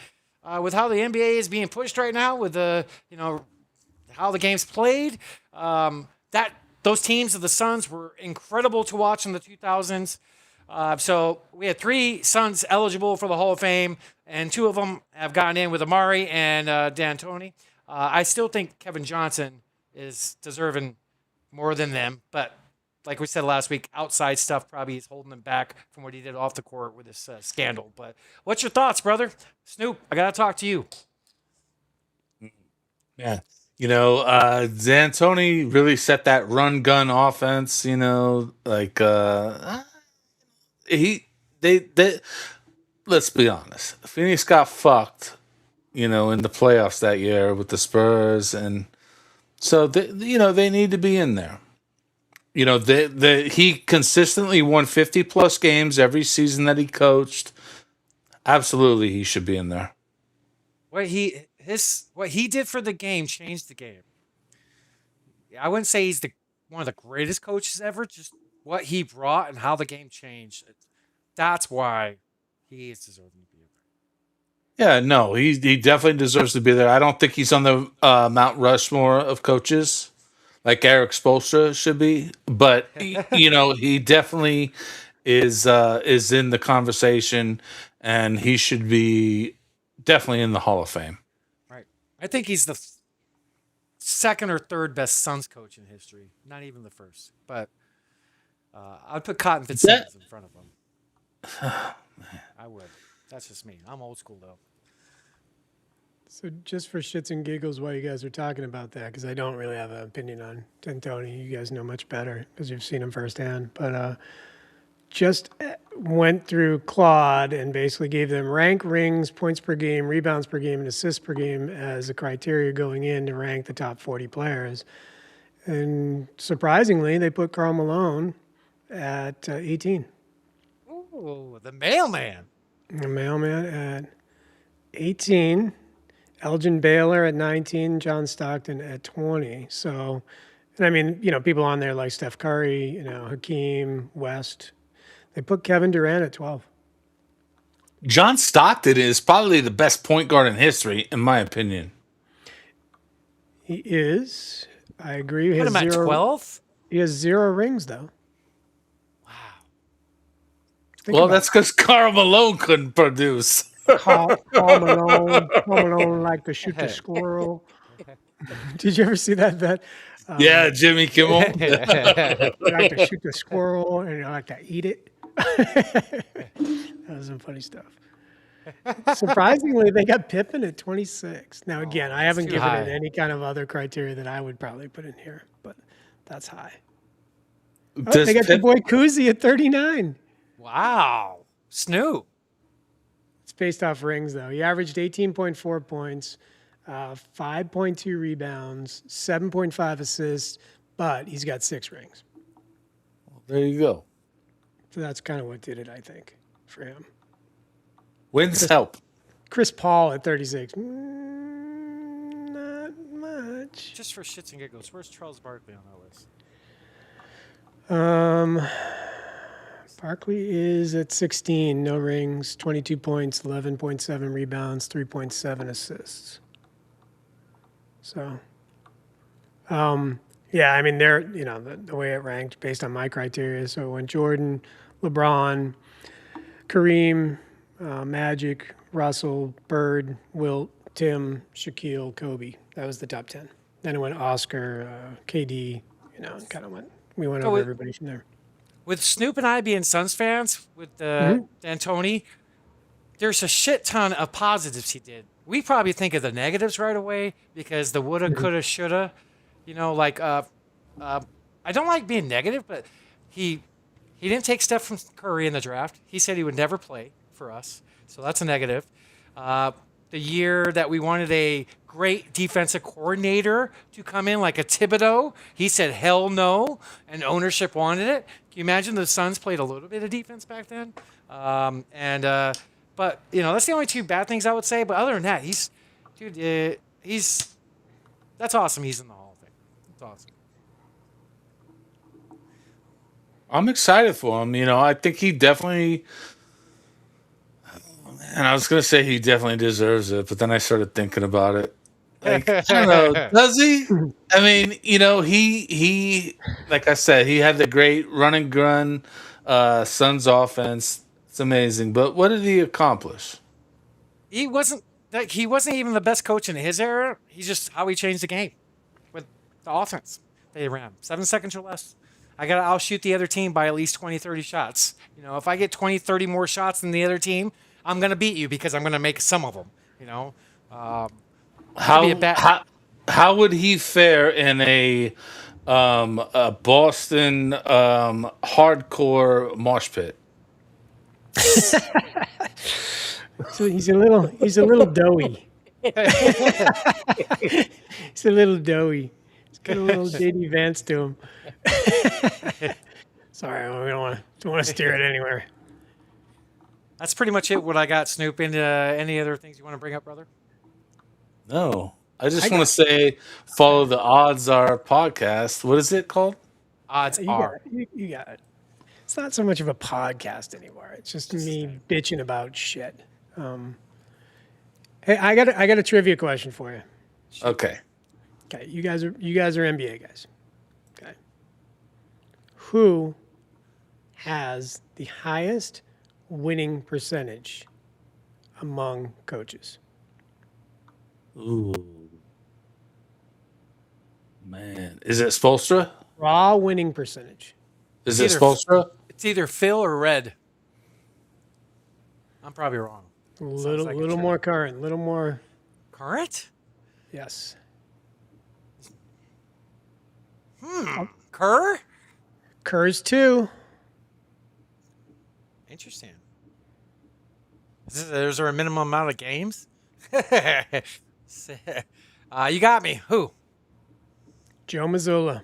with how the NBA is being pushed right now, with how the game's played. Those teams of the Suns were incredible to watch in the 2000s. So we had 3 Suns eligible for the Hall of Fame, and 2 of them have gotten in with Amari and D'Antoni. I still think Kevin Johnson is deserving more than them, but like we said last week, outside stuff probably is holding him back from what he did off the court with this scandal. But what's your thoughts, brother? Snoop, I got to talk to you. Yeah. D'Antoni really set that run gun offense, let's be honest. Phoenix got fucked, in the playoffs that year with the Spurs, and so they need to be in there. He consistently won 50 plus games every season that he coached. Absolutely, he should be in there. What he did for the game changed the game. I wouldn't say he's one of the greatest coaches ever. Just what he brought and how the game changed. That's why he is deserving to be there. Yeah, no, he definitely deserves to be there. I don't think he's on the Mount Rushmore of coaches like Eric Spoelstra should be, but he definitely is in the conversation, and he should be definitely in the Hall of Fame. Right. I think he's the second or third best Suns coach in history. Not even the first, but I'd put Cotton Fitzsimmons in front of him. I would. That's just me. I'm old school though. So just for shits and giggles while you guys are talking about that, because I don't really have an opinion on D'Antoni. You guys know much better because you've seen him firsthand. But just went through Claude and basically gave them rank rings, points per game, rebounds per game, and assists per game as a criteria going in to rank the top 40 players. And surprisingly, they put Karl Malone at 18. Ooh, the mailman. The mailman at 18. Elgin Baylor at 19, John Stockton at 20. So, and I mean, people on there like Steph Curry, Hakeem, West. They put Kevin Durant at 12. John Stockton is probably the best point guard in history, in my opinion. He is. I agree. He Put has him at 12? He has 0 rings, though. Wow. Well, that's because Karl Malone couldn't produce. Karl Malone like to shoot the squirrel. Did you ever see that bet? Yeah, Jimmy Kimmel. You like to shoot the squirrel and you like to eat it. That was some funny stuff. Surprisingly, they got Pippen at 26. Now, again, I haven't too given high. it any kind of other criteria that I would probably put in here, but that's high. Oh, Does they got your Pip- boy Kuzi at 39. Wow. Snoop. It's based off rings, though. He averaged 18.4 points, 5.2 rebounds, 7.5 assists, but he's got 6 rings. There you go. So that's kind of what did it, I think, for him. Wins help. Chris Paul at 36. Not much. Just for shits and giggles, where's Charles Barkley on that list? Barkley is at 16, no rings, 22 points, 11.7 rebounds, 3.7 assists. So, yeah, I mean, they're, the way it ranked based on my criteria. So when Jordan, LeBron, Kareem, Magic, Russell, Bird, Wilt, Tim, Shaquille, Kobe. That was the top 10. Then it went Oscar, KD, and kind of we went over everybody from there. With Snoop and I being Suns fans, with D'Antoni, there's a shit ton of positives he did. We probably think of the negatives right away because the woulda, coulda, shoulda. I don't like being negative, but he didn't take Stephen Curry in the draft. He said he would never play for us, so that's a negative. The year that we wanted a great defensive coordinator to come in, like a Thibodeau, he said hell no, and ownership wanted it. Can you imagine the Suns played a little bit of defense back then? But that's the only 2 bad things I would say. But other than that, that's awesome. He's in the Hall of Fame. That's awesome. I'm excited for him. I think he definitely. And I was gonna say he definitely deserves it, but then I started thinking about it. Like, I don't know, does he? I mean, he like I said, he had the great run and gun Suns offense. It's amazing. But what did he accomplish? He wasn't even the best coach in his era. He's just how he changed the game with the offense they ran. 7 seconds or less. I'll shoot the other team by at least 20, 30 shots. If I get 20, 30 more shots than the other team, I'm going to beat you because I'm going to make some of them, How would he fare in a Boston hardcore mosh pit? So he's a little doughy. He's a little doughy. He's got a little JD Vance to him. Sorry, we don't want to steer it anywhere. That's pretty much it. What I got, Snoop. Into any other things you want to bring up, brother? No, I just want to say, follow the Odds Are podcast. What is it called? Odds Are. You got it. It's not so much of a podcast anymore. It's just me bitching about shit. Hey, I got a trivia question for you. Okay. Okay, you guys are NBA guys. Okay. Who has the highest winning percentage among coaches? Ooh. Man. Is it Spoelstra? Raw winning percentage. Is it Spoelstra? It's either Phil or Red. I'm probably wrong. A little more current. Little more current? Yes. Kerr? Kerr's 2. Interesting. Is there a minimum amount of games? You got me. Who? Joe Mazzulla.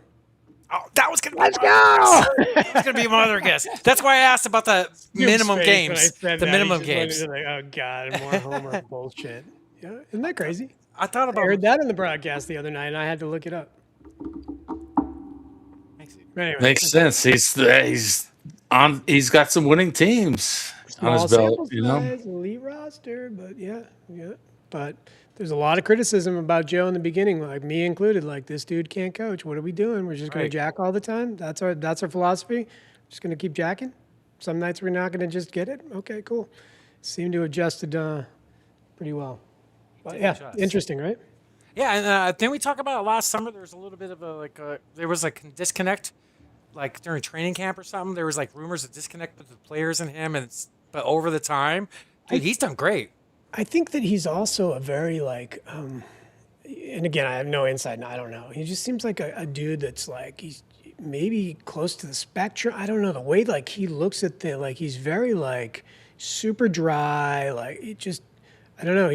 Oh, that was gonna. Let's go. That was gonna be my other guess. That's why I asked about the minimum games. The minimum games. Like, oh God, more Homer bullshit. Yeah, isn't that crazy? I thought about. I heard that in the broadcast the other night, and I had to look it up. Anyway, makes sense. He's got some winning teams on his belt. Elite roster, but yeah. But there's a lot of criticism about Joe in the beginning, like me included. Like, this dude can't coach. What are we doing? We're just going to jack all the time. That's our philosophy. Just going to keep jacking. Some nights we're not going to just get it. Okay, cool. Seemed to have adjusted pretty well. But yeah, interesting, right? Yeah, and didn't we talk about it last summer? There was a little bit of there was like a disconnect, like during training camp or something. There was like rumors of disconnect with the players and him, but over the time, dude, he's done great. I think that he's also a very and again, I have no insight and I don't know. He just seems like a dude that's like, he's maybe close to the spectrum. I don't know, the way like he looks at he's very like super dry. Like, it just, I don't know.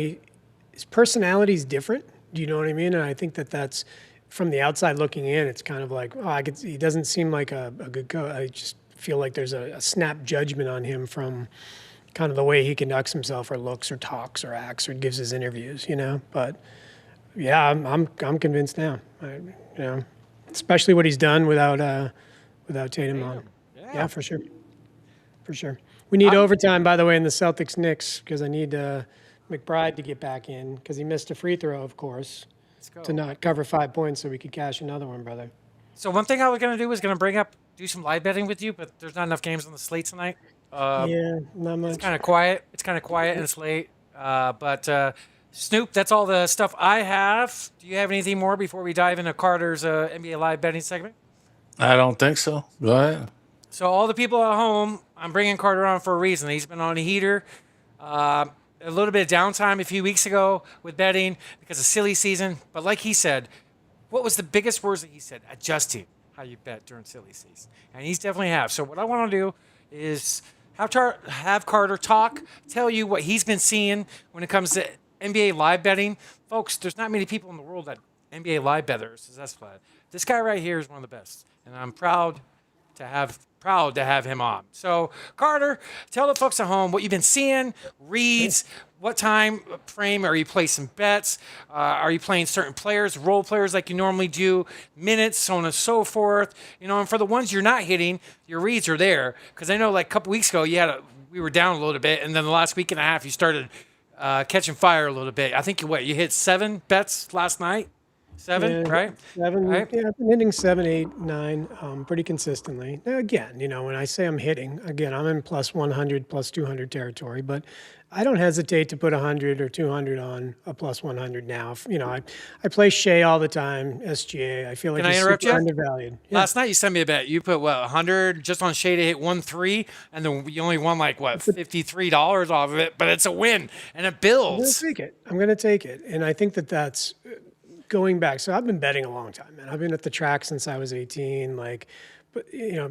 His personality is different. Do you know what I mean? And I think that's from the outside looking in, it's kind of like, he doesn't seem like a good coach. I just feel like there's a snap judgment on him from kind of the way he conducts himself or looks or talks or acts or gives his interviews, But yeah, I'm convinced now. Especially what he's done without Tatum on. Yeah, for sure. For sure. We need overtime, by the way, in the Celtics-Knicks because I need McBride to get back in because he missed a free throw, of course, to not cover 5 points so we could cash another one, brother. So one thing I was going to do was going to do some live betting with you, but there's not enough games on the slate tonight. Yeah, not much. It's kind of quiet. And it's late. But Snoop, that's all the stuff I have. Do you have anything more before we dive into Carter's NBA live betting segment? I don't think so. Go ahead. So all the people at home, I'm bringing Carter on for a reason. He's been on a heater. A little bit of downtime a few weeks ago with betting because of silly season. But like he said, what was the biggest words that he said? Adjusting how you bet during silly season. And he's definitely have. So what I want to do is have Carter tell you what he's been seeing when it comes to NBA live betting. Folks, there's not many people in the world that NBA live bettors. That's why this guy right here is one of the best. And I'm proud to have him on. So, Carter, tell the folks at home what you've been seeing, reads, what time frame are you placing bets? Are you playing certain players, role players like you normally do, minutes, so on and so forth. And for the ones you're not hitting, your reads are there. Because I know like a couple weeks ago, we were down a little bit, and then the last week and a half, you started catching fire a little bit. I think you hit 7 bets last night? 7, right? 7. Right? Yeah, I've been hitting 7, 8, 9 pretty consistently. Now, again, when I say I'm hitting, again, I'm in plus 100, plus 200 territory, but I don't hesitate to put 100 or 200 on a plus 100 now. I play Shea all the time, SGA. I feel like he's super undervalued. Yeah. Last night you sent me a bet. You put 100 just on Shea to hit 1-3, and then you only won $53 off of it, but it's a win and it builds. I'm gonna take it, and I think that's going back. So I've been betting a long time, man. I've been at the track since I was 18.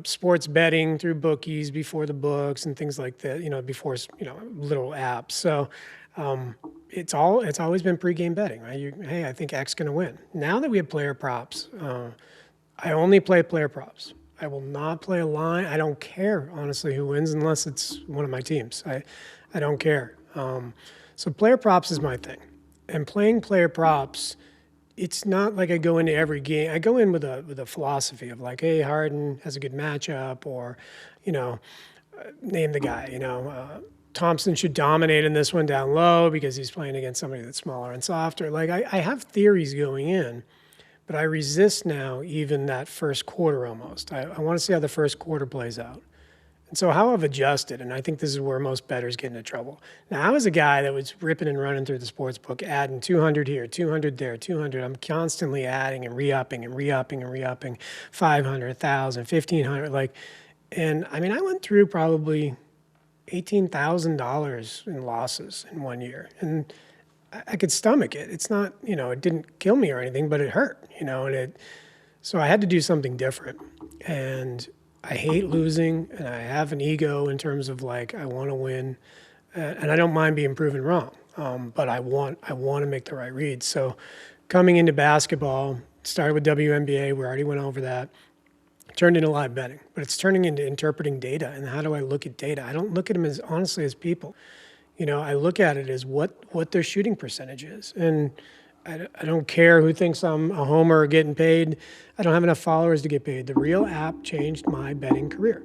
Sports betting through bookies before the books and things like that. Before little apps. So it's always been pregame betting, right? I think X going to win. Now that we have player props, I only play player props. I will not play a line. I don't care honestly who wins unless it's one of my teams. I don't care. So player props is my thing, and playing player props. It's not like I go into every game. I go in with a philosophy of like, hey, Harden has a good matchup, or, name the guy. Thompson should dominate in this one down low because he's playing against somebody that's smaller and softer. Like I have theories going in, but I resist now even that first quarter almost. I want to see how the first quarter plays out. And so how I've adjusted, and I think this is where most bettors get into trouble. Now, I was a guy that was ripping and running through the sports book, adding 200 here, 200 there, 200. I'm constantly adding and re-upping and re-upping and re-upping, 500, 1,000, 1,500. I went through probably $18,000 in losses in 1 year. And I could stomach it. It's not, it didn't kill me or anything, but it hurt, so I had to do something different. And I hate losing, and I have an ego in terms of I want to win, and I don't mind being proven wrong. But I want to make the right reads. So, coming into basketball, started with WNBA. We already went over that. Turned into live betting, but it's turning into interpreting data. And how do I look at data? I don't look at them as honestly as people. I look at it as what their shooting percentage is, and I don't care who thinks I'm a homer or getting paid. I don't have enough followers to get paid. The Real app changed my betting career.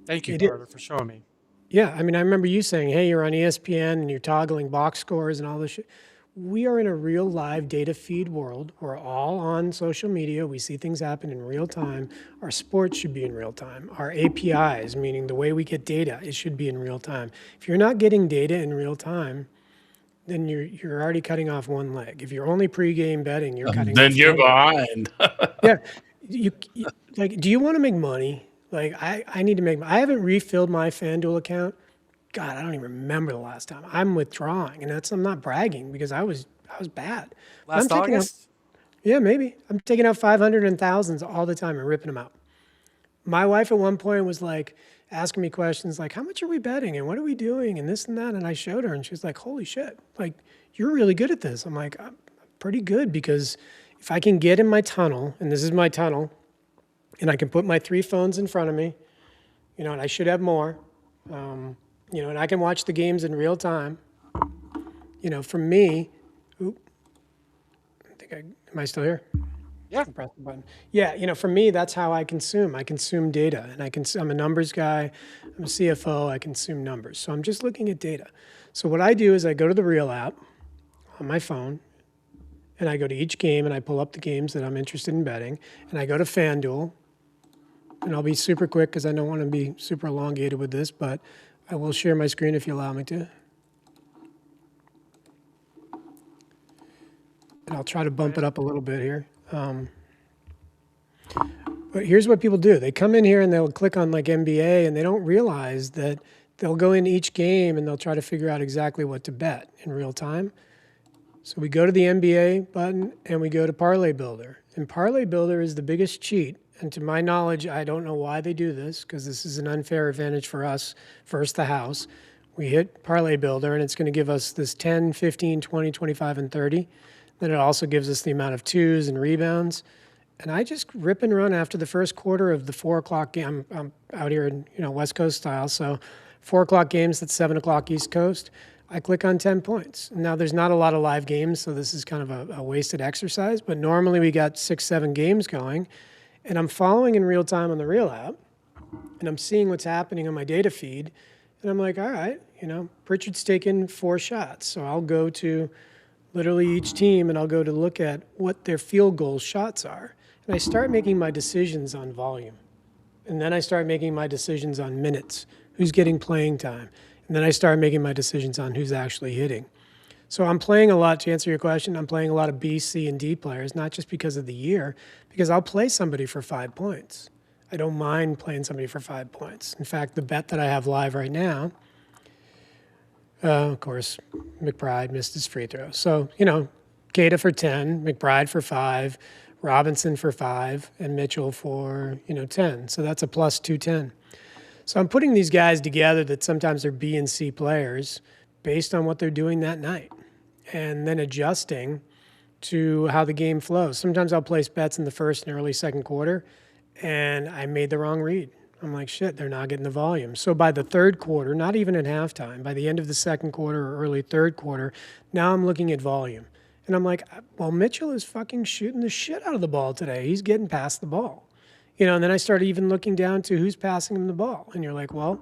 Thank you, Carter, for showing me. Yeah, I remember you saying, hey, you're on ESPN and you're toggling box scores and all this shit. We are in a real live data feed world. We're all on social media. We see things happen in real time. Our sports should be in real time. Our APIs, meaning the way we get data, it should be in real time. If you're not getting data in real time, then you're already cutting off one leg. If you're only pregame betting, you're cutting. Then you're behind. Yeah, do you want to make money? I need to make. I haven't refilled my FanDuel account. God, I don't even remember the last time. I'm withdrawing, and I'm not bragging because I was bad. Last August. Yeah, maybe. I'm taking out 500 and thousands all the time and ripping them out. My wife at one point was asking me questions like, how much are we betting and what are we doing and this and that? And I showed her and she was like, holy shit, you're really good at this. I'm like, I'm pretty good because if I can get in my tunnel, and this is my tunnel, and I can put my 3 phones in front of me, you know, and I should have more, you know, and I can watch the games in real time. You know, for me, am I still here? Yeah. Press the button. Yeah, you know, for me, that's how I consume. I consume data, and I'm a numbers guy. I'm a CFO. I consume numbers. So I'm just looking at data. So what I do is I go to the Real app on my phone, and I go to each game, and I pull up the games that I'm interested in betting, and I go to FanDuel, and I'll be super quick because I don't want to be super elongated with this, but I will share my screen if you allow me to. And I'll try to bump it up a little bit here. But here's what people do. They come in here and they'll click on like NBA, and they don't realize that they'll go in each game and they'll try to figure out exactly what to bet in real time. So we go to the NBA button and we go to Parlay Builder. And Parlay Builder is the biggest cheat. And to my knowledge, I don't know why they do this, because this is an unfair advantage for us, first the house. We hit Parlay Builder and it's going to give us this 10, 15, 20, 25, and 30. Then it also gives us the amount of twos and rebounds. And I just rip and run after the first quarter of the 4 o'clock game. I'm out here in, you know, West Coast style. So 4 o'clock games, that's 7 o'clock East Coast. I click on 10 points. Now there's not a lot of live games, so this is kind of a wasted exercise. But normally we got 6, 7 games going. And I'm following in real time on the Real app. And I'm seeing what's happening on my data feed. And I'm like, all right, you know, Pritchard's taken 4 shots. So I'll go to literally each team and I'll go to look at what their field goal shots are. And I start making my decisions on volume. And then I start making my decisions on minutes, who's getting playing time. And then I start making my decisions on who's actually hitting. So I'm playing a lot, to answer your question, I'm playing a lot of B, C, and D players, not just because of the year, because I'll play somebody for 5 points. I don't mind playing somebody for 5 points. In fact, the bet that I have live right now, of course, McBride missed his free throw. So, you know, Keita for 10, McBride for 5, Robinson for 5, and Mitchell for, you know, 10. So that's a plus 210. So I'm putting these guys together that sometimes they're B and C players based on what they're doing that night, and then adjusting to how the game flows. Sometimes I'll place bets in the first and early second quarter, and I made the wrong read. I'm like, shit, they're not getting the volume. So by the third quarter, not even at halftime, by the end of the second quarter or early third quarter, now I'm looking at volume. And I'm like, well, Mitchell is fucking shooting the shit out of the ball today. He's getting past the ball. You know, and then I started even looking down to who's passing him the ball. And you're like, well,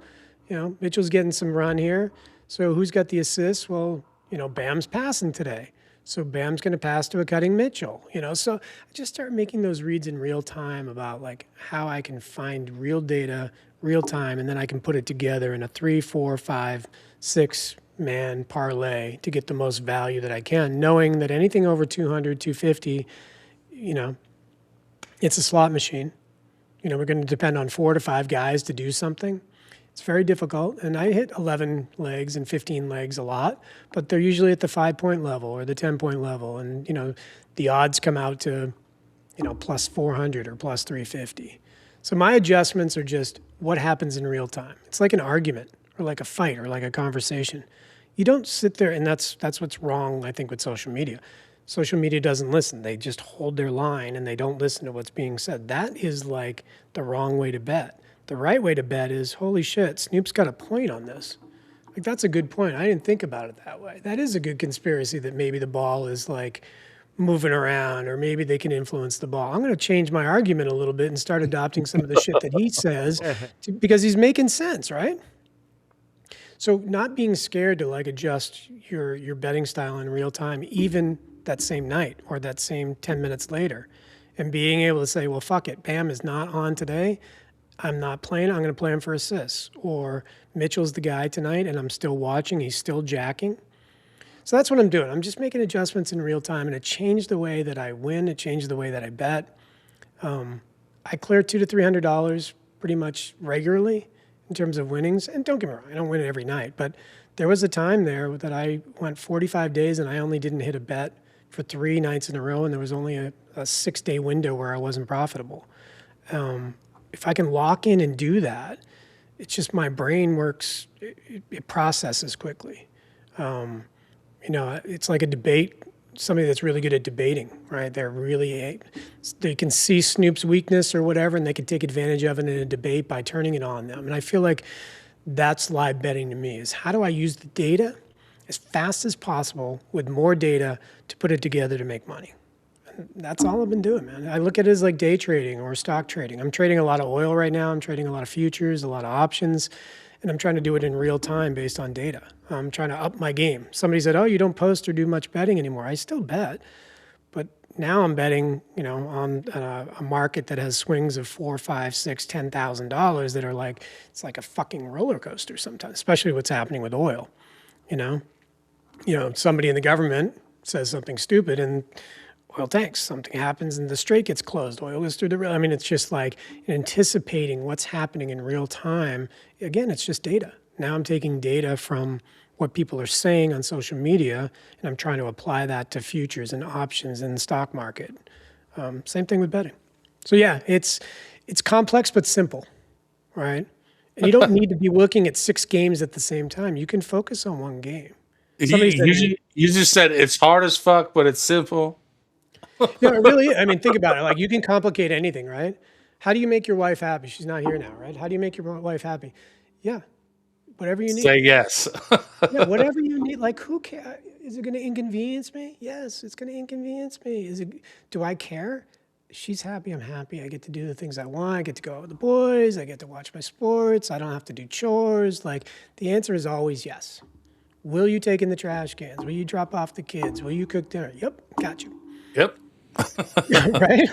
you know, Mitchell's getting some run here. So who's got the assists? Well, you know, Bam's passing today. So Bam's going to pass to a cutting Mitchell, you know. So I just start making those reads in real time about like how I can find real data, real time, and then I can put it together in a 3, 4, 5, 6 man parlay to get the most value that I can, knowing that anything over 200, 250, you know, it's a slot machine. You know, we're going to depend on 4 to 5 guys to do something. It's very difficult, and I hit 11 legs and 15 legs a lot, but they're usually at the 5-point level or the 10-point level, and, you know, the odds come out to, you know, plus 400 or plus 350. So my adjustments are just what happens in real time. It's like an argument or like a fight or like a conversation. You don't sit there, and that's what's wrong, I think, with social media. Social media doesn't listen. They just hold their line, and they don't listen to what's being said. That is like the wrong way to bet. The right way to bet is, holy shit, Snoop's got a point on this. Like, that's a good point. I didn't think about it that way. That is a good conspiracy that maybe the ball is like moving around, or maybe they can influence the ball. I'm going to change my argument a little bit and start adopting some of the shit that he says because he's making sense, right? So not being scared to like adjust your betting style in real time, even that same night or that same 10 minutes later, and being able to say, well, fuck it, Bam is not on today. I'm not playing. I'm going to play him for assists. Or Mitchell's the guy tonight, and I'm still watching. He's still jacking. So that's what I'm doing. I'm just making adjustments in real time, and it changed the way that I win. It changed the way that I bet. I clear $200 to $300 pretty much regularly in terms of winnings. And don't get me wrong, I don't win it every night. But there was a time there that I went 45 days, and I only didn't hit a bet for 3 nights in a row, and there was only a 6-day window where I wasn't profitable. If I can lock in and do that, it's just my brain works, it processes quickly. You know, it's like a debate somebody that's really good at debating, right? They can see Snoop's weakness or whatever, and they can take advantage of it in a debate by turning it on them. And I feel like that's live betting to me, is how do I use the data as fast as possible with more data to put it together to make money? And that's all I've been doing, man. I look at it as like day trading or stock trading. I'm trading a lot of oil right now. I'm trading a lot of futures, a lot of options, and I'm trying to do it in real time based on data. I'm trying to up my game. Somebody said, oh, you don't post or do much betting anymore. I still bet, but now I'm betting, on a market that has swings of $4, $5, $6, $10,000 that are like, it's like a fucking roller coaster sometimes, especially what's happening with oil. Somebody in the government says something stupid and oil tanks, something happens and the strait gets closed. Oil goes through the rail. I mean, it's just like anticipating what's happening in real time. Again, it's just data. Now I'm taking data from what people are saying on social media, and I'm trying to apply that to futures and options in the stock market. Same thing with betting. So yeah, it's complex but simple, right? And you don't need to be looking at 6 games at the same time. You can focus on one game. You just said it's hard as fuck, but it's simple. No, it really is. I mean, think about it. Like, you can complicate anything, right? How do you make your wife happy? She's not here now, right? How do you make your wife happy? Yeah, whatever you need. Say yes. Yeah, whatever you need. Like, who cares? Is it going to inconvenience me? Yes, it's going to inconvenience me. Do I care? She's happy, I'm happy. I get to do the things I want. I get to go out with the boys. I get to watch my sports. I don't have to do chores. Like, the answer is always yes. Will you take in the trash cans? Will you drop off the kids? Will you cook dinner? Yep, got you. Yep. Right?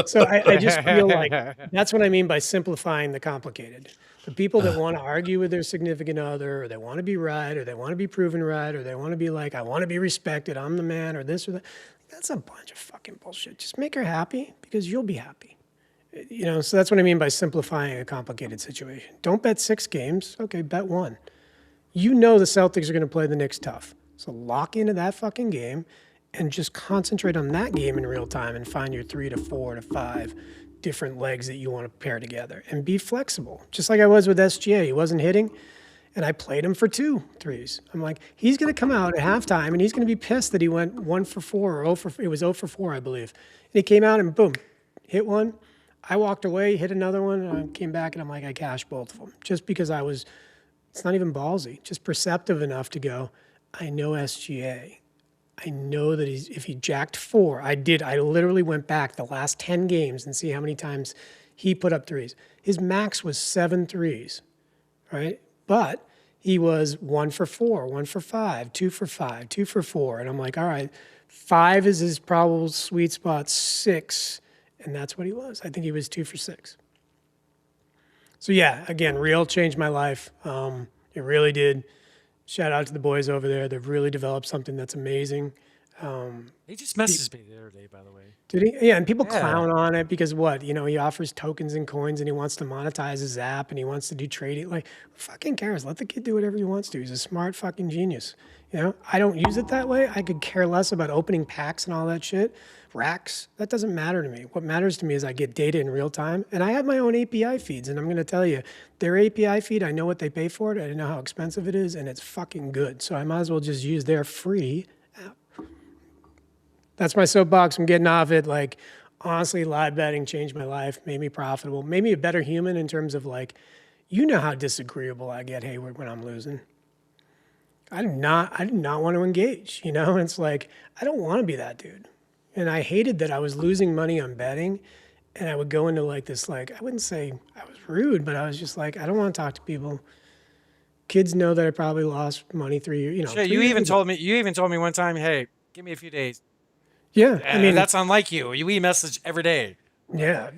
So I just feel like that's what I mean by simplifying the complicated. The people that want to argue with their significant other, or they want to be right, or they want to be proven right, or they want to be like, I want to be respected, I'm the man, or this or that. That's a bunch of fucking bullshit. Just make her happy because you'll be happy. So that's what I mean by simplifying a complicated situation. Don't bet 6 games. Okay, bet 1. The Celtics are going to play the Knicks tough. So lock into that fucking game and just concentrate on that game in real time and find your 3 to 4 to 5 different legs that you want to pair together and be flexible. Just like I was with SGA. He wasn't hitting, and I played him for 2 threes. I'm like, he's going to come out at halftime and he's going to be pissed that he went 1 for 4 or it was 0 for 4, I believe. And he came out and boom, hit one. I walked away, hit another one, and I came back and I'm like, I cashed both of them. Just because it's not even ballsy, just perceptive enough to go, I know SGA. I know that if he jacked 4, I literally went back the last 10 games and see how many times he put up threes. His max was 7 threes, right? But he was 1 for 4, 1 for 5, 2 for 5, 2 for 4. And I'm like, all right, 5 is his probable sweet spot, 6. And that's what he was. I think he was 2 for 6. So yeah, again, Real changed my life. It really did. Shout out to the boys over there. They've really developed something that's amazing. He just messaged me the other day, by the way. Did he? Yeah, and people clown on it because what? He offers tokens and coins and he wants to monetize his app and he wants to do trading. Like, who fucking cares? Let the kid do whatever he wants to. He's a smart fucking genius. I don't use it that way. I could care less about opening packs and all that shit. Racks, that doesn't matter to me. What matters to me is I get data in real time, and I have my own API feeds, and I'm going to tell you, their API feed, I know what they pay for it, I know how expensive it is, and it's fucking good. So I might as well just use their free app. That's my soapbox. I'm getting off it. Like, honestly, live betting changed my life, made me profitable, made me a better human in terms of like, how disagreeable I get, Hayward, when I'm losing. I do not want to engage, It's like, I don't want to be that dude. And I hated that I was losing money on betting, and I would go into like this, like, I wouldn't say I was rude, but I was just like, I don't want to talk to people. Kids know that I probably lost money 3 years. Sure, you even told me one time, hey, give me a few days. Yeah, I mean, that's unlike you. We message every day. Yeah,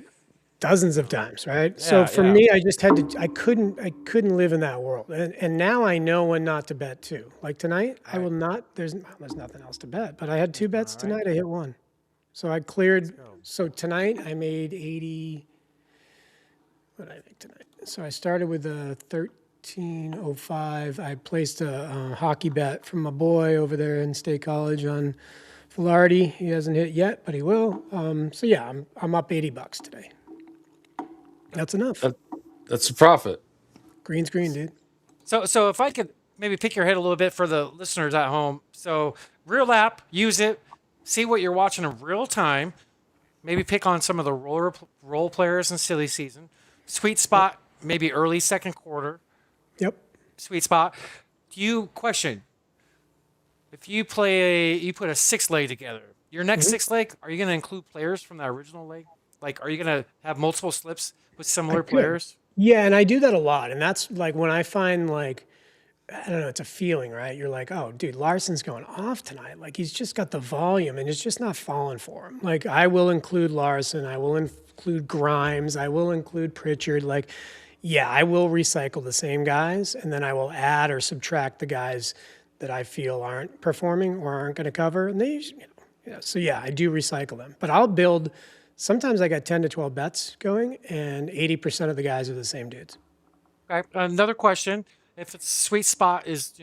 dozens of times, right? Yeah, so for me, I just I couldn't live in that world. And now I know when not to bet too. Like tonight, right. I will not, there's nothing else to bet, but I had 2 bets tonight. I hit 1. So I cleared, so tonight I made 80, what did I make tonight? So I started with a 13.05. I placed a hockey bet from my boy over there in State College on Velarde. He hasn't hit yet, but he will. So yeah, I'm up $80 today. That's enough. That's a profit. Green's green, dude. So if I could maybe pick your head a little bit for the listeners at home. So Real app, use it. see what you're watching in real time. Maybe pick on some of the role players in silly season. Sweet spot, maybe early second quarter. Yep. Sweet spot. Do you question if you put a 6 leg together? Your next 6 leg, are you going to include players from that original leg? Like, are you going to have multiple slips with similar players? Yeah, and I do that a lot. And that's like when I find like, I don't know, it's a feeling, right? You're like, oh, dude, Larson's going off tonight. Like, he's just got the volume and it's just not falling for him. Like, I will include Larson. I will include Grimes. I will include Pritchard. Like, yeah, I will recycle the same guys and then I will add or subtract the guys that I feel aren't performing or aren't going to cover. And they, so yeah, I do recycle them. But I'll build, sometimes I got 10 to 12 bets going and 80% of the guys are the same dudes. Okay. Another question. If it's sweet spot is,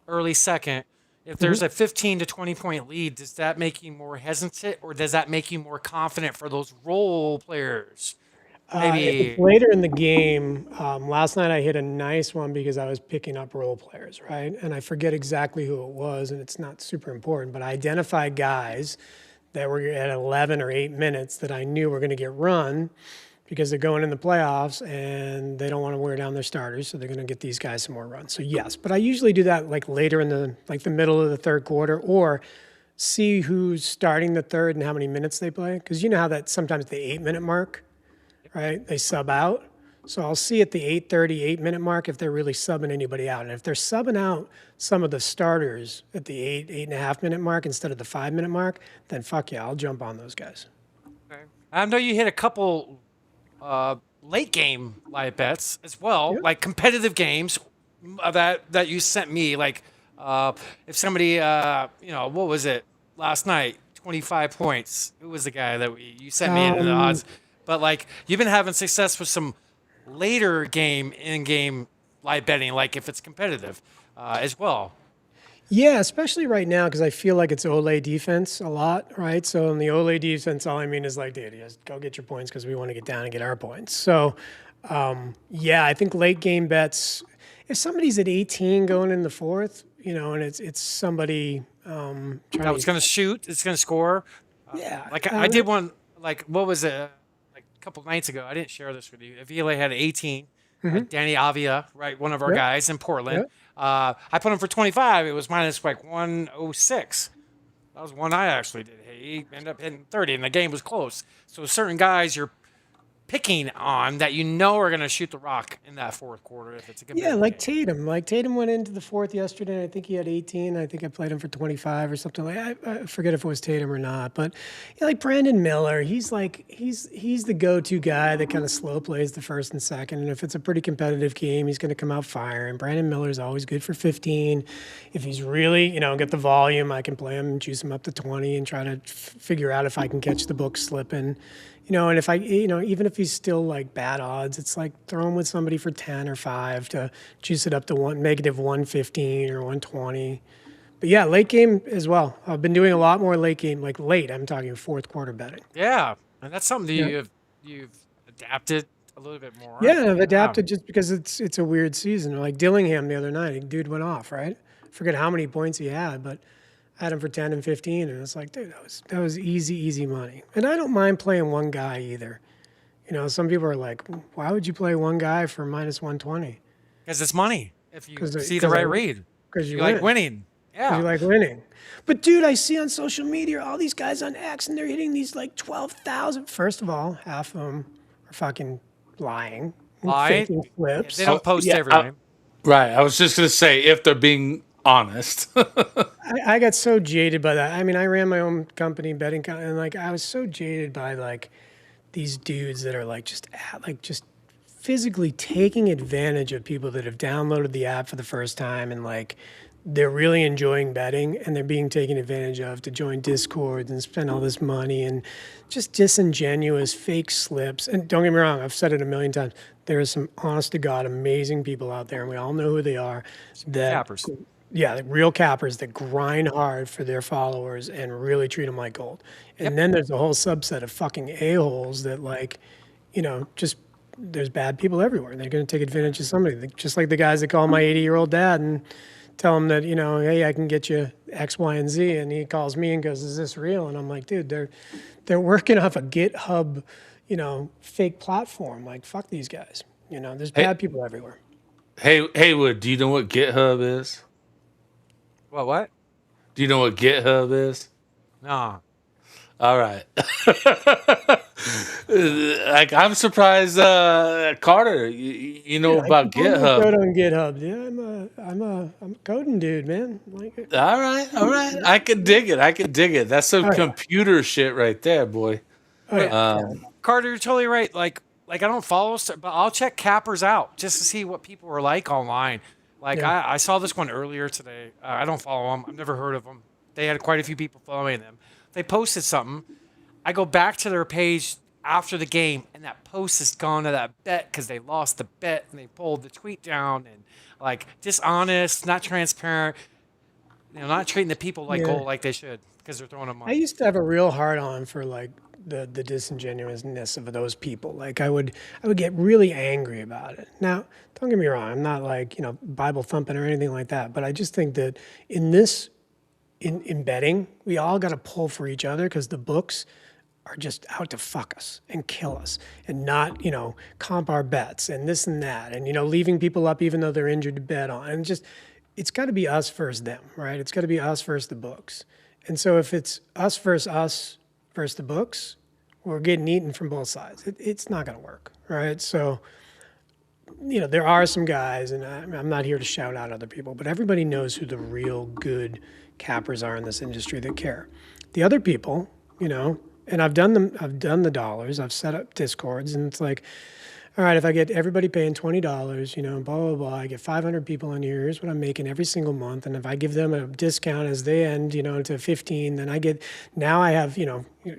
early second, if there's a 15 to 20 point lead, does that make you more hesitant or does that make you more confident for those role players? Maybe If it's later in the game, last night I hit a nice one because I was picking up role players, right? And I forget exactly who it was, and it's not super important, but I identified guys that were at 11 or 8 minutes that I knew were going to get run because they're going in the playoffs and they don't want to wear down their starters, so they're going to get these guys some more runs. So yes, but I usually do that like later in the middle of the third quarter, or see who's starting the third and how many minutes they play, because you know how that sometimes the 8-minute mark, right? They sub out. So I'll see at the 8:30, 8-minute mark if they're really subbing anybody out. And if they're subbing out some of the starters at the 8.5-minute mark instead of the 5-minute mark, then fuck yeah, I'll jump on those guys. okay. I know you hit a couple late game live bets as well, like competitive games that you sent me. Like if somebody, what was it last night? 25 points. Who was the guy that you sent me into the odds? But like you've been having success with some later game in-game live betting, like if it's competitive as well. Yeah, especially right now because I feel like it's Ole defense a lot, right? So in the Ole defense, all I mean is like, dude, just go get your points because we want to get down and get our points. So yeah, I think late game bets. If somebody's at 18 going in the fourth, and it's somebody trying That was going to shoot, it's going to score. Yeah, Like I did one. Like what was it? Like a couple nights ago, I didn't share this with you. If Eli had 18, like Danny Avia, right, one of our guys in Portland. I put him for 25. It was minus like 106. That was one I actually did. He ended up hitting 30, and the game was close. So certain guys you're picking on that are going to shoot the rock in that fourth quarter if it's a good like game. Tatum. Like Tatum went into the fourth yesterday, and I think he had 18. I think I played him for 25 or something. Like I forget if it was Tatum or not. But like Brandon Miller, he's the go-to guy that kind of slow plays the first and second. And if it's a pretty competitive game, he's going to come out firing. Brandon Miller's always good for 15. If he's really, get the volume, I can play him and juice him up to 20 and try to figure out if I can catch the book slipping. And if I, even if he's still like bad odds, it's like throw him with somebody for 10 or 5 to juice it up to negative 115 or 120. But yeah, late game as well. I've been doing a lot more late game, like late. I'm talking fourth quarter betting. Yeah, and that's something that you've adapted a little bit more. Yeah, I've adapted just because it's a weird season. Like Dillingham the other night, dude went off, right? Forget how many points he had, but I had him for 10 and 15, and it's like, dude, that was easy money. And I don't mind playing one guy either. Some people are like, why would you play one guy for minus 120? Because it's money. If you see the right read, because you like winning. Yeah, you like winning. But dude, I see on social media all these guys on X, and they're hitting these like 12,000. First of all, half of them are fucking lying, faking flips. They don't post everything. Right. I was just gonna say if they're being honest. I got so jaded by that. I mean, I ran my own company, betting company, and like I was so jaded by like these dudes that are just physically taking advantage of people that have downloaded the app for the first time and like they're really enjoying betting and they're being taken advantage of to join Discords and spend all this money and just disingenuous fake slips. And don't get me wrong, I've said it a million times. There are some honest to God amazing people out there, and we all know who they are. Cappers. Yeah, like real cappers that grind hard for their followers and really treat them like gold. And then there's a whole subset of fucking a-holes that just there's bad people everywhere. They're going to take advantage of somebody. Just like the guys that call my 80-year-old dad and tell him that, hey, I can get you X, Y, and Z, and he calls me and goes, "Is this real?" And I'm like, "Dude, they're working off a GitHub, fake platform. Like, fuck these guys. There's Hey, bad people everywhere." Haywood, do you know what GitHub is? What? Do you know what GitHub is? No. All right. Like, I'm surprised, Carter, you know I about can totally code GitHub. on GitHub. Yeah, I'm a coding dude, man. Like, All right, all right. I can dig it. I can dig it. That's some oh yeah, computer shit right there, boy. oh yeah, yeah. Carter, you're totally right. Like I don't follow, but I'll check cappers out just to see what people are like online. Like Yeah. I saw this one earlier today. I don't follow them. I've never heard of them. They had quite a few people following them. They posted something. I go back to their page after the game, and that post is gone to that bet because they lost the bet and they pulled the tweet down and like dishonest, not transparent. Not treating the people like Yeah. gold like they should because they're throwing them I money. used to have a real hard on for like the disingenuousness of those people. Like I would get really angry about it. Now, don't get me wrong, I'm not like, Bible thumping or anything like that, but I just think that in betting, we all got to pull for each other because the books are just out to fuck us and kill us and not, comp our bets and this and that and, leaving people up even though they're injured to bet on. And just, it's got to be us versus them, right? It's got to be us versus the books. And so if it's us versus the books, we're getting eaten from both sides. It's not going to work, right? So, there are some guys, and I'm not here to shout out other people, but everybody knows who the real good cappers are in this industry that care. The other people, and I've done the dollars, I've set up Discords, and it's like, all right, if I get everybody paying $20, blah, blah, blah, I get 500 people in here, here's what I'm making every single month. And if I give them a discount as they end, to 15, then now I have,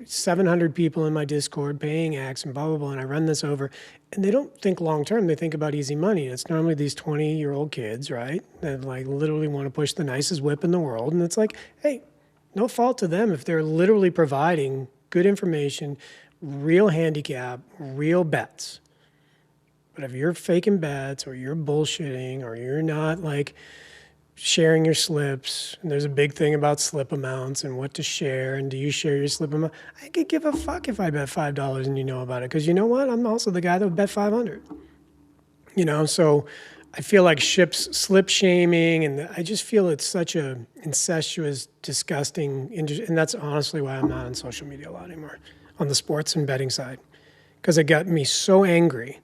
700 people in my Discord paying X and blah, blah, blah, and I run this over. And they don't think long-term, they think about easy money. It's normally these 20-year-old kids, right? That like literally want to push the nicest whip in the world. And it's like, hey, no fault to them if they're literally providing good information, real handicap, real bets. But if you're faking bets or you're bullshitting or you're not like sharing your slips, and there's a big thing about slip amounts and what to share, and do you share your slip amount? I could give a fuck if I bet $5 and you know about it, because you know what? I'm also the guy that would bet 500. So I feel like slip shaming, and I just feel it's such a incestuous, disgusting industry, and that's honestly why I'm not on social media a lot anymore on the sports and betting side, because it got me so angry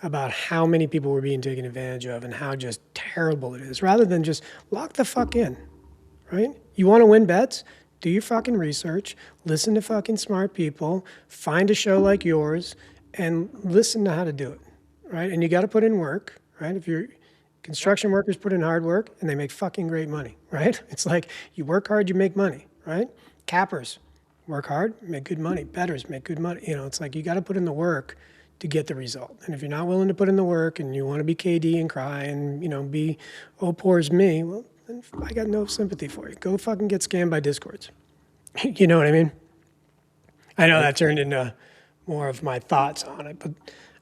about how many people were being taken advantage of and how just terrible it is, rather than just lock the fuck in, right? You want to win bets? Do your fucking research, listen to fucking smart people, find a show like yours, and listen to how to do it, right? And you got to put in work, right? If you're construction workers put in hard work and they make fucking great money, right? It's like you work hard, you make money, right? Cappers work hard, make good money. Bettors make good money. It's like you got to put in the work to get the result. And if you're not willing to put in the work and you want to be KD and cry and, be, oh, poor's me, well, then I got no sympathy for you. Go fucking get scammed by Discords. You know what I mean? I know that turned into more of my thoughts on it, but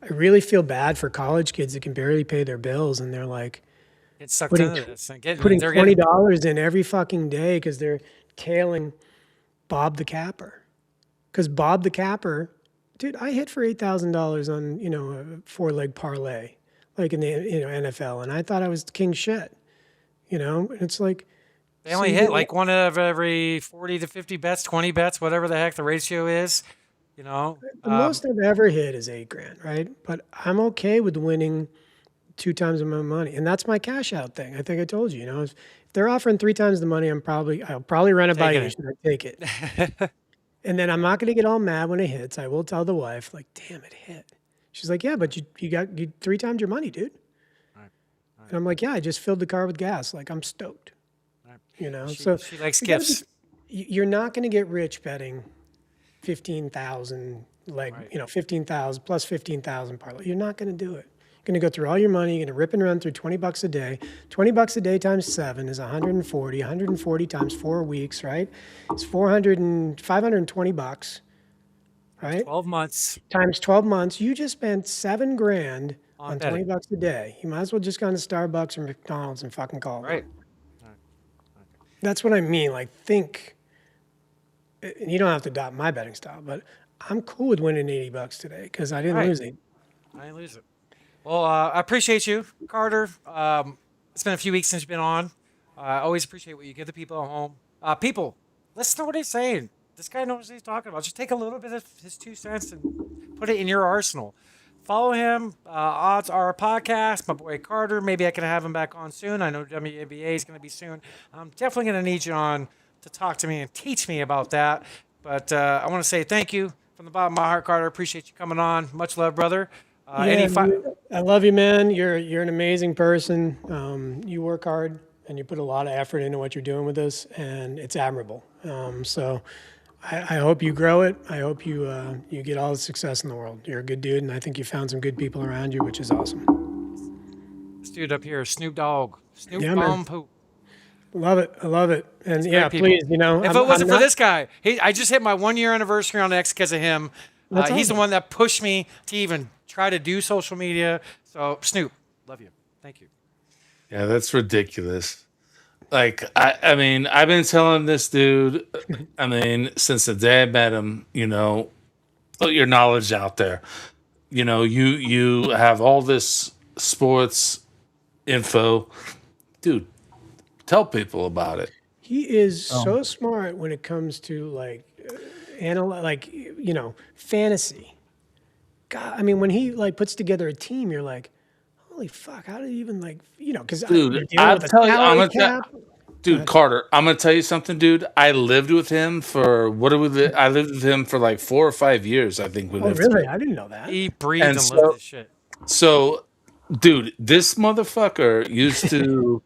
I really feel bad for college kids that can barely pay their bills, and they're like Get sucked putting into this and putting they're getting $20 in every fucking day because they're tailing Bob the Capper. Because Bob the Capper, dude, I hit for $8,000 on, a 4-leg parlay, like in the NFL, and I thought I was king shit, and it's like they only hit like one out of every 40 to 50 bets, 20 bets, whatever the heck the ratio is. the most I've ever hit is $8,000, right? But I'm okay with winning 2 times my money, and that's my cash out thing. I think I told you, if they're offering 3 times the money, I'll probably run it by you. Should I take it? And then I'm not going to get all mad when it hits. I will tell the wife, like, damn, it hit. She's like, yeah, but you got 3 times your money, dude. Right. And I'm like, yeah, I just filled the car with gas. Like, I'm stoked. Right. So She likes you gotta gifts. you're not going to get rich betting 15,000, like, Right. 15,000 plus 15,000 parlay. You're not going to do it. You're going to go through all your money. You're going to rip and run through $20 a day. $20 a day times 7 is 140. 140 times 4 weeks, right? It's 520 bucks, right? 12 months Times 12 months. You just spent $7,000 on betting. $20 a day. You might as well just go to Starbucks or McDonald's and fucking call it. Right. That's what I mean. Like, think, and you don't have to adopt my betting style, but I'm cool with winning $80 today because I didn't Right. lose it. I didn't lose it. Well, I appreciate you, Carter. It's been a few weeks since you've been on. I always appreciate what you give the people at home. People, listen to what he's saying. This guy knows what he's talking about. Just take a little bit of his 2 cents and put it in your arsenal. Follow him. Odds are podcast. My boy Carter. Maybe I can have him back on soon. I know WNBA is going to be soon. I'm definitely going to need you on to talk to me and teach me about that. But I want to say thank you from the bottom of my heart, Carter. Appreciate you coming on. Much love, brother. I love you, man. You're an amazing person. You work hard and you put a lot of effort into what you're doing with this, and it's admirable. So I hope you grow it. I hope you get all the success in the world. You're a good dude, and I think you found some good people around you, which is awesome. This dude up here, Snoop Dogg. Snoop Yeah, man. Poop. Love it. I love it. And yeah, people. please, If I'm- it wasn't I'm for not- this guy, I just hit my 1-year anniversary on X because of him. That's He's the awesome. one that pushed me to even try to do social media. So, Snoop, love you. Thank you. Yeah, that's ridiculous. Like, I mean, I've been telling this dude, I mean, since the day I met him, put your knowledge out there. You have all this sports info. Dude, tell people about it. He is so smart when it comes to fantasy. God, I mean, when he puts together a team, you're like, holy fuck, how did he even because Dude, Dude, Carter, I'm gonna tell you something, dude. I lived with him for I lived with him for like 4 or 5 years. I think we Oh, lived. really? together. I didn't know that. He breathed And and so- lived this shit. So, dude, this motherfucker used to.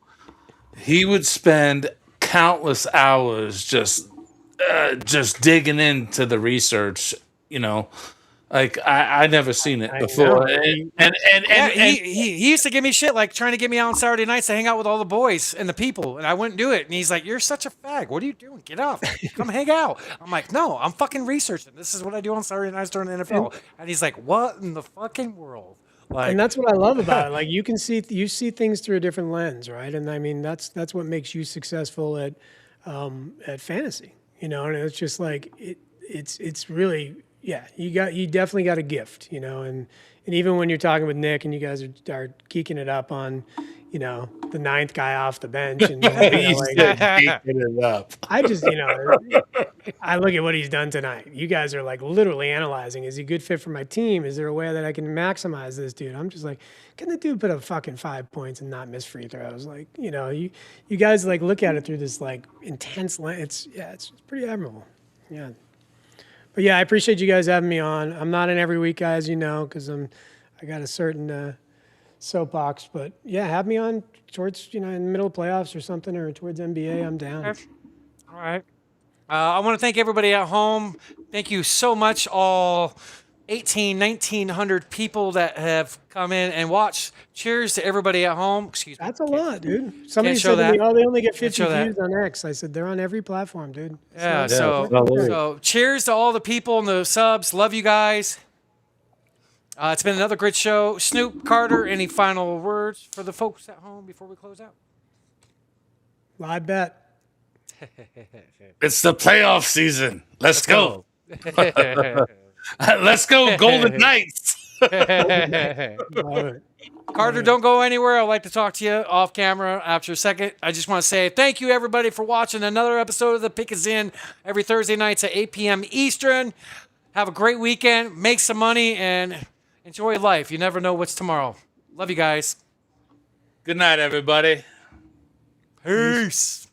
He would spend countless hours just digging into the research. Like I never seen it I before. know. And He used to give me shit like trying to get me out on Saturday nights to hang out with all the boys and the people, and I wouldn't do it. And he's like, "You're such a fag. What are you doing? Get up, come hang out." I'm like, "No, I'm fucking researching. This is what I do on Saturday nights during the NFL." And he's like, "What in the fucking world?" Like, And that's what I love about it. Like you see things through a different lens, right? And I mean, that's what makes you successful at fantasy, And it's just like it's really, yeah, you definitely got a gift, And even when you're talking with Nick and you guys are geeking it up on, the 9th guy off the bench, and geeking it up. I just, I look at what he's done tonight. You guys are like literally analyzing, is he a good fit for my team? Is there a way that I can maximize this dude? I'm just like, can the dude put up fucking 5 points and not miss free throws? Like, you guys look at it through this intense lens. It's pretty admirable. Yeah. But yeah, I appreciate you guys having me on. I'm not in every week, guys, because I got a certain soapbox. But yeah, have me on towards, in the middle of playoffs or something, or towards NBA. I'm down. all right. I want to thank everybody at home. Thank you so much, all 1,900 people that have come in and watched. Cheers to everybody at home. Excuse me. That's a lot, dude. Somebody show said to me, that. "Oh, they only get Can't 50 show that. views on X." I said, "They're on every platform, dude." Yeah, So- so cheers to all the people and the subs. Love you guys. It's been another great show. Snoop, Carter, any final words for the folks at home before we close out? Live bet. It's the playoff season. Let's go. Let's go, Golden Knights. Love it. Carter, don't go anywhere. I'd like to talk to you off camera after a second. I just want to say thank you, everybody, for watching another episode of The Pick Is In every Thursday nights at 8 p.m. Eastern. Have a great weekend. Make some money and enjoy life. You never know what's tomorrow. Love you guys. Good night, everybody. Peace.